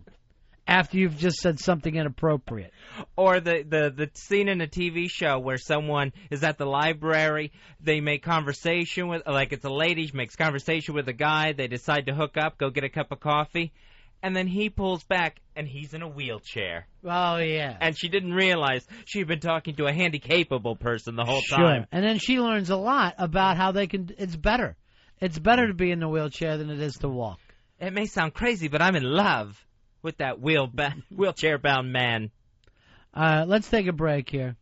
after you've just said something inappropriate. Or the scene in a TV show where someone is at the library, they make conversation with, like it's a lady, makes conversation with a guy, they decide to hook up, go get a cup of coffee, and then he pulls back, and he's in a wheelchair. Oh, yeah. And she didn't realize she'd been talking to a handy-capable person the whole Sure. time. And then she learns a lot about how they can, it's better. It's better to be in the wheelchair than it is to walk. It may sound crazy, but I'm in love with that wheelchair-bound man. Let's take a break here.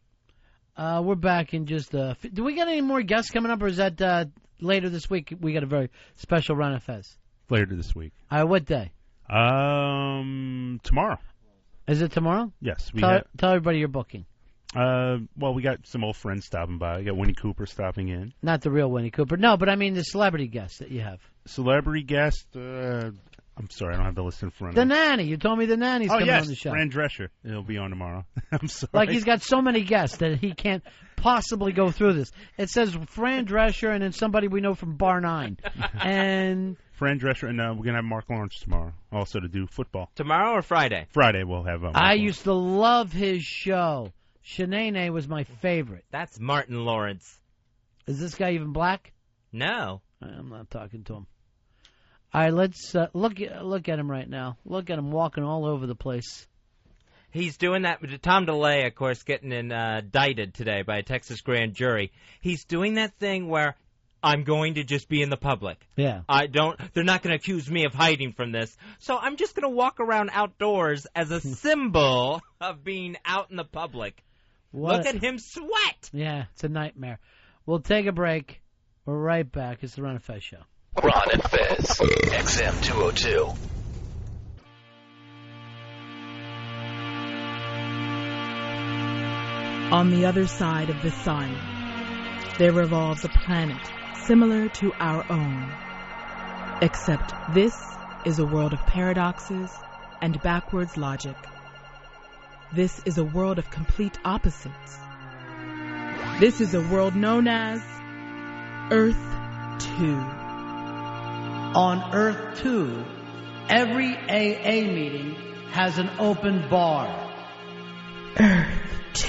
We're back in just do we got any more guests coming up, or is that later this week? We got a very special Ron and Fez. Later this week. What day? Tomorrow. Is it tomorrow? Yes. Tell everybody you're booking. Well, we got some old friends stopping by. We got Winnie Cooper stopping in. Not the real Winnie Cooper. No, but I mean the celebrity guests that you have. Celebrity guest? I'm sorry, I don't have the list in front The of me. nanny. You told me the nanny's coming yes, on the show. Fran Drescher. He'll be on tomorrow. I'm sorry. Like he's got so many guests that he can't possibly go through this. It says Fran Drescher and then somebody we know from Bar 9. And Fran Drescher, and we're going to have Mark Lawrence tomorrow also to do football. Tomorrow or Friday? Friday we'll have Mark I Lawrence. used to love his show. Shanae was my favorite. That's Martin Lawrence. Is this guy even black? No. I'm not talking to him. All right, let's look at him right now. Look at him walking all over the place. He's doing that. Tom DeLay, of course, getting indicted today by a Texas grand jury. He's doing that thing where I'm going to just be in the public. Yeah. They're not going to accuse me of hiding from this. So I'm just going to walk around outdoors as a symbol of being out in the public. Look at him sweat. Yeah, it's a nightmare. We'll take a break. We're right back. It's the Ron and Fez Show. Ron and Fez, XM 202. On the other side of the sun, there revolves a planet similar to our own. Except this is a world of paradoxes and backwards logic. This is a world of complete opposites. This is a world known as Earth 2. On Earth 2, every AA meeting has an open bar. Earth 2.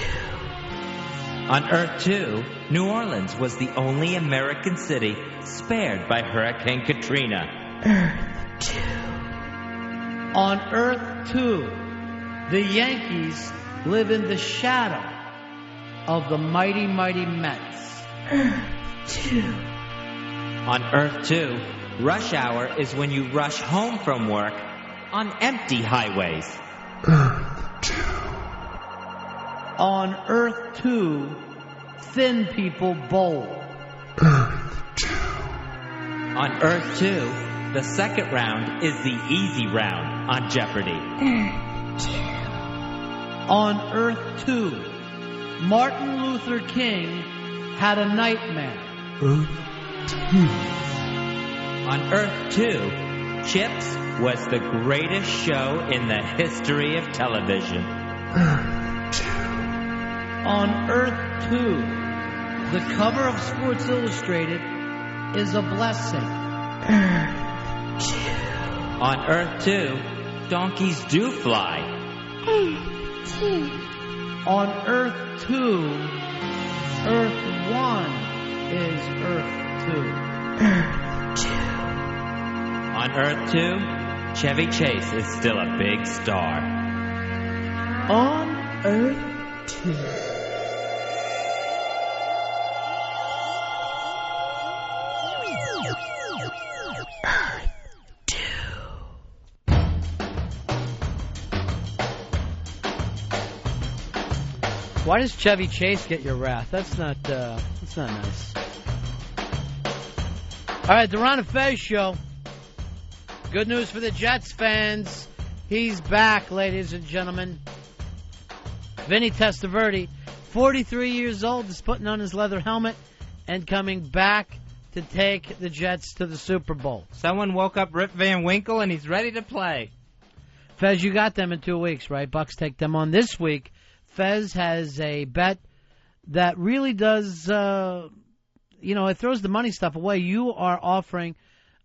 On Earth 2, New Orleans was the only American city spared by Hurricane Katrina. Earth 2. On Earth 2, the Yankees live in the shadow of the mighty, mighty Mets. Earth 2. On Earth 2, rush hour is when you rush home from work on empty highways. Earth 2. On Earth 2, thin people bowl. Earth 2. On Earth 2, the second round is the easy round on Jeopardy. Earth 2. On Earth 2, Martin Luther King had a nightmare. Earth 2. On Earth 2, Chips was the greatest show in the history of television. Earth 2. On Earth 2, the cover of Sports Illustrated is a blessing. Earth 2. On Earth 2, donkeys do fly. Earth 2. On Earth 2, Earth 1 is Earth 2. Earth 2. On Earth 2, Chevy Chase is still a big star. On Earth 2. Why does Chevy Chase get your wrath? That's not nice. All right, the Ron and Fez Show. Good news for the Jets fans. He's back, ladies and gentlemen. Vinny Testaverde, 43 years old, is putting on his leather helmet and coming back to take the Jets to the Super Bowl. Someone woke up Rip Van Winkle and he's ready to play. Fez, you got them in 2 weeks, right? Bucks take them on this week. Fez has a bet that really does, it throws the money stuff away. You are offering,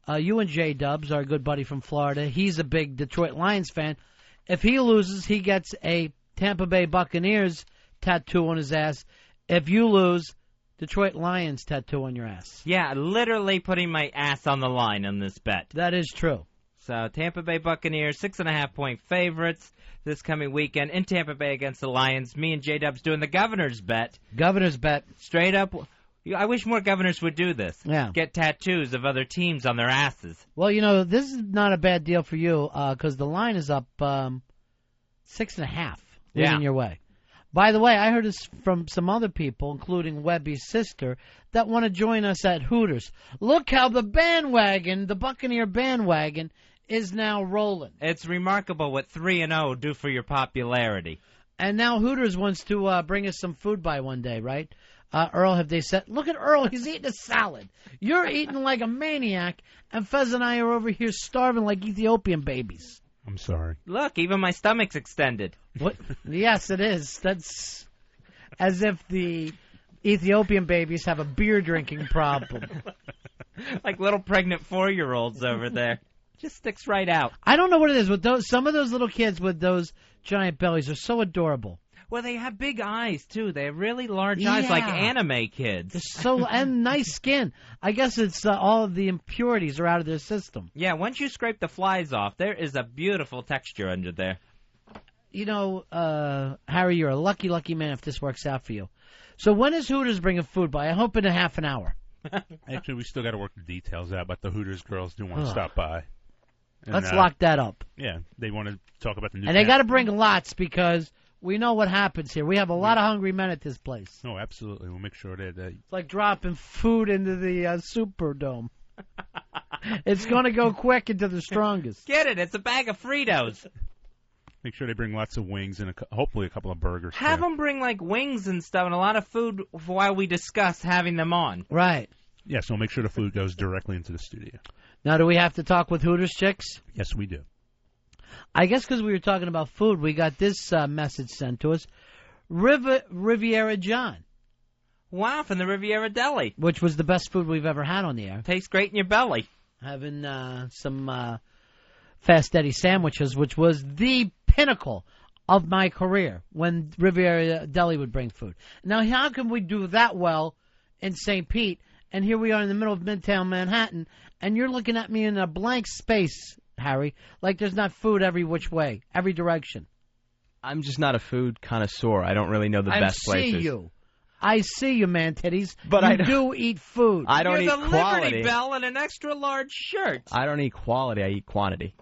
you and J-Dubs, our good buddy from Florida, he's a big Detroit Lions fan, If he loses, he gets a Tampa Bay Buccaneers tattoo on his ass. If you lose, Detroit Lions tattoo on your ass. Yeah, literally putting my ass on the line on this bet. That is true. So Tampa Bay Buccaneers, 6.5-point favorites this coming weekend in Tampa Bay against the Lions. Me and J-Dub's doing the Governor's bet. Governor's bet. Straight up. I wish more governors would do this. Yeah. Get tattoos of other teams on their asses. Well, this is not a bad deal for you because the line is up 6.5 leading your way. By the way, I heard this from some other people, including Webby's sister, that want to join us at Hooters. Look how the Buccaneer bandwagon, is now rolling. It's remarkable what 3-0 do for your popularity. And now Hooters wants to bring us some food by one day, right? Earl, have they said, look at Earl, he's eating a salad. You're eating like a maniac, and Fez and I are over here starving like Ethiopian babies. I'm sorry. Look, even my stomach's extended. What? Yes, it is. That's as if the Ethiopian babies have a beer drinking problem. Like little pregnant 4-year-olds over there. Just sticks right out. I don't know what it is with some of those little kids with those giant bellies are so adorable. Well, they have big eyes, too. They have really large eyes, like anime kids. And nice skin. I guess it's all of the impurities are out of their system. Yeah, once you scrape the flies off, there is a beautiful texture under there. Harry, you're a lucky, lucky man if this works out for you. So when is Hooters bringing food by? I hope in a half an hour. Actually, we still got to work the details out, but the Hooters girls do want to stop by. And, let's lock that up. Yeah, they want to talk about the new. And they got to bring lots because we know what happens here. We have a lot of hungry men at this place. Oh, absolutely. We'll make sure that it's like dropping food into the Superdome. It's going to go quick into the strongest. Get it? It's a bag of Fritos. Make sure they bring lots of wings and hopefully a couple of burgers. Have them bring like wings and stuff and a lot of food while we discuss having them on. Right. Yeah, so make sure the food goes directly into the studio. Now, do we have to talk with Hooters chicks? Yes, we do. I guess because we were talking about food, we got this message sent to us. Riviera John. Wow, from the Riviera Deli. Which was the best food we've ever had on the air. Tastes great in your belly. Having some Fast Eddie sandwiches, which was the pinnacle of my career when Riviera Deli would bring food. Now, how can we do that well in St. Pete, and here we are in the middle of Midtown Manhattan, and you're looking at me in a blank space, Harry, like there's not food every which way, every direction. I'm just not a food connoisseur. I don't really know the best places. I see you, man, titties. But I do eat food. I don't eat You're the quality. Liberty Bell in an extra large shirt. I don't eat quality. I eat quantity.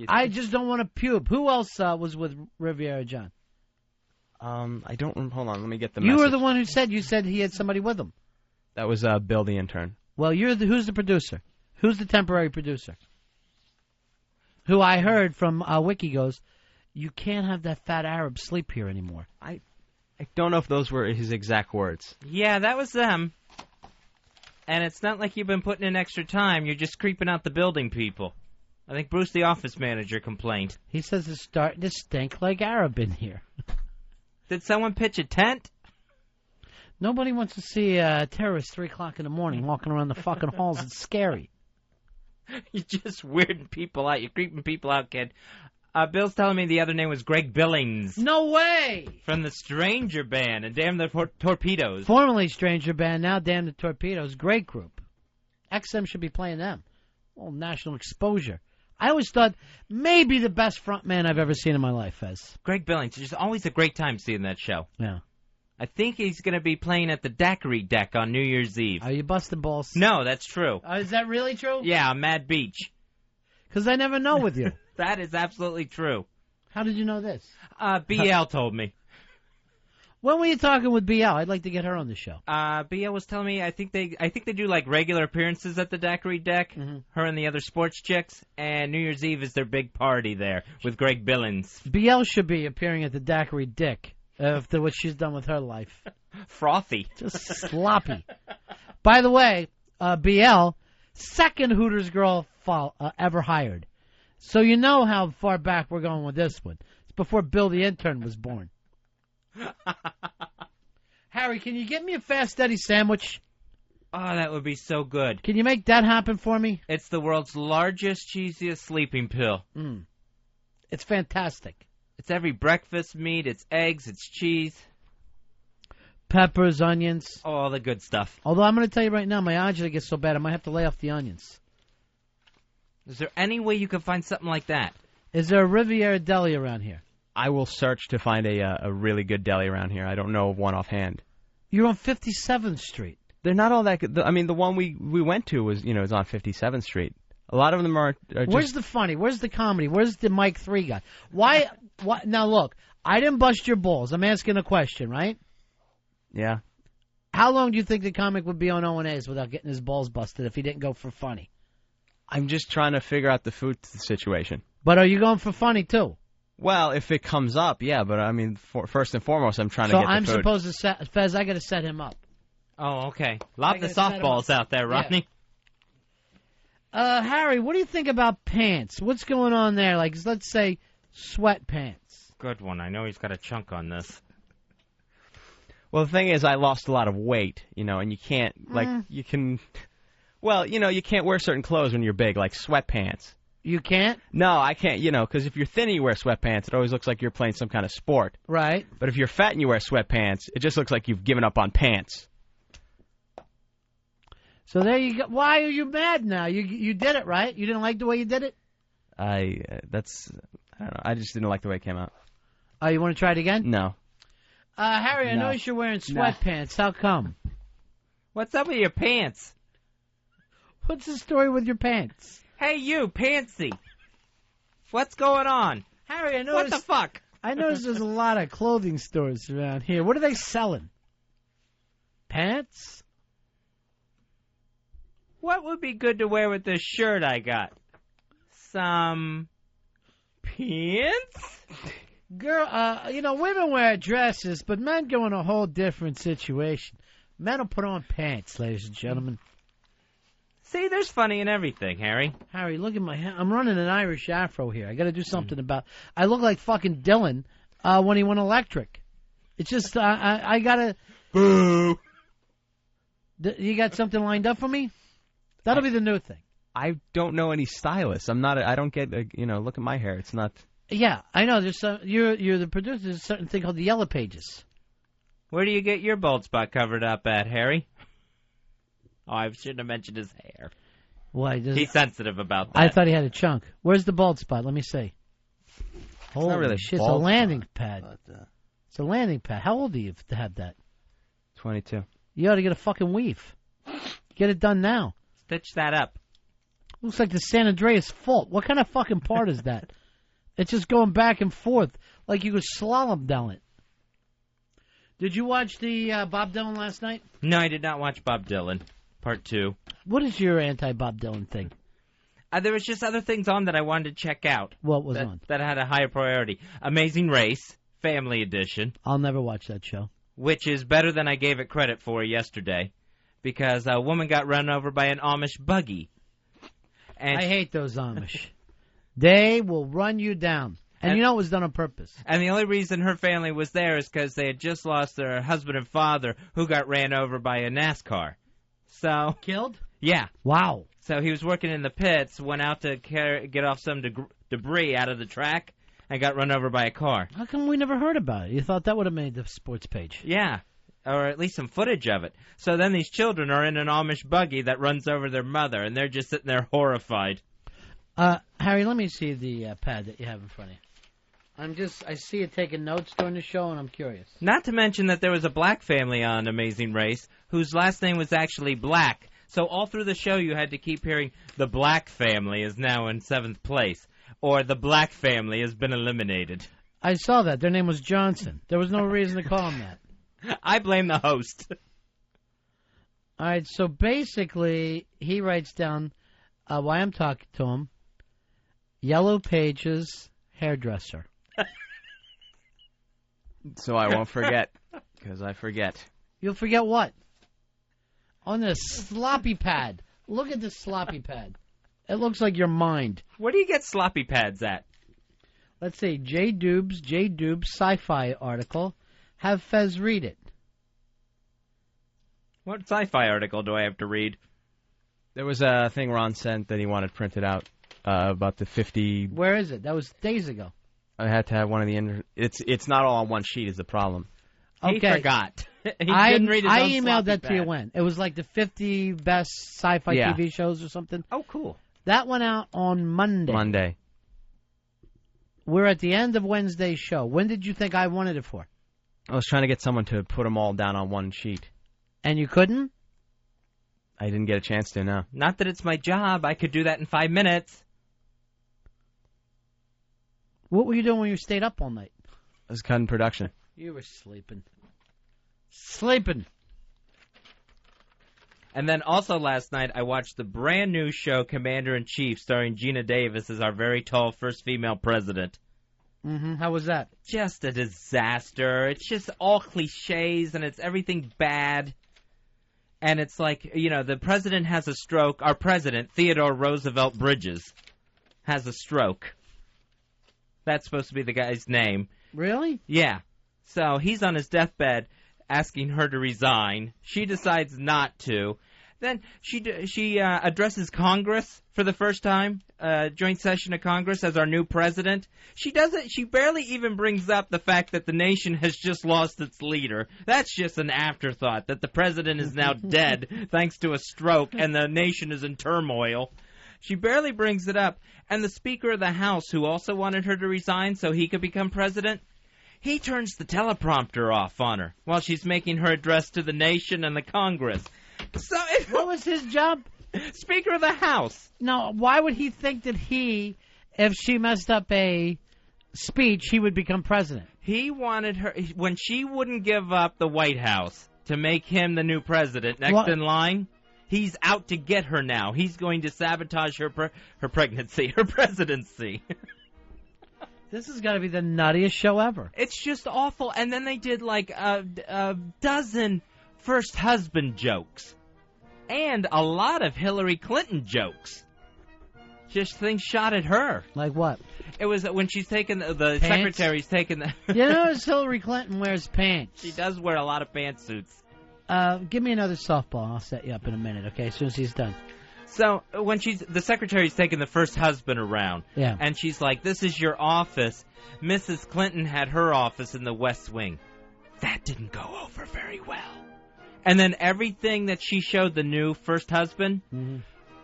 I just don't want to puke. Who else was with Riviera John? I don't. Hold on. Let me get the You message. were the one who said he had somebody with him. That was Bill, the intern. Well, who's the producer? Who's the temporary producer? Who I heard from Wiki goes, you can't have that fat Arab sleep here anymore. I don't know if those were his exact words. Yeah, that was them. And it's not like you've been putting in extra time. You're just creeping out the building people. I think Bruce, the office manager, complained. He says it's starting to stink like Arab in here. Did someone pitch a tent? Nobody wants to see a terrorist 3 o'clock in the morning walking around the fucking halls. It's scary. You're just weirding people out. You're creeping people out, kid. Bill's telling me the other name was Greg Billings. No way! From the Stranger Band and Damn the Torpedoes. Formerly Stranger Band, now Damn the Torpedoes. Great group. XM should be playing them. Oh, national exposure. I always thought maybe the best frontman I've ever seen in my life, Fez. Greg Billings. It's just always a great time seeing that show. Yeah. I think he's going to be playing at the Daiquiri Deck on New Year's Eve. Are you busting balls? No, that's true. Is that really true? Yeah, Mad Beach. Because I never know with you. That is absolutely true. How did you know this? BL told me. When were you talking with BL? I'd like to get her on the show. BL was telling me I think they do like regular appearances at the Daiquiri Deck. Mm-hmm. Her and the other sports chicks, and New Year's Eve is their big party there with Greg Billings. BL should be appearing at the Daiquiri Dick after what she's done with her life. Frothy, just sloppy. By the way, BL, second Hooters girl ever hired. So you know how far back we're going with this one. It's before Bill the intern was born. Harry, can you get me a Fast Eddie sandwich? Oh, that would be so good. Can you make that happen for me? It's the world's largest, cheesiest sleeping pill. It's fantastic. It's every breakfast meat. It's eggs. It's cheese. Peppers, onions. All the good stuff. Although I'm going to tell you right now, my agita gets so bad I might have to lay off the onions. Is there any way you can find something like that? Is there a Riviera Deli around here? I will search to find a really good deli around here. I don't know of one offhand. You're on 57th Street. They're not all that good. I mean, the one we went to was is on 57th Street. A lot of them are just... Where's the funny? Where's the comedy? Where's the Mike 3 guy? Why? Now, look, I didn't bust your balls. I'm asking a question, right? Yeah. How long do you think the comic would be on O&A's without getting his balls busted if he didn't go for funny? I'm just trying to figure out the food situation. But are you going for funny, too? Well, if it comes up, yeah. But, I mean, first and foremost, I'm trying to get the food. So I'm supposed to set... Fez, I got to set him up. Oh, okay. Lob the softballs out there, Rodney. Yeah. Harry, what do you think about pants? What's going on there? Like, let's say sweatpants. Good one. I know he's got a chunk on this. Well, the thing is, I lost a lot of weight, and you can't, you can... Well, you can't wear certain clothes when you're big, like sweatpants. You can't? No, I can't, because if you're thin and you wear sweatpants, it always looks like you're playing some kind of sport. Right. But if you're fat and you wear sweatpants, it just looks like you've given up on pants. So there you go. Why are you mad now? You did it, right? You didn't like the way you did it? I don't know. I just didn't like the way it came out. Oh, you want to try it again? No. Harry, I noticed you're wearing sweatpants. How come? What's up with your pants? What's the story with your pants? Hey, you, Pantsy. What's going on? Harry, I noticed... What the fuck? I noticed there's a lot of clothing stores around here. What are they selling? Pants? What would be good to wear with this shirt I got? Some pants? Girl, women wear dresses, but men go in a whole different situation. Men will put on pants, ladies and gentlemen. See, there's funny in everything, Harry. Harry, look at my hair. I'm running an Irish afro here. I got to do something about... I look like fucking Dylan when he went electric. It's just, I got to... Boo! You got something lined up for me? That'll be the new thing. I don't know any stylists. I don't get, look at my hair. It's not... Yeah, I know. There's you're the producer. There's a certain thing called the Yellow Pages. Where do you get your bald spot covered up at, Harry? Oh, I shouldn't have mentioned his hair. Why? He's sensitive about that. I thought he had a chunk. Where's the bald spot? Let me see. Holy not really shit, a it's a landing spot, pad. but, It's a landing pad. How old are you to have that? 22. You ought to get a fucking weave. Get it done now. Stitch that up. Looks like the San Andreas fault. What kind of fucking part is that? It's just going back and forth like you could slalom down it. Did you watch the Bob Dylan last night? No, I did not watch Bob Dylan. Part 2. What is your anti-Bob Dylan thing? There was just other things on that I wanted to check out. What was on? That had a higher priority. Amazing Race, Family Edition. I'll never watch that show. Which is better than I gave it credit for yesterday. Because a woman got run over by an Amish buggy. And I hate those Amish. They will run you down. And you know it was done on purpose. And the only reason her family was there is because they had just lost their husband and father who got ran over by a NASCAR. So killed? Yeah. Wow. So he was working in the pits, went out to get off some debris out of the track, and got run over by a car. How come we never heard about it? You thought that would have made the sports page. Yeah. Or at least some footage of it. So then these children are in an Amish buggy that runs over their mother, and they're just sitting there horrified. Harry, let me see the pad that you have in front of you. I see you taking notes during the show, and I'm curious. Not to mention that there was a black family on Amazing Race whose last name was actually Black. So all through the show you had to keep hearing, the black family is now in 7th place, or the black family has been eliminated. I saw that. Their name was Johnson. There was no reason to call him that. I blame the host. All right, so basically, he writes down, while I'm talking to him, Yellow Pages, hairdresser. So I won't forget, because I forget. You'll forget what? On the sloppy pad. Look at this sloppy pad. It looks like your mind. Where do you get sloppy pads at? Let's see, J. Dubes sci-fi article. Have Fez read it. What sci-fi article do I have to read? There was a thing Ron sent that he wanted printed out about the 50. Where is it? That was days ago. I had to have one of the. It's not all on one sheet is the problem. He Okay. forgot. He I couldn't read his own emailed sloppy that to you pad. when? It was like the 50 best sci-fi Yeah. TV shows or something. Oh, cool. That went out on Monday. Monday. We're at the end of Wednesday's show. When did you think I wanted it for? I was trying to get someone to put them all down on one sheet. And you couldn't? I didn't get a chance to, no. Not that it's my job. I could do that in 5 minutes. What were you doing when you stayed up all night? I was cutting production. You were sleeping. Sleeping. And then also last night, I watched the brand new show Commander-in-Chief starring Gina Davis as our very tall first female president. Mm-hmm. How was that? Just a disaster. It's just all cliches, and it's everything bad. And it's like, you know, the president has a stroke. Our president, Theodore Roosevelt Bridges, has a stroke. That's supposed to be the guy's name. Really? Yeah. So he's on his deathbed asking her to resign. She decides not to. Then she addresses Congress for the first time, joint session of Congress as our new president. She barely even brings up the fact that the nation has just lost its leader. That's just an afterthought, that the president is now dead thanks to a stroke and the nation is in turmoil. She barely brings it up. And the Speaker of the House, who also wanted her to resign so he could become president, he turns the teleprompter off on her while she's making her address to the nation and the Congress. So what was his job? Speaker of the House. No, why would he think that if she messed up a speech, he would become president? He wanted her, when she wouldn't give up the White House to make him the new president next in line, he's out to get her now. He's going to sabotage her pregnancy, her presidency. This has got to be the nuttiest show ever. It's just awful. And then they did like a dozen first husband jokes and a lot of Hillary Clinton jokes. Just things shot at her. Like what? It was when she's taking the Pants? secretary's taking the. You notice Hillary Clinton wears pants. She does wear a lot of pantsuits. Give me another softball. I'll set you up in a minute, okay, as soon as he's done. So when the secretary's taking the first husband around, yeah, and she's like, "This is your office." Mrs. Clinton had her office in the West Wing. That didn't go over very well. And then everything that she showed the new first husband,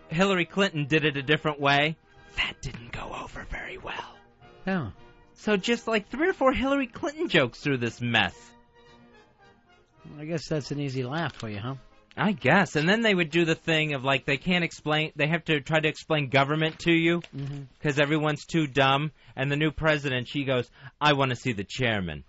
Hillary Clinton did it a different way. That didn't go over very well. Yeah. So just like 3 or 4 Hillary Clinton jokes through this mess. I guess that's an easy laugh for you, huh? I guess. And then they would do the thing of like they have to try to explain government to you because everyone's too dumb. And the new president, she goes, "I want to see the chairman."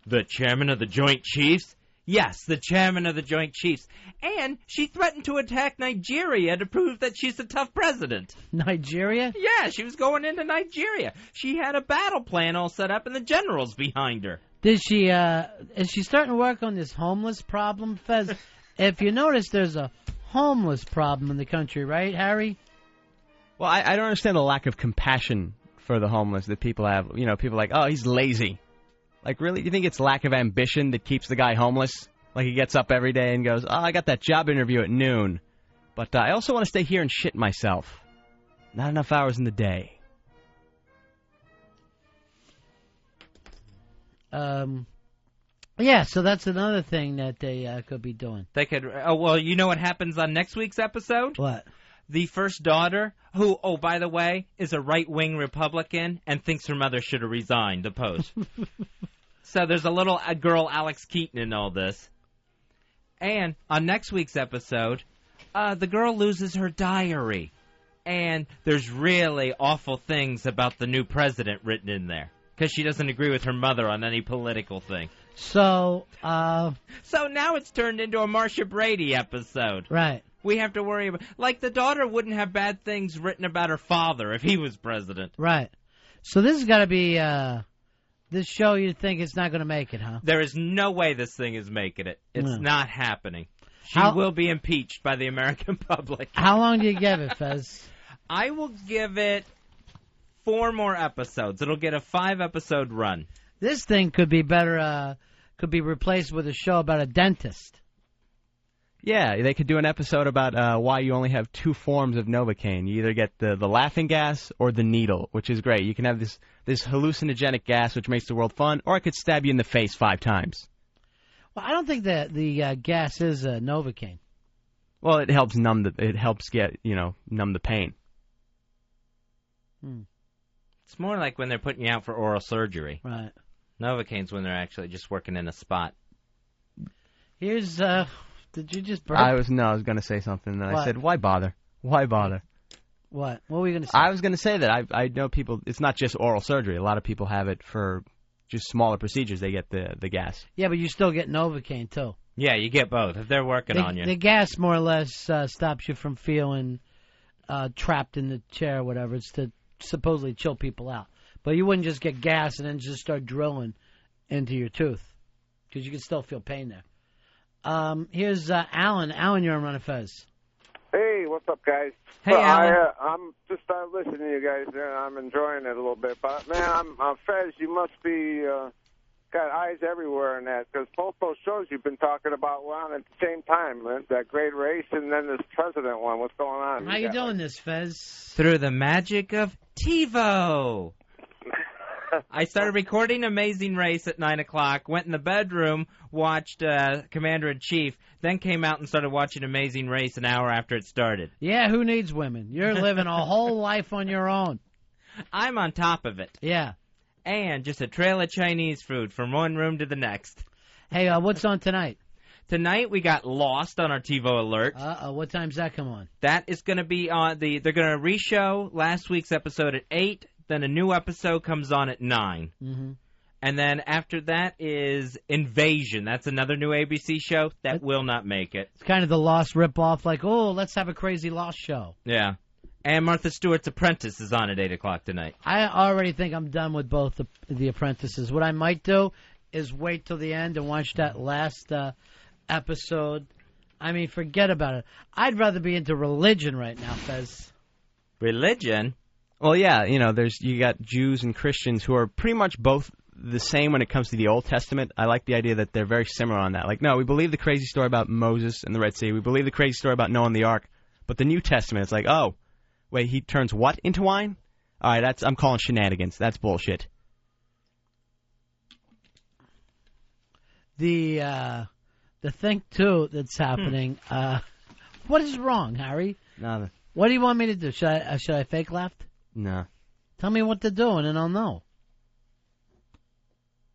The chairman of the Joint Chiefs? Yes, the chairman of the Joint Chiefs. And she threatened to attack Nigeria to prove that she's a tough president. Nigeria? Yeah, she was going into Nigeria. She had a battle plan all set up and the generals behind her. Is she starting to work on this homeless problem, Fez? If you notice, there's a homeless problem in the country, right, Harry? Well, I don't understand the lack of compassion for the homeless that people have. You know, people are like, oh, he's lazy. Like, really? Do you think it's lack of ambition that keeps the guy homeless? Like, he gets up every day and goes, oh, I got that job interview at noon, but I also want to stay here and shit myself. Not enough hours in the day. Yeah, so that's another thing that they could be doing. They could. Oh, well, you know what happens on next week's episode? What? The first daughter, who, oh, by the way, is a right-wing Republican and thinks her mother should have resigned the post. So there's a girl, Alex Keaton, in all this. And on next week's episode, the girl loses her diary. And there's really awful things about the new president written in there. Because she doesn't agree with her mother on any political thing. So now it's turned into a Marcia Brady episode. Right. We have to worry about... Like, the daughter wouldn't have bad things written about her father if he was president. Right. So this has got to be... this show, you think it's not going to make it, huh? There is no way this thing is making it. It's not happening. She will be impeached by the American public. How long do you give it, Fez? I will give it 4 more episodes. It'll get a 5-episode run. This thing could be better... could be replaced with a show about a dentist. Yeah, they could do an episode about why you only have 2 forms of Novocaine. You either get the laughing gas or the needle, which is great. You can have this hallucinogenic gas, which makes the world fun, or it could stab you in the face 5 times. Well, I don't think that the gas is Novocaine. Well, it helps numb the pain. It's more like when they're putting you out for oral surgery. Right. Novocaine's when they're actually just working in a spot. Here's, did you just burp? I was going to say something, and I said, why bother? Why bother? What? What were you going to say? I was going to say that I know people, it's not just oral surgery. A lot of people have it for just smaller procedures. They get the gas. Yeah, but you still get Novocaine, too. Yeah, you get both if they're working on you. The gas more or less stops you from feeling trapped in the chair or whatever. It's to supposedly chill people out. But you wouldn't just get gas and then just start drilling into your tooth because you can still feel pain there. Here's Alan. Alan, you're on Ron and Fez. Hey, what's up, guys? Hey, Alan. I'm just listening to you guys, and I'm enjoying it a little bit. But, man, Fez, you must be got eyes everywhere in that, because both those shows you've been talking about were on at the same time, that great race and then this president one. What's going on? How you doing this, Fez? Through the magic of TiVo. I started recording Amazing Race at 9 o'clock, went in the bedroom, watched Commander-in-Chief, then came out and started watching Amazing Race an hour after it started. Yeah, who needs women? You're living a whole life on your own. I'm on top of it. Yeah. And just a trail of Chinese food from one room to the next. Hey, what's on tonight? Tonight we got Lost on our TiVo alert. What time's that come on? That is going to be on they're going to re-show last week's episode at 8. Then a new episode comes on at 9. Mm-hmm. And then after that is Invasion. That's another new ABC show that will not make it. It's kind of the Lost ripoff, like, oh, let's have a crazy Lost show. Yeah. And Martha Stewart's Apprentice is on at 8 o'clock tonight. I already think I'm done with both the Apprentices. What I might do is wait till the end and watch that last episode. I mean, forget about it. I'd rather be into religion right now, Fez. Religion? Well, yeah, you got Jews and Christians who are pretty much both the same when it comes to the Old Testament. I like the idea that they're very similar on that. Like, no, we believe the crazy story about Moses and the Red Sea. We believe the crazy story about Noah and the Ark. But the New Testament, it's like, oh, wait, he turns what into wine? All right, I'm calling shenanigans. That's bullshit. The thing, too, that's happening, what is wrong, Harry? Nothing. What do you want me to do? Should I fake laugh? No. Tell me what to do, and then I'll know.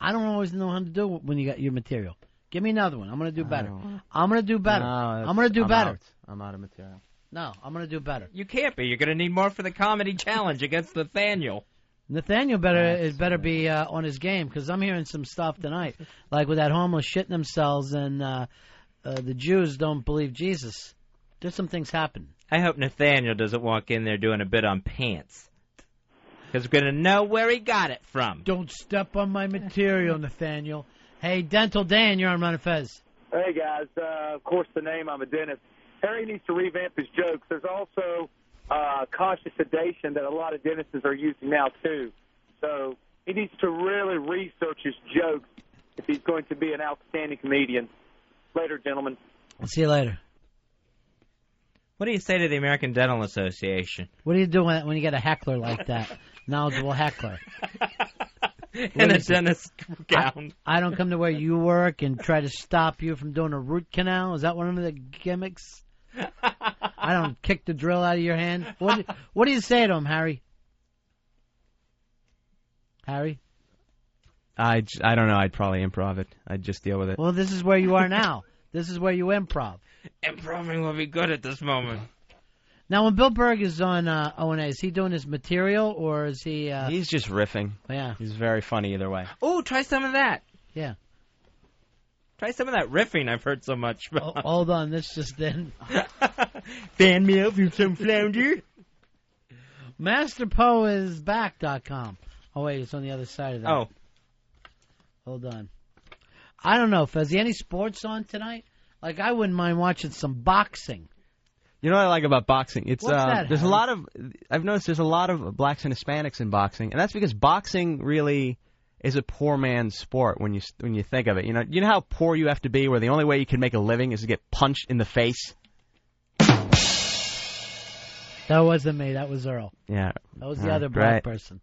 I don't always know how to do it when you got your material. Give me another one. I'm going to do better. I'm going to do better. No, I'm going to do better. I'm out of material. No, I'm going to do better. You can't be. You're going to need more for the comedy challenge against Nathaniel. Nathaniel better be on his game, because I'm hearing some stuff tonight, like with that homeless shitting themselves and the Jews don't believe Jesus. There's some things happening. I hope Nathaniel doesn't walk in there doing a bit on pants, because we're going to know where he got it from. Don't step on my material, Nathaniel. Hey, Dental Dan, you're on Ron and Fez. Hey, guys. Of course, the name, I'm a dentist. Harry needs to revamp his jokes. There's also conscious sedation that a lot of dentists are using now, too. So he needs to really research his jokes if he's going to be an outstanding comedian. Later, gentlemen. I'll see you later. What do you say to the American Dental Association? What do you do when you get a heckler like that? Knowledgeable heckler. In a dentist gown. I don't come to where you work and try to stop you from doing a root canal. Is that one of the gimmicks? I don't kick the drill out of your hand. What do you say to him, Harry? Harry? I don't know. I'd probably improv it. I'd just deal with it. Well, this is where you are now. This is where you improv. Improving will be good at this moment. Now, when Bill Berg is on O&A, is he doing his material, or is he... He's just riffing. Yeah. He's very funny either way. Oh, try some of that. Yeah. Try some of that riffing I've heard so much about. Hold on, this just then. Fan me up, you some flounder. MasterPoeIsBack.com. Oh, wait, it's on the other side of that. Oh. Hold on. I don't know, Fez. Any sports on tonight? Like, I wouldn't mind watching some boxing. You know what I like about boxing? It's What's that, there's Harry? a lot of I've noticed there's a lot of blacks and Hispanics in boxing, and that's because boxing really is a poor man's sport when you think of it. You know how poor you have to be, where the only way you can make a living is to get punched in the face. That wasn't me. That was Earl. Yeah, that was the other black right. person.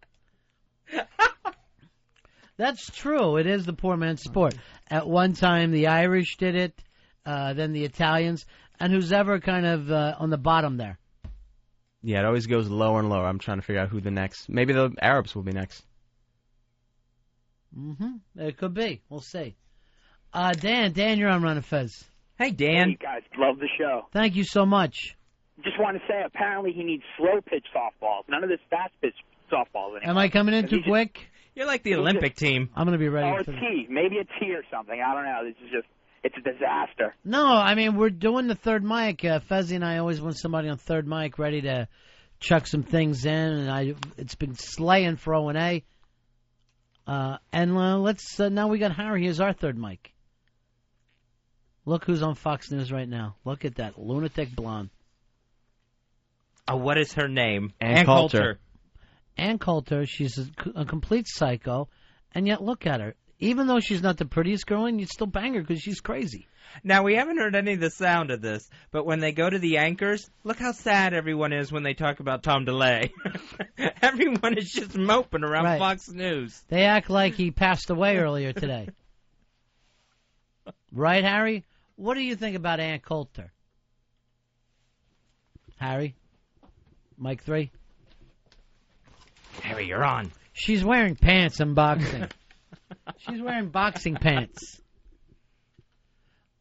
That's true. It is the poor man's sport. At one time, the Irish did it, then the Italians, and who's ever kind of on the bottom there. Yeah, it always goes lower and lower. I'm trying to figure out who the next. Maybe the Arabs will be next. It could be. We'll see. Dan, you're on Ron and Fez. Hey, Dan. Hey, guys. Love the show. Thank you so much. Just want to say, apparently he needs slow pitch softballs. None of this fast pitch softballs anymore. Am I coming in too quick? You're like the Olympic team. I'm going to be ready. Or a tee. Maybe a tee or something. I don't know. This is just, it's a disaster. No, I mean, we're doing the third mic. Fezzi and I always want somebody on third mic ready to chuck some things in, and it's been slaying for O&A. Let's now we got Harry. Here's our third mic. Look who's on Fox News right now. Look at that lunatic blonde. Oh, what is her name? Ann Coulter. Ann Coulter. She's a complete psycho, and yet look at her. Even though she's not the prettiest girl, and you'd still bang her because she's crazy. Now, we haven't heard any of the sound of this, but when they go to the anchors, look how sad everyone is when they talk about Tom DeLay. Everyone is just moping around Fox News. They act like he passed away earlier today. Right, Harry? What do you think about Ann Coulter? Harry? Mike 3? Harry, you're on. She's wearing pants in boxing. She's wearing boxing pants.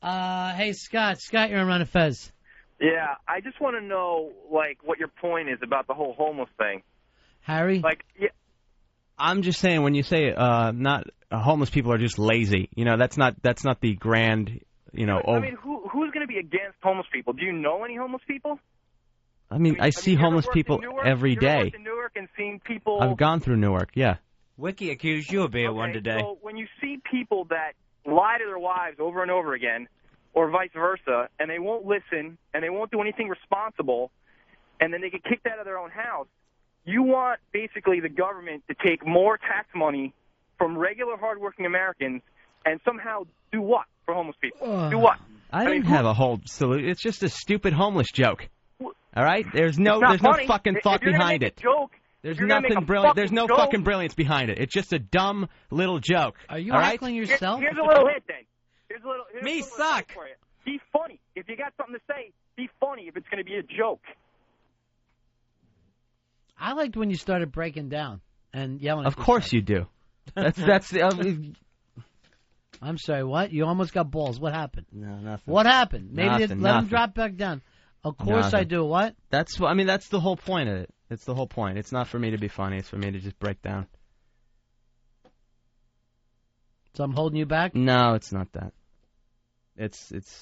Hey, Scott. Scott, you're on Ron and Fez. Yeah, I just want to know, what your point is about the whole homeless thing. Harry? I'm just saying, when you say not homeless people are just lazy, that's not the grand, I mean, who's going to be against homeless people? Do you know any homeless people? I mean, I see homeless people every day. You ever worked in Newark and seen people? I've gone through Newark, yeah. Wiki accused you of being one today. So when you see people that lie to their wives over and over again, or vice versa, and they won't listen, and they won't do anything responsible, and then they get kicked out of their own house, you want basically the government to take more tax money from regular hardworking Americans and somehow do what for homeless people? Do what? I don't have a whole solution. It's just a stupid homeless joke. All right? There's no fucking thought behind it. There's nothing brilliant. There's no fucking brilliance behind it. It's just a dumb little joke. Are you all heckling yourself? Here's a little hint, then. Here's a little suck. For you. Be funny. If you got something to say, be funny if it's going to be a joke. I liked when you started breaking down and yelling. Of course you do. That's the. I'm sorry. What? You almost got balls. What happened? No, nothing. What happened? Maybe let nothing. him drop back down. Of course Nothing. I do. What? That's the whole point of it. It's the whole point. It's not for me to be funny. It's for me to just break down. So I'm holding you back? No, it's not that. It's nothing.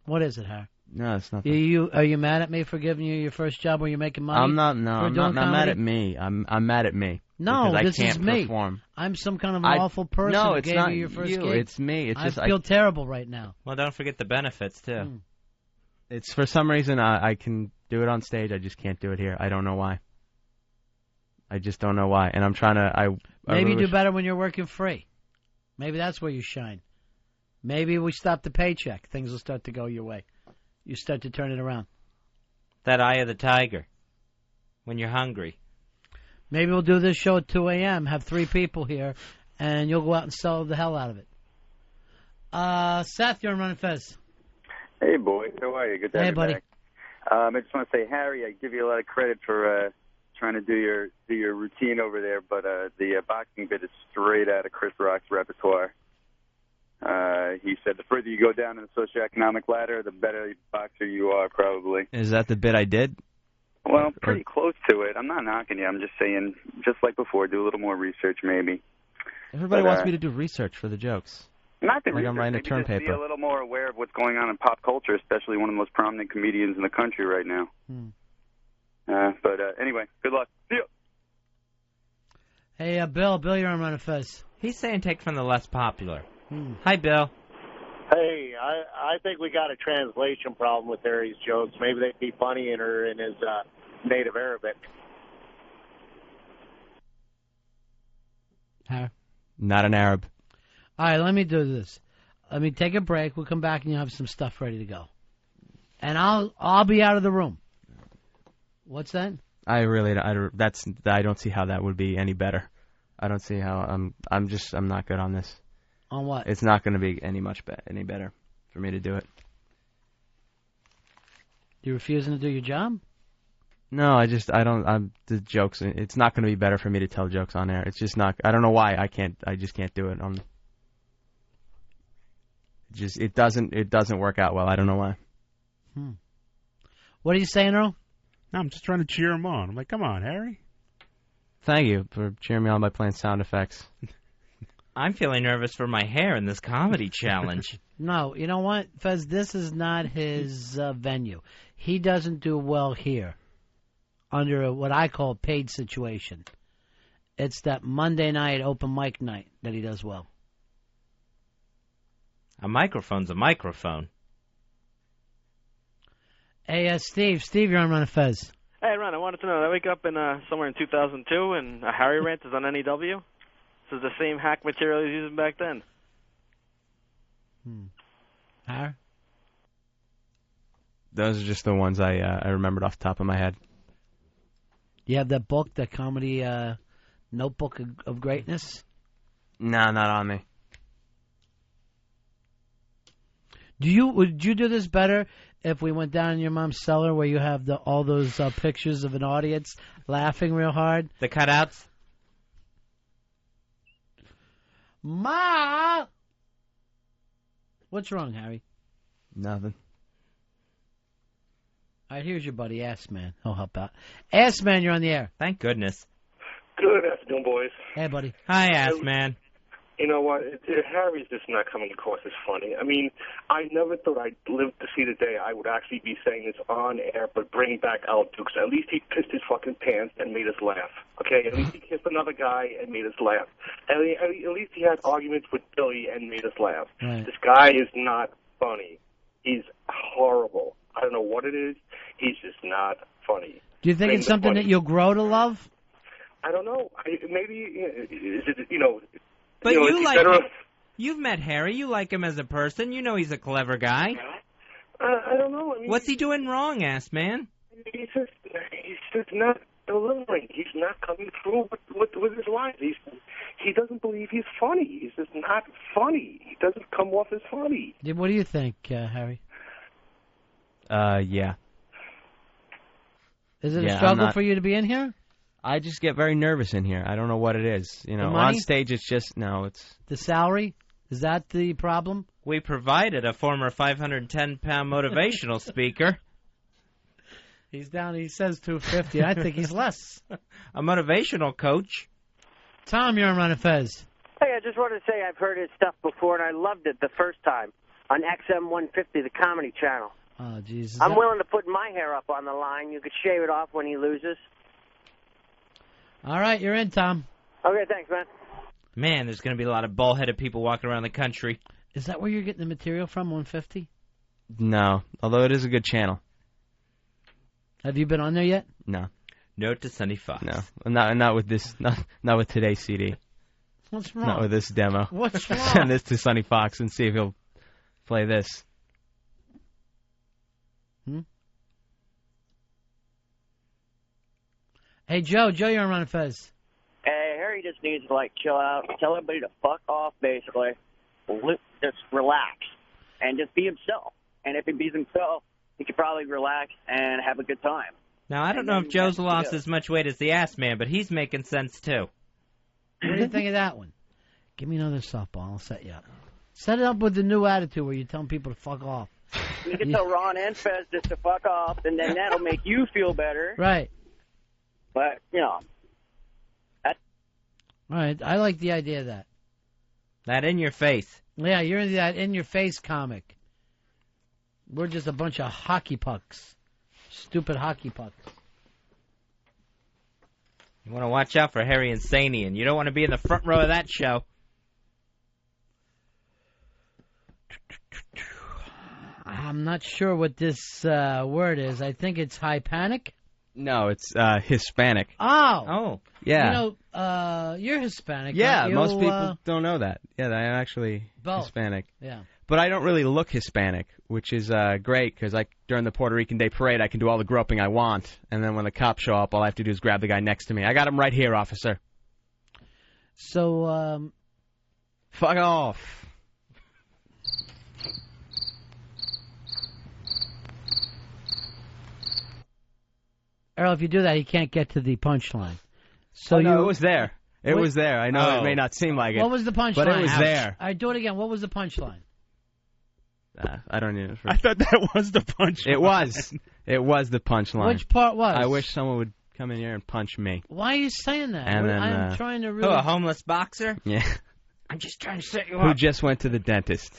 What is it, Harry? No, it's not. Are you mad at me for giving you your first job where you're making money? I'm not. No, for I'm doing not comedy? mad at me. I'm mad at me. No, because this I can't is me. perform. I'm some kind of an awful person No, who it's gave not you your first you. gig. It's me. It's just I feel terrible right now. Well, don't forget the benefits, too. It's for some reason I can do it on stage. I just can't do it here. I don't know why. I just don't know why. And I'm trying to. Maybe you do better when you're working free. Maybe that's where you shine. Maybe we stop the paycheck. Things will start to go your way. You start to turn it around. That eye of the tiger. When you're hungry. Maybe we'll do this show at 2 a.m., have 3 people here, and you'll go out and sell the hell out of it. Seth, you're on Ron and Fez. Hey, boys. How are you? Good to have you buddy. back. I just want to say, Harry, I give you a lot of credit for trying to do your routine over there, but the boxing bit is straight out of Chris Rock's repertoire. He said the further you go down in the socioeconomic ladder, the better boxer you are, probably. Is that the bit I did? Well, pretty close to it. I'm not knocking you. I'm just saying, just like before, do a little more research, maybe. Everybody wants me to do research for the jokes. Not the like research, I'm writing a maybe term just be paper. a little more aware of what's going on in pop culture, especially one of the most prominent comedians in the country right now. But anyway, good luck. See you. Hey, Bill, you're on Ron and Fez. He's saying take from the less popular. Hi, Bill. Hey, I think we got a translation problem with Harry's jokes. Maybe they'd be funny in his native Arabic. Harry? Not an Arab. All right, let me do this. Let me take a break. We'll come back and you'll have some stuff ready to go. And I'll be out of the room. What's that? I don't see how that would be any better. I don't see how. I'm not good on this. On what? It's not going to be any better for me to do it. You refusing to do your job? No, the jokes. It's not going to be better for me to tell jokes on air. It's just not. I don't know why I just can't do it. It doesn't work out well. I don't know why. What are you saying, Earl? No, I'm just trying to cheer him on. I'm like, come on, Harry. Thank you for cheering me on by playing sound effects. I'm feeling nervous for my hair in this comedy challenge. No, you know what, Fez? This is not his venue. He doesn't do well here under what I call a paid situation. It's that Monday night open mic night that he does well. A microphone's a microphone. Hey, Steve. Steve, you're on Ron and Fez. Hey, Ron, I wanted to know, I wake up in somewhere in 2002 and a Harry rant is on NEW? This is the same hack material he was using back then. Harry? Those are just the ones I remembered off the top of my head. You have that book, that comedy notebook of greatness? Nah, not on me. Would you do this better if we went down in your mom's cellar where you have all those pictures of an audience laughing real hard? The cutouts? Ma! What's wrong, Harry? Nothing. All right, here's your buddy, Ass Man. He'll help out. Ass Man, you're on the air. Thank goodness. Good afternoon, boys. Hey, buddy. Hi, Ass Man. You know what? Harry's just not coming across as funny. I mean, I never thought I'd live to see the day I would actually be saying this on air, but bringing back Al Dukes. At least he pissed his fucking pants and made us laugh. Okay? At least he kissed another guy and made us laugh. At least he had arguments with Billy and made us laugh. Right. This guy is not funny. He's horrible. I don't know what it is. He's just not funny. Do you think it's something that you'll grow to love? I don't know. Maybe, is it, But you like him. You've met Harry. You like him as a person. You know he's a clever guy. I don't know. I mean, what's he doing wrong, Ass Man? He's just not delivering. He's not coming through with his lines. He doesn't believe he's funny. He's just not funny. He doesn't come off as funny. What do you think, Harry? Yeah. Is it a struggle for you to be in here? I just get very nervous in here. I don't know what it is. On stage it's just, it's... The salary? Is that the problem? We provided a former 510-pound motivational speaker. He's down, he says 250. I think he's less. A motivational coach. Tom, you're on Ron and Fez. Hey, I just wanted to say I've heard his stuff before, and I loved it the first time on XM 150, the comedy channel. Oh, Jesus. I'm willing to put my hair up on the line. You could shave it off when he loses. All right, you're in, Tom. Okay, thanks, man. Man, there's going to be a lot of bald-headed people walking around the country. Is that where you're getting the material from, 150? No, although it is a good channel. Have you been on there yet? No. Note to Sonny Fox. No, not with this. Not with today's CD. What's wrong? Not with this demo. What's wrong? Send this to Sonny Fox and see if he'll play this. Hey, Joe, you're on Ron and Fez. Hey, Harry just needs to, chill out, tell everybody to fuck off, basically. Just relax and just be himself. And if he be himself, he could probably relax and have a good time. Now, I don't know if Joe's lost as much weight as the Ass Man, but he's making sense, too. What do you think of that one? Give me another softball. I'll set you up. Set it up with the new attitude where you're telling people to fuck off. You can tell Ron and Fez just to fuck off, and then that'll make you feel better. Right. But, All right, I like the idea of that. That in your face. Yeah, you're that in your face comic. We're just a bunch of hockey pucks. Stupid hockey pucks. You want to watch out for Harry Insanian. You don't want to be in the front row of that show. I'm not sure what this word is. I think it's high panic. No, it's Hispanic. Oh. Yeah. You know, you're Hispanic. Yeah, aren't you? most people don't know that. Yeah, I'm actually Both. Hispanic. Yeah. But I don't really look Hispanic, which is great because during the Puerto Rican Day Parade, I can do all the groping I want, and then when the cops show up, all I have to do is grab the guy next to me. I got him right here, officer. So, fuck off. Earl, if you do that, he can't get to the punchline. So no, it was there. It Wait. was there. I know Oh. it may not seem like it. What was the punchline? But it was Ouch. there. All right, do it again. What was the punchline? I don't even. I thought that was the punchline. It was. It was the punchline. Which part was? I wish someone would come in here and punch me. Why are you saying that? And then, I'm trying to really... Oh, a homeless boxer? Yeah. I'm just trying to set you Who up. just went to the dentist.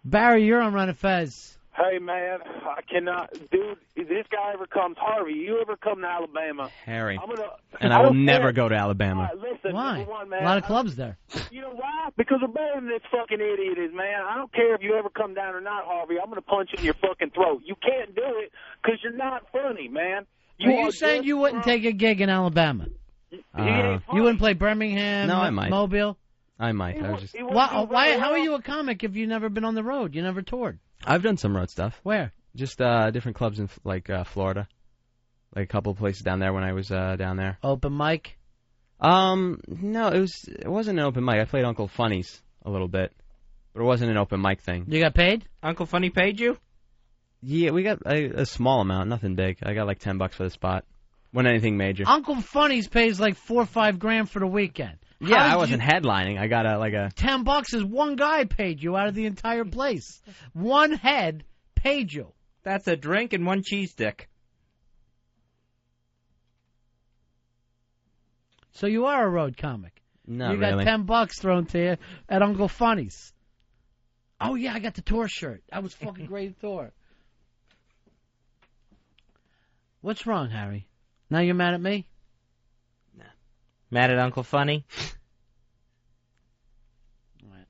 Barry, you're on Ron and Fez. Hey, man, I cannot. Dude, if this guy ever comes, Harvey, you ever come to Alabama? Harry. I'm gonna, And I will don't never care. go to Alabama. Listen, Why? number one, man, A lot of clubs there. You know why? Because of better than this fucking idiot is, man. I don't care if you ever come down or not, Harvey. I'm going to punch you in your fucking throat. You can't do it because you're not funny, man. Are you saying you wouldn't take a gig in Alabama? You wouldn't play Birmingham, No, I might. Mobile? I might. I was just. Why? How are you a comic if you've never been on the road? You never toured? I've done some road stuff. Where? Just different clubs in Florida, like a couple of places down there when I was down there. Open mic? No, it wasn't an open mic. I played Uncle Funny's a little bit, but it wasn't an open mic thing. You got paid? Uncle Funny paid you? Yeah, we got a small amount, nothing big. I got like $10 for the spot. Wasn't anything major. Uncle Funny's pays like $4 or $5 grand for the weekend. Yeah, How I did wasn't headlining. I got $10 is one guy paid you out of the entire place. One head paid you. That's a drink and one cheese stick. So you are a road comic. Not you got really. $10 thrown to you at Uncle Funny's. Oh yeah, I got the tour shirt. That was fucking great tour. What's wrong, Harry? Now you're mad at me? Mad at Uncle Funny? All right.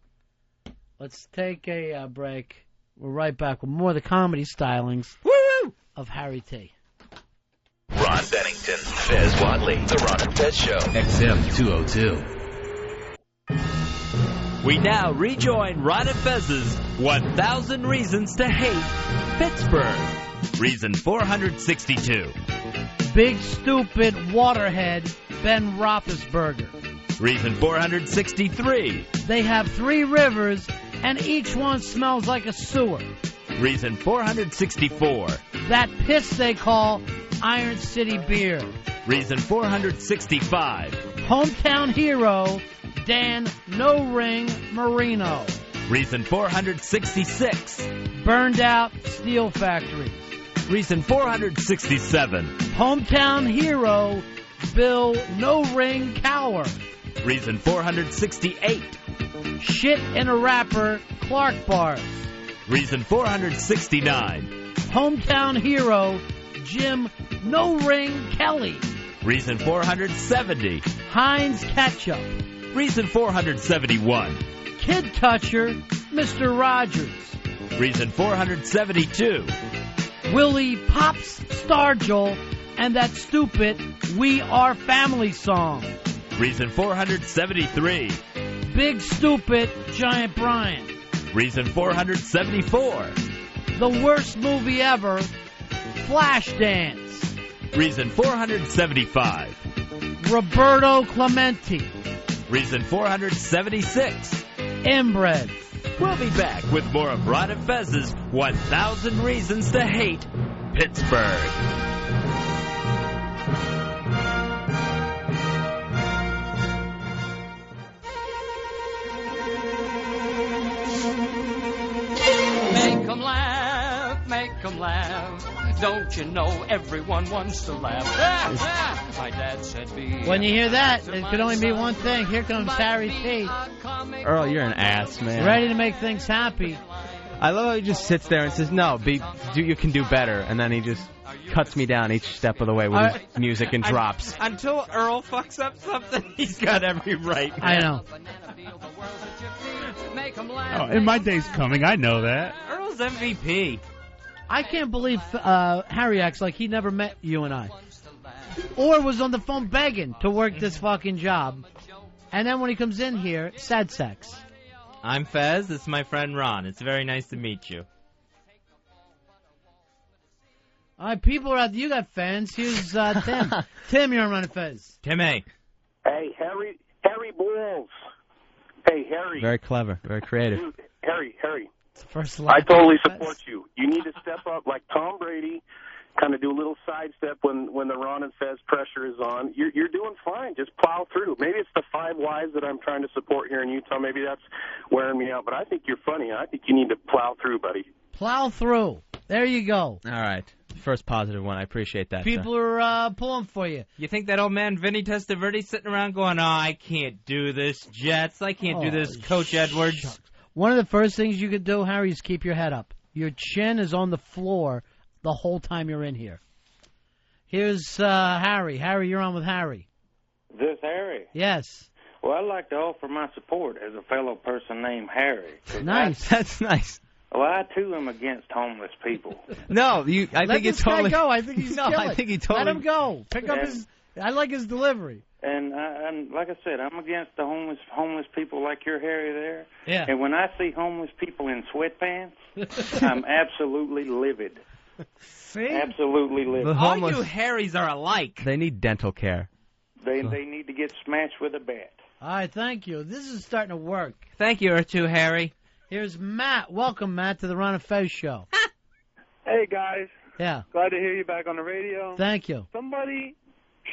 Let's take a break. We're right back with more of the comedy stylings of Harry T. Ron Bennington, Fez Wadley, The Ron and Fez Show. XM 202. We now rejoin Ron and Fez's 1,000 Reasons to Hate Pittsburgh. Reason 462. Big stupid waterhead Ben Roethlisberger. Reason 463. They have 3 rivers, and each one smells like a sewer. Reason 464. That piss they call Iron City beer. Reason 465. Hometown hero Dan No Ring Marino. Reason 466. Burned out steel factories. Reason 467. Hometown hero Bill No Ring Cower. Reason 468. Shit in a rapper Clark bars. Reason 469. Hometown hero Jim No Ring Kelly. Reason 470. Heinz ketchup. Reason 471. Kid toucher Mr. Rogers. Reason 472. Willie Pops Stargell and that stupid We Are Family song. Reason 473. Big stupid Giant Brian. Reason 474. The worst movie ever, Flashdance. Reason 475. Roberto Clemente. Reason 476. Inbred. We'll be back with more of Ron and Fez's 1,000 Reasons to Hate Pittsburgh. Make 'em laugh, make 'em laugh. Don't you know everyone wants to laugh? My dad said be. When you hear that, it could only be one thing. Here comes Harry T. Earl, you're an ass, man. Ready to make things happy. I love how he just sits there and says, "No, you can do better," and then he just cuts me down each step of the way with his music and drops. Until Earl fucks up something, he's got every right. I know. Oh, and my day's coming. I know that. Earl's MVP. I can't believe Harry acts like he never met you and I. Or was on the phone begging to work this fucking job. And then when he comes in here, sad sex. I'm Fez. This is my friend Ron. It's very nice to meet you. All right, people are out there. You got fans. Here's Tim. Tim, you're on Ron and Fez. Timmy. Hey, Harry Balls. Hey, Harry. Very clever. Very creative. Dude, Harry. It's the first I totally support you. You need to step up like Tom Brady, kind of do a little sidestep when the Ron and Fez pressure is on. You're doing fine. Just plow through. Maybe it's the 5 Ys that I'm trying to support here in Utah. Maybe that's wearing me out. But I think you're funny. I think you need to plow through, buddy. Plow through. There you go. All right. First positive one. I appreciate that. People are pulling for you. You think that old man Vinny Testaverde's sitting around going, oh, I can't do this, Jets. I can't do this, Coach Edwards. Shucks. One of the first things you could do, Harry, is keep your head up. Your chin is on the floor the whole time you're in here. Here's Harry. Harry, you're on with Harry. This Harry? Yes. Well, I'd like to offer my support as a fellow person named Harry. Nice. That's nice. Well, I, too, am against homeless people. No, I Let think this it's totally... guy go. I think he's No, killing. I think he totally... Let him go. Pick up his... I like his delivery. And like I said, I'm against the homeless people like your Harry there. Yeah. And when I see homeless people in sweatpants, I'm absolutely livid. See? Absolutely livid. All you Harrys are alike. They need dental care. They need to get smashed with a bat. All right, thank you. This is starting to work. Thank you, too, Harry. Here's Matt. Welcome, Matt, to the Ron and Fez show. Hey, guys. Yeah. Glad to hear you back on the radio. Thank you. Somebody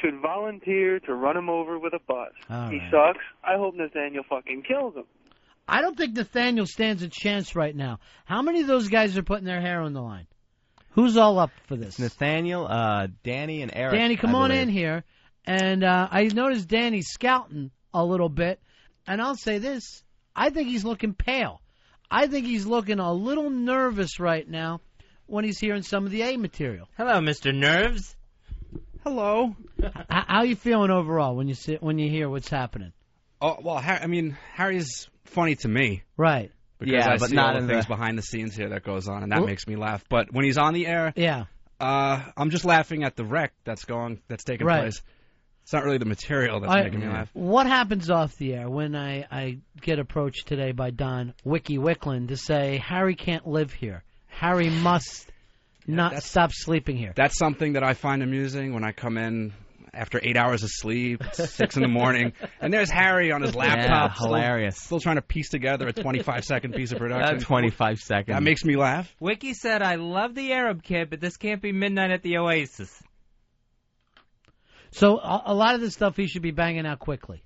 should volunteer to run him over with a bus. All He right. sucks. I hope Nathaniel fucking kills him. I don't think Nathaniel stands a chance right now. How many of those guys are putting their hair on the line? Who's all up for this? Nathaniel, Danny, and Eric. Danny, come I on believe. in here. And I noticed Danny's scouting a little bit. And I'll say this. I think he's looking pale. I think he's looking a little nervous right now when he's hearing some of the A material. Hello, Mr. Nerves. Hello. How you feeling overall when you hear what's happening? Oh well, Harry's funny to me, right? Because Yeah, I but see not all in the things the- behind the scenes here that goes on, and that Well- makes me laugh. But when he's on the air, Yeah. I'm just laughing at the wreck that's taking Right. place. It's not really the material that's making me laugh. What happens off the air when I get approached today by Don Wiki Wickland to say Harry can't live here? Harry must not stop sleeping here. That's something that I find amusing when I come in after 8 hours of sleep, 6 in the morning, and there's Harry on his laptop. hilarious. Still trying to piece together a 25-second piece of production. 25 seconds. That makes me laugh. Wiki said, I love the Arab kid, but this can't be midnight at the Oasis. So a lot of this stuff he should be banging out quickly.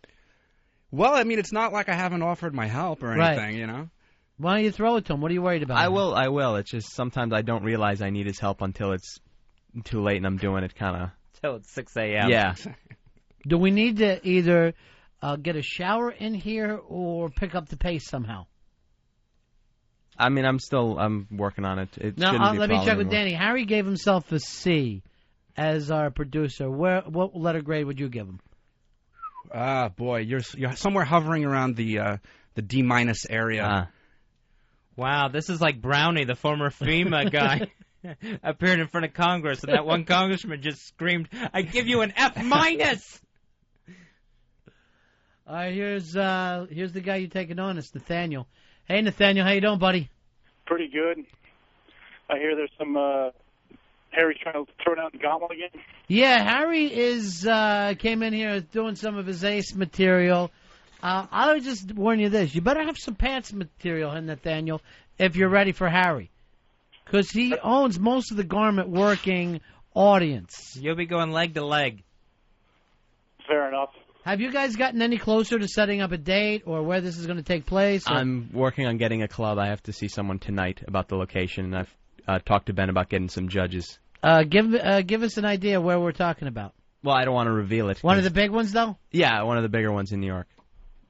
Well, I mean, it's not like I haven't offered my help or Right. anything, you know? Why don't you throw it to him? What are you worried about? I will. It's just sometimes I don't realize I need his help until it's too late and I'm doing it kind of... Till it's 6 a.m. Yeah. Do we need to either get a shower in here or pick up the pace somehow? I mean, I'm working on it. It Now, shouldn't be a let me problem check with anymore. Danny. Harry gave himself a C as our producer. What letter grade would you give him? Ah, boy, you're somewhere hovering around the D- area. Wow, this is like Brownie, the former FEMA guy, appeared in front of Congress, and that one congressman just screamed, I give you an F-. All right, here's the guy you're taking on. It's Nathaniel. Hey, Nathaniel, how you doing, buddy? Pretty good. I hear there's some Harry's trying to throw down the gauntlet again. Yeah, Harry came in here doing some of his ace material. I would just warn you this. You better have some pants material, Nathaniel, if you're ready for Harry. Because he owns most of the garment working audience. You'll be going leg to leg. Fair enough. Have you guys gotten any closer to setting up a date or where this is going to take place? Or? I'm working on getting a club. I have to see someone tonight about the location, and I've talked to Ben about getting some judges. Give us an idea where we're talking about. Well, I don't want to reveal it. One of the big ones, though? Yeah, one of the bigger ones in New York.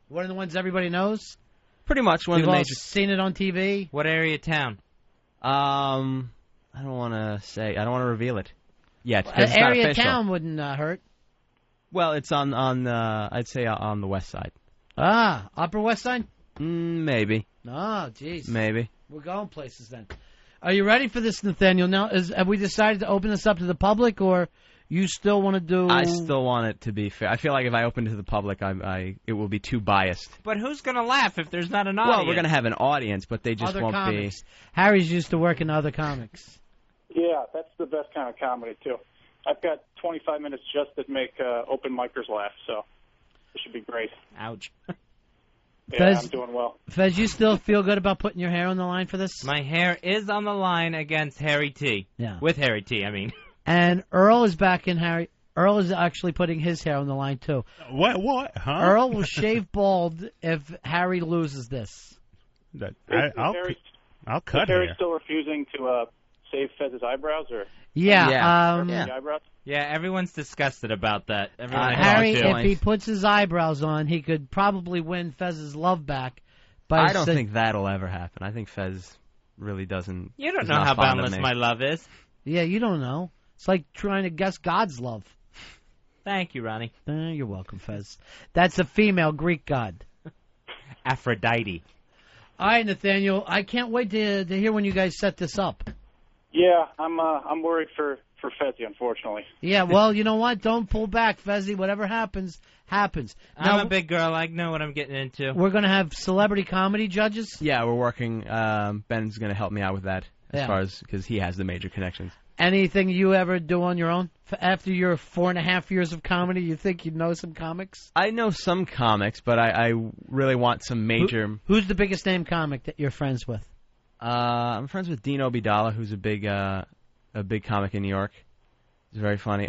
One of the ones everybody knows? Pretty much one You've of the all major. seen it on TV? What area of town? I don't want to say. I don't want to reveal it yet. 'Cause it's not Area official. town wouldn't hurt. Well, it's on I'd say on the west side. Upper West Side? Maybe. Oh, jeez. Maybe. We're going places then. Are you ready for this, Nathaniel? Now, have we decided to open this up to the public, or you still want to do... I still want it to be fair. I feel like if I open it to the public, it will be too biased. But who's going to laugh if there's not an audience? Well, we're going to have an audience, but they just other won't comics. Harry's used to working other comics. Yeah, that's the best kind of comedy, too. I've got 25 minutes just to make open micers laugh, so it should be great. Ouch. Yeah, Fez, I'm doing well. Fez, you still feel good about putting your hair on the line for this? My hair is on the line against Harry T. Yeah. With Harry T, I mean. And Earl is back in Harry. Earl is actually putting his hair on the line, too. What? Huh? Earl will shave bald if Harry loses this. I'll cut Is Harry hair. still refusing to save Fez's eyebrows? Or Yeah. the eyebrows? Yeah, everyone's disgusted about that. Everyone Harry, if he puts his eyebrows on, he could probably win Fez's love back. I don't think that'll ever happen. I think Fez really doesn't. You don't is know not how fond of boundless me. my love is. Yeah, you don't know. It's like trying to guess God's love. Thank you, Ronnie. You're welcome, Fez. That's a female Greek god. Aphrodite. All right, Nathaniel. I can't wait to hear when you guys set this up. Yeah, I'm worried for Fezzy, unfortunately. Yeah, well, you know what? Don't pull back, Fezzy. Whatever happens, happens. I'm a big girl. I know what I'm getting into. We're going to have celebrity comedy judges. Yeah, we're working. Ben's going to help me out with that because he has the major connections. Anything you ever do on your own? After your 4.5 years of comedy, you think you know some comics? I know some comics, but I really want some major... Who's the biggest name comic that you're friends with? I'm friends with Dino Bidala, who's a big comic in New York. He's very funny.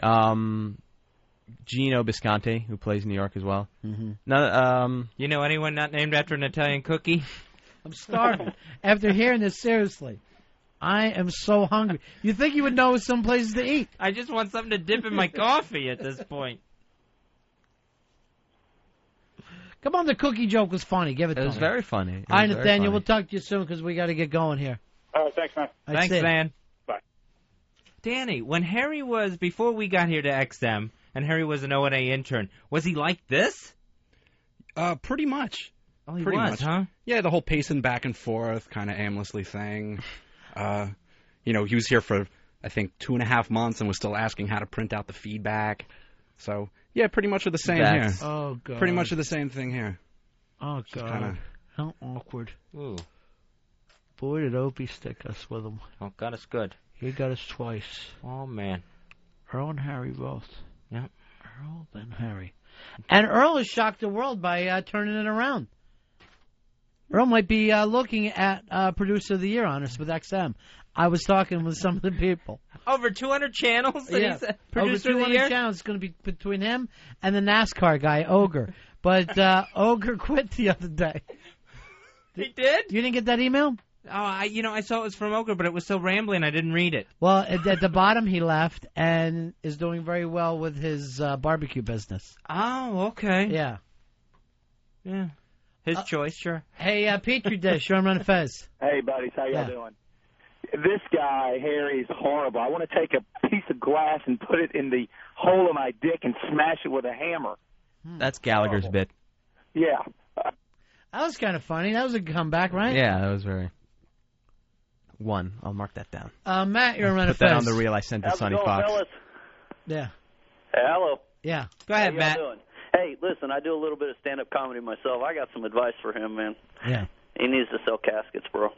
Gino Bisconte, who plays New York as well. Mm-hmm. You know anyone not named after an Italian cookie? I'm starving. After hearing this, seriously. I am so hungry. You think you would know some places to eat? I just want something to dip in my coffee at this point. Come on, the cookie joke was funny. Give it to me. It was very funny. All right, Nathaniel, we'll talk to you soon because we got to get going here. All right, thanks, man. Thanks, man. Bye. Danny, when Harry was, before we got here to XM, and Harry was an O&A intern, was he like this? Pretty much. Oh, he Pretty was, much. huh? Yeah, the whole pacing back and forth, kind of aimlessly thing. He was here for, I think, 2.5 months and was still asking how to print out the feedback. So, yeah, pretty much of the same here. Oh, God. Pretty much of the same thing here. Oh, God. Kinda... How awkward. Ooh. Boy, did Opie stick us with him. Oh, got us good. He got us twice. Oh, man. Earl and Harry both. Yep. Earl, then Harry. And Earl has shocked the world by turning it around. Earl might be looking at Producer of the Year honors with XM. I was talking with some of the people. Over 200 channels? That Yeah, he's over Producer of the 200 Year? channels. It's going to be between him and the NASCAR guy, Ogre. But Ogre quit the other day. He did? You didn't get that email? Oh, I saw it was from Ogre, but it was so rambling I didn't read it. Well, at the bottom he left and is doing very well with his barbecue business. Oh, okay. Yeah. Yeah. His choice, sure. Hey, Petri Dish, Ron and Fez. Hey, buddies, how y'all doing? This guy, Harry's horrible. I want to take a piece of glass and put it in the hole of my dick and smash it with a hammer. That's Gallagher's bit. Yeah. That was kind of funny. That was a comeback, right? Yeah, that was very... One. I'll mark that down. Matt, you're Ron and Put that Fez. on the reel I sent to How's it Sonny going, Fox. fellas? Yeah. Hello. Yeah. Go ahead, How Matt. y'all doing? Hey, listen, I do a little bit of stand-up comedy myself. I got some advice for him, man. Yeah. He needs to sell caskets, bro.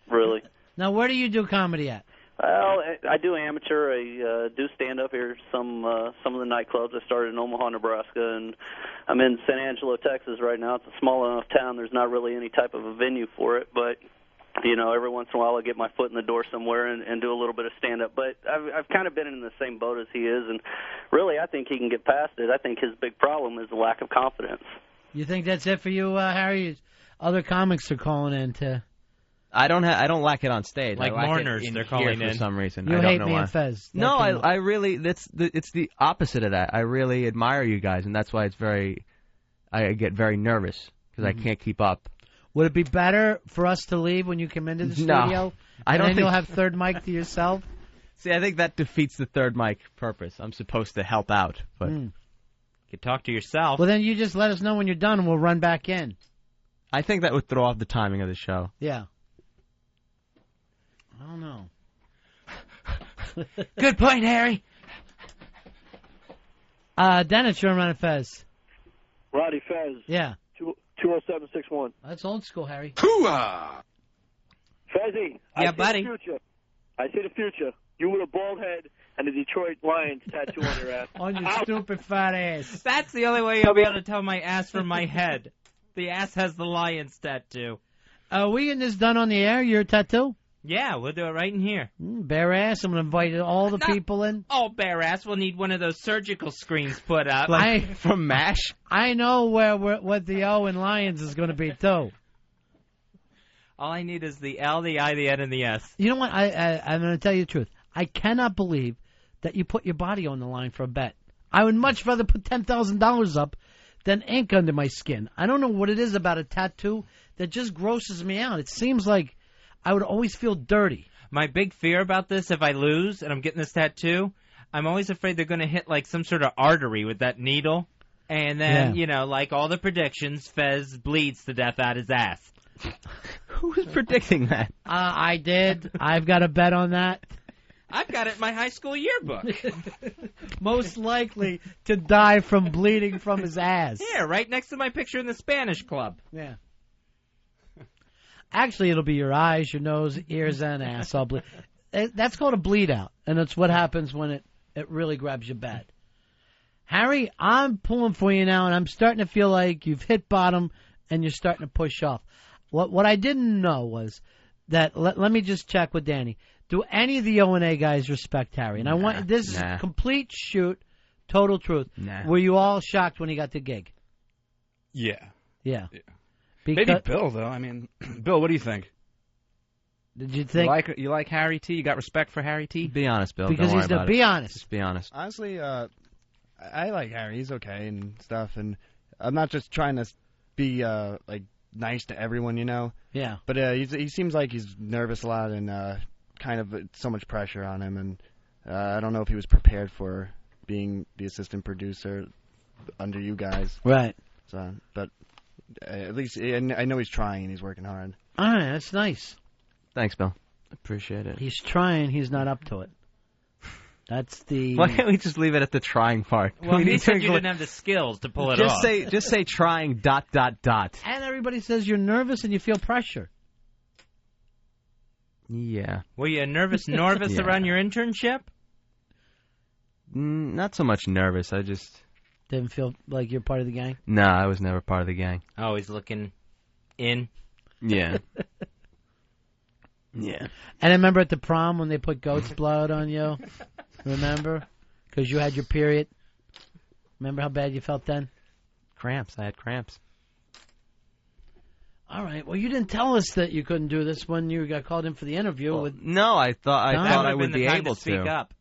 Really. Now, where do you do comedy at? Well, I do amateur. I do stand-up here some of the nightclubs. I started in Omaha, Nebraska, and I'm in San Angelo, Texas right now. It's a small enough town. There's not really any type of a venue for it, but every once in a while I'll get my foot in the door somewhere and do a little bit of stand-up. But I've kind of been in the same boat as he is, and really I think he can get past it. I think his big problem is the lack of confidence. You think that's it for you, Harry? Other comics are calling in to... I don't lack it on stage. Like I lack mourners, it in they're here calling for in. some reason. You I don't hate know me why. and Fez. No, I really it's the opposite of that. I really admire you guys, and that's why I get very nervous because I can't keep up. Would it be better for us to leave when you come into the No. studio? I don't and then think- you'll have third mic to yourself? See, I think that defeats the third mic purpose. I'm supposed to help out, but You can talk to yourself. Well, then you just let us know when you're done and we'll run back in. I think that would throw off the timing of the show. Yeah. I don't know. Good point, Harry. Dennis, you're on Ron and Fez. Roddy Fez. Yeah. 20761. That's old school, Harry. Hooah! Fezzy. Yeah, I buddy. See the future. I see the future. You with a bald head and a Detroit Lions tattoo on your ass. On your stupid fat ass. That's the only way you'll be able to tell my ass from my head. The ass has the Lions tattoo. Are we getting this done on the air, your tattoo? Yeah, we'll do it right in here. Bare ass. I'm going to invite all the people in. Oh, bare ass. We'll need one of those surgical screens put up. From MASH? I know what the O in Lions is going to be, too. All I need is the L, the I, the N, and the S. You know what? I'm going to tell you the truth. I cannot believe that you put your body on the line for a bet. I would much rather put $10,000 up than ink under my skin. I don't know what it is about a tattoo that just grosses me out. It seems like I would always feel dirty. My big fear about this, if I lose and I'm getting this tattoo, I'm always afraid they're going to hit like some sort of artery with that needle. And then, like all the predictions, Fez bleeds to death out his ass. Who was predicting that? I did. I've got a bet on that. I've got it in my high school yearbook. Most likely to die from bleeding from his ass. Yeah, right next to my picture in the Spanish Club. Yeah. Actually, it'll be your eyes, your nose, ears, and ass. I'll bleed. That's called a bleed out, and it's what happens when it really grabs you bad. Harry, I'm pulling for you now, and I'm starting to feel like you've hit bottom, and you're starting to push off. What I didn't know was that, let me just check with Danny. Do any of the O&A guys respect Harry? And I want this is complete shoot, total truth. Nah. Were you all shocked when he got the gig? Yeah. Yeah. Maybe Bill, though. I mean, Bill, what do you think? Did you think you like Harry T? You got respect for Harry T? Be honest, Bill. Because Don't worry he's about be it. honest. Just be honest. Honestly, I like Harry. He's okay and stuff, and I'm not just trying to be like nice to everyone, you know. Yeah. But he seems like he's nervous a lot and kind of so much pressure on him, and I don't know if he was prepared for being the assistant producer under you guys. Right. So, but at least I know he's trying and he's working hard. All right, that's nice. Thanks, Bill. Appreciate it. He's trying. He's not up to it. That's the. Why can't we just leave it at the trying part? Well, he said you didn't have the skills to pull it off. Just say trying ... And everybody says you're nervous and you feel pressure. Yeah. Were you nervous around your internship? Not so much nervous. I just didn't feel like you're part of the gang. No, I was never part of the gang. Always looking in. Yeah. Yeah. And I remember at the prom when they put goat's blood on you. Remember? Because you had your period. Remember how bad you felt then? Cramps. I had cramps. All right. Well, you didn't tell us that you couldn't do this when you got called in for the interview. No, I thought I would be able to. Speak up.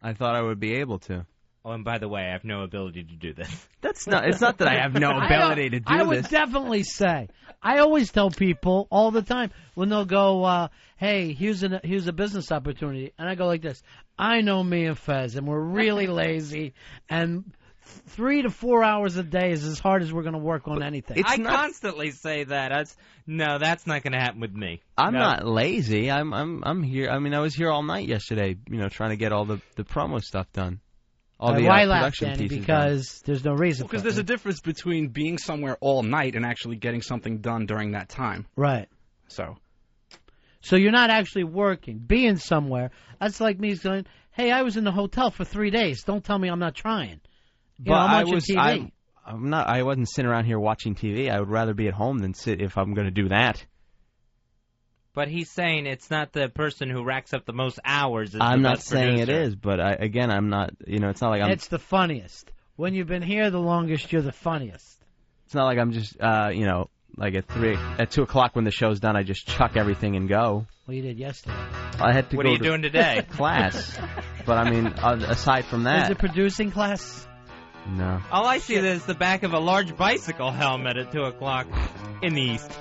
I thought I would be able to. Oh, and by the way, I have no ability to do this. It's not that I have no ability to do this. I would definitely say. I always tell people all the time when they'll go, "Hey, here's a business opportunity," and I go like this: "I know me and Fez, and we're really lazy, and 3 to 4 hours a day is as hard as we're going to work on anything." I constantly say that. That's not going to happen with me. I'm not lazy. I'm here. I mean, I was here all night yesterday, trying to get all the promo stuff done. Why laugh, Danny? Because there's no reason. Because there's a difference between being somewhere all night and actually getting something done during that time. Right. So you're not actually working. Being somewhere, that's like me saying, "Hey, I was in the hotel for 3 days. Don't tell me I'm not trying." But I'm watching TV. I'm not. I wasn't sitting around here watching TV. I would rather be at home than sit if I'm going to do that. But he's saying it's not the person who racks up the most hours. I'm not saying it is, but I'm not. It's not like I'm. It's the funniest. When you've been here the longest, you're the funniest. It's not like I'm just, like at 2 o'clock when the show's done, I just chuck everything and go. Well, you did yesterday. I had to. What go are you doing today? Class. But I mean, aside from that, is it producing class? No. All I see is the back of a large bicycle helmet at 2 o'clock in the east.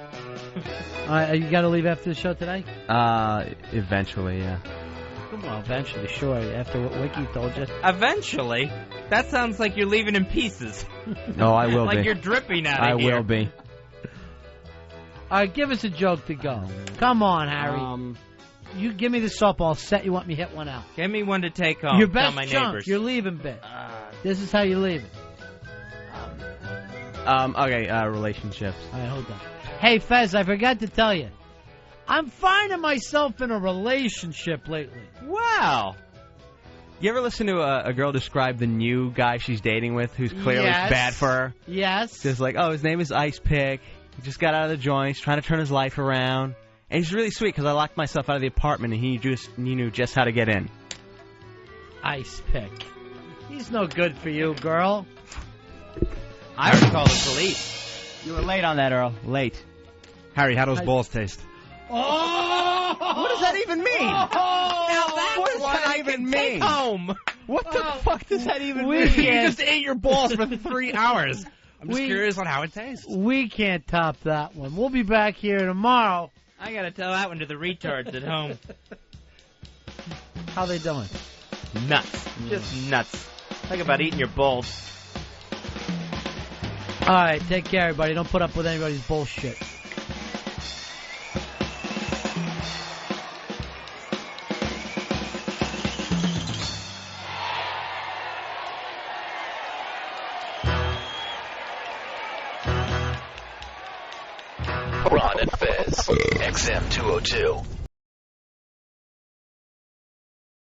You got to leave after the show today? Eventually, yeah. Well, eventually, sure. After what Wiki told you. Eventually? That sounds like you're leaving in pieces. No, I will be. Like you're dripping out of here. I will be. All right, give us a joke to go. Come on, Harry. You give me the softball set. You want me to hit one out. Give me one to take home. Your Tell best my chunk. neighbors. You're leaving, bit. This is how you leave it. Okay, relationships. All right, hold on. Hey, Fez, I forgot to tell you. I'm finding myself in a relationship lately. Wow. You ever listen to a girl describe the new guy she's dating with who's clearly Yes. bad for her? Yes. Just like, oh, his name is Ice Pick. He just got out of the joints, trying to turn his life around. And he's really sweet because I locked myself out of the apartment and he knew just how to get in. Ice Pick. He's no good for you, girl. I would call the police. You were late on that, Earl. Late. Harry, how those balls taste? Oh! What does that even mean? What does that even mean? Home. What the fuck does that even We mean? You can't- just ate your balls for 3 hours. I'm just curious on how it tastes. We can't top that one. We'll be back here tomorrow. I gotta tell that one to the retards at home. How they doing? Nuts. Just nuts. Think about eating your balls. All right, take care, everybody. Don't put up with anybody's bullshit. Ron and Fez, XM 202.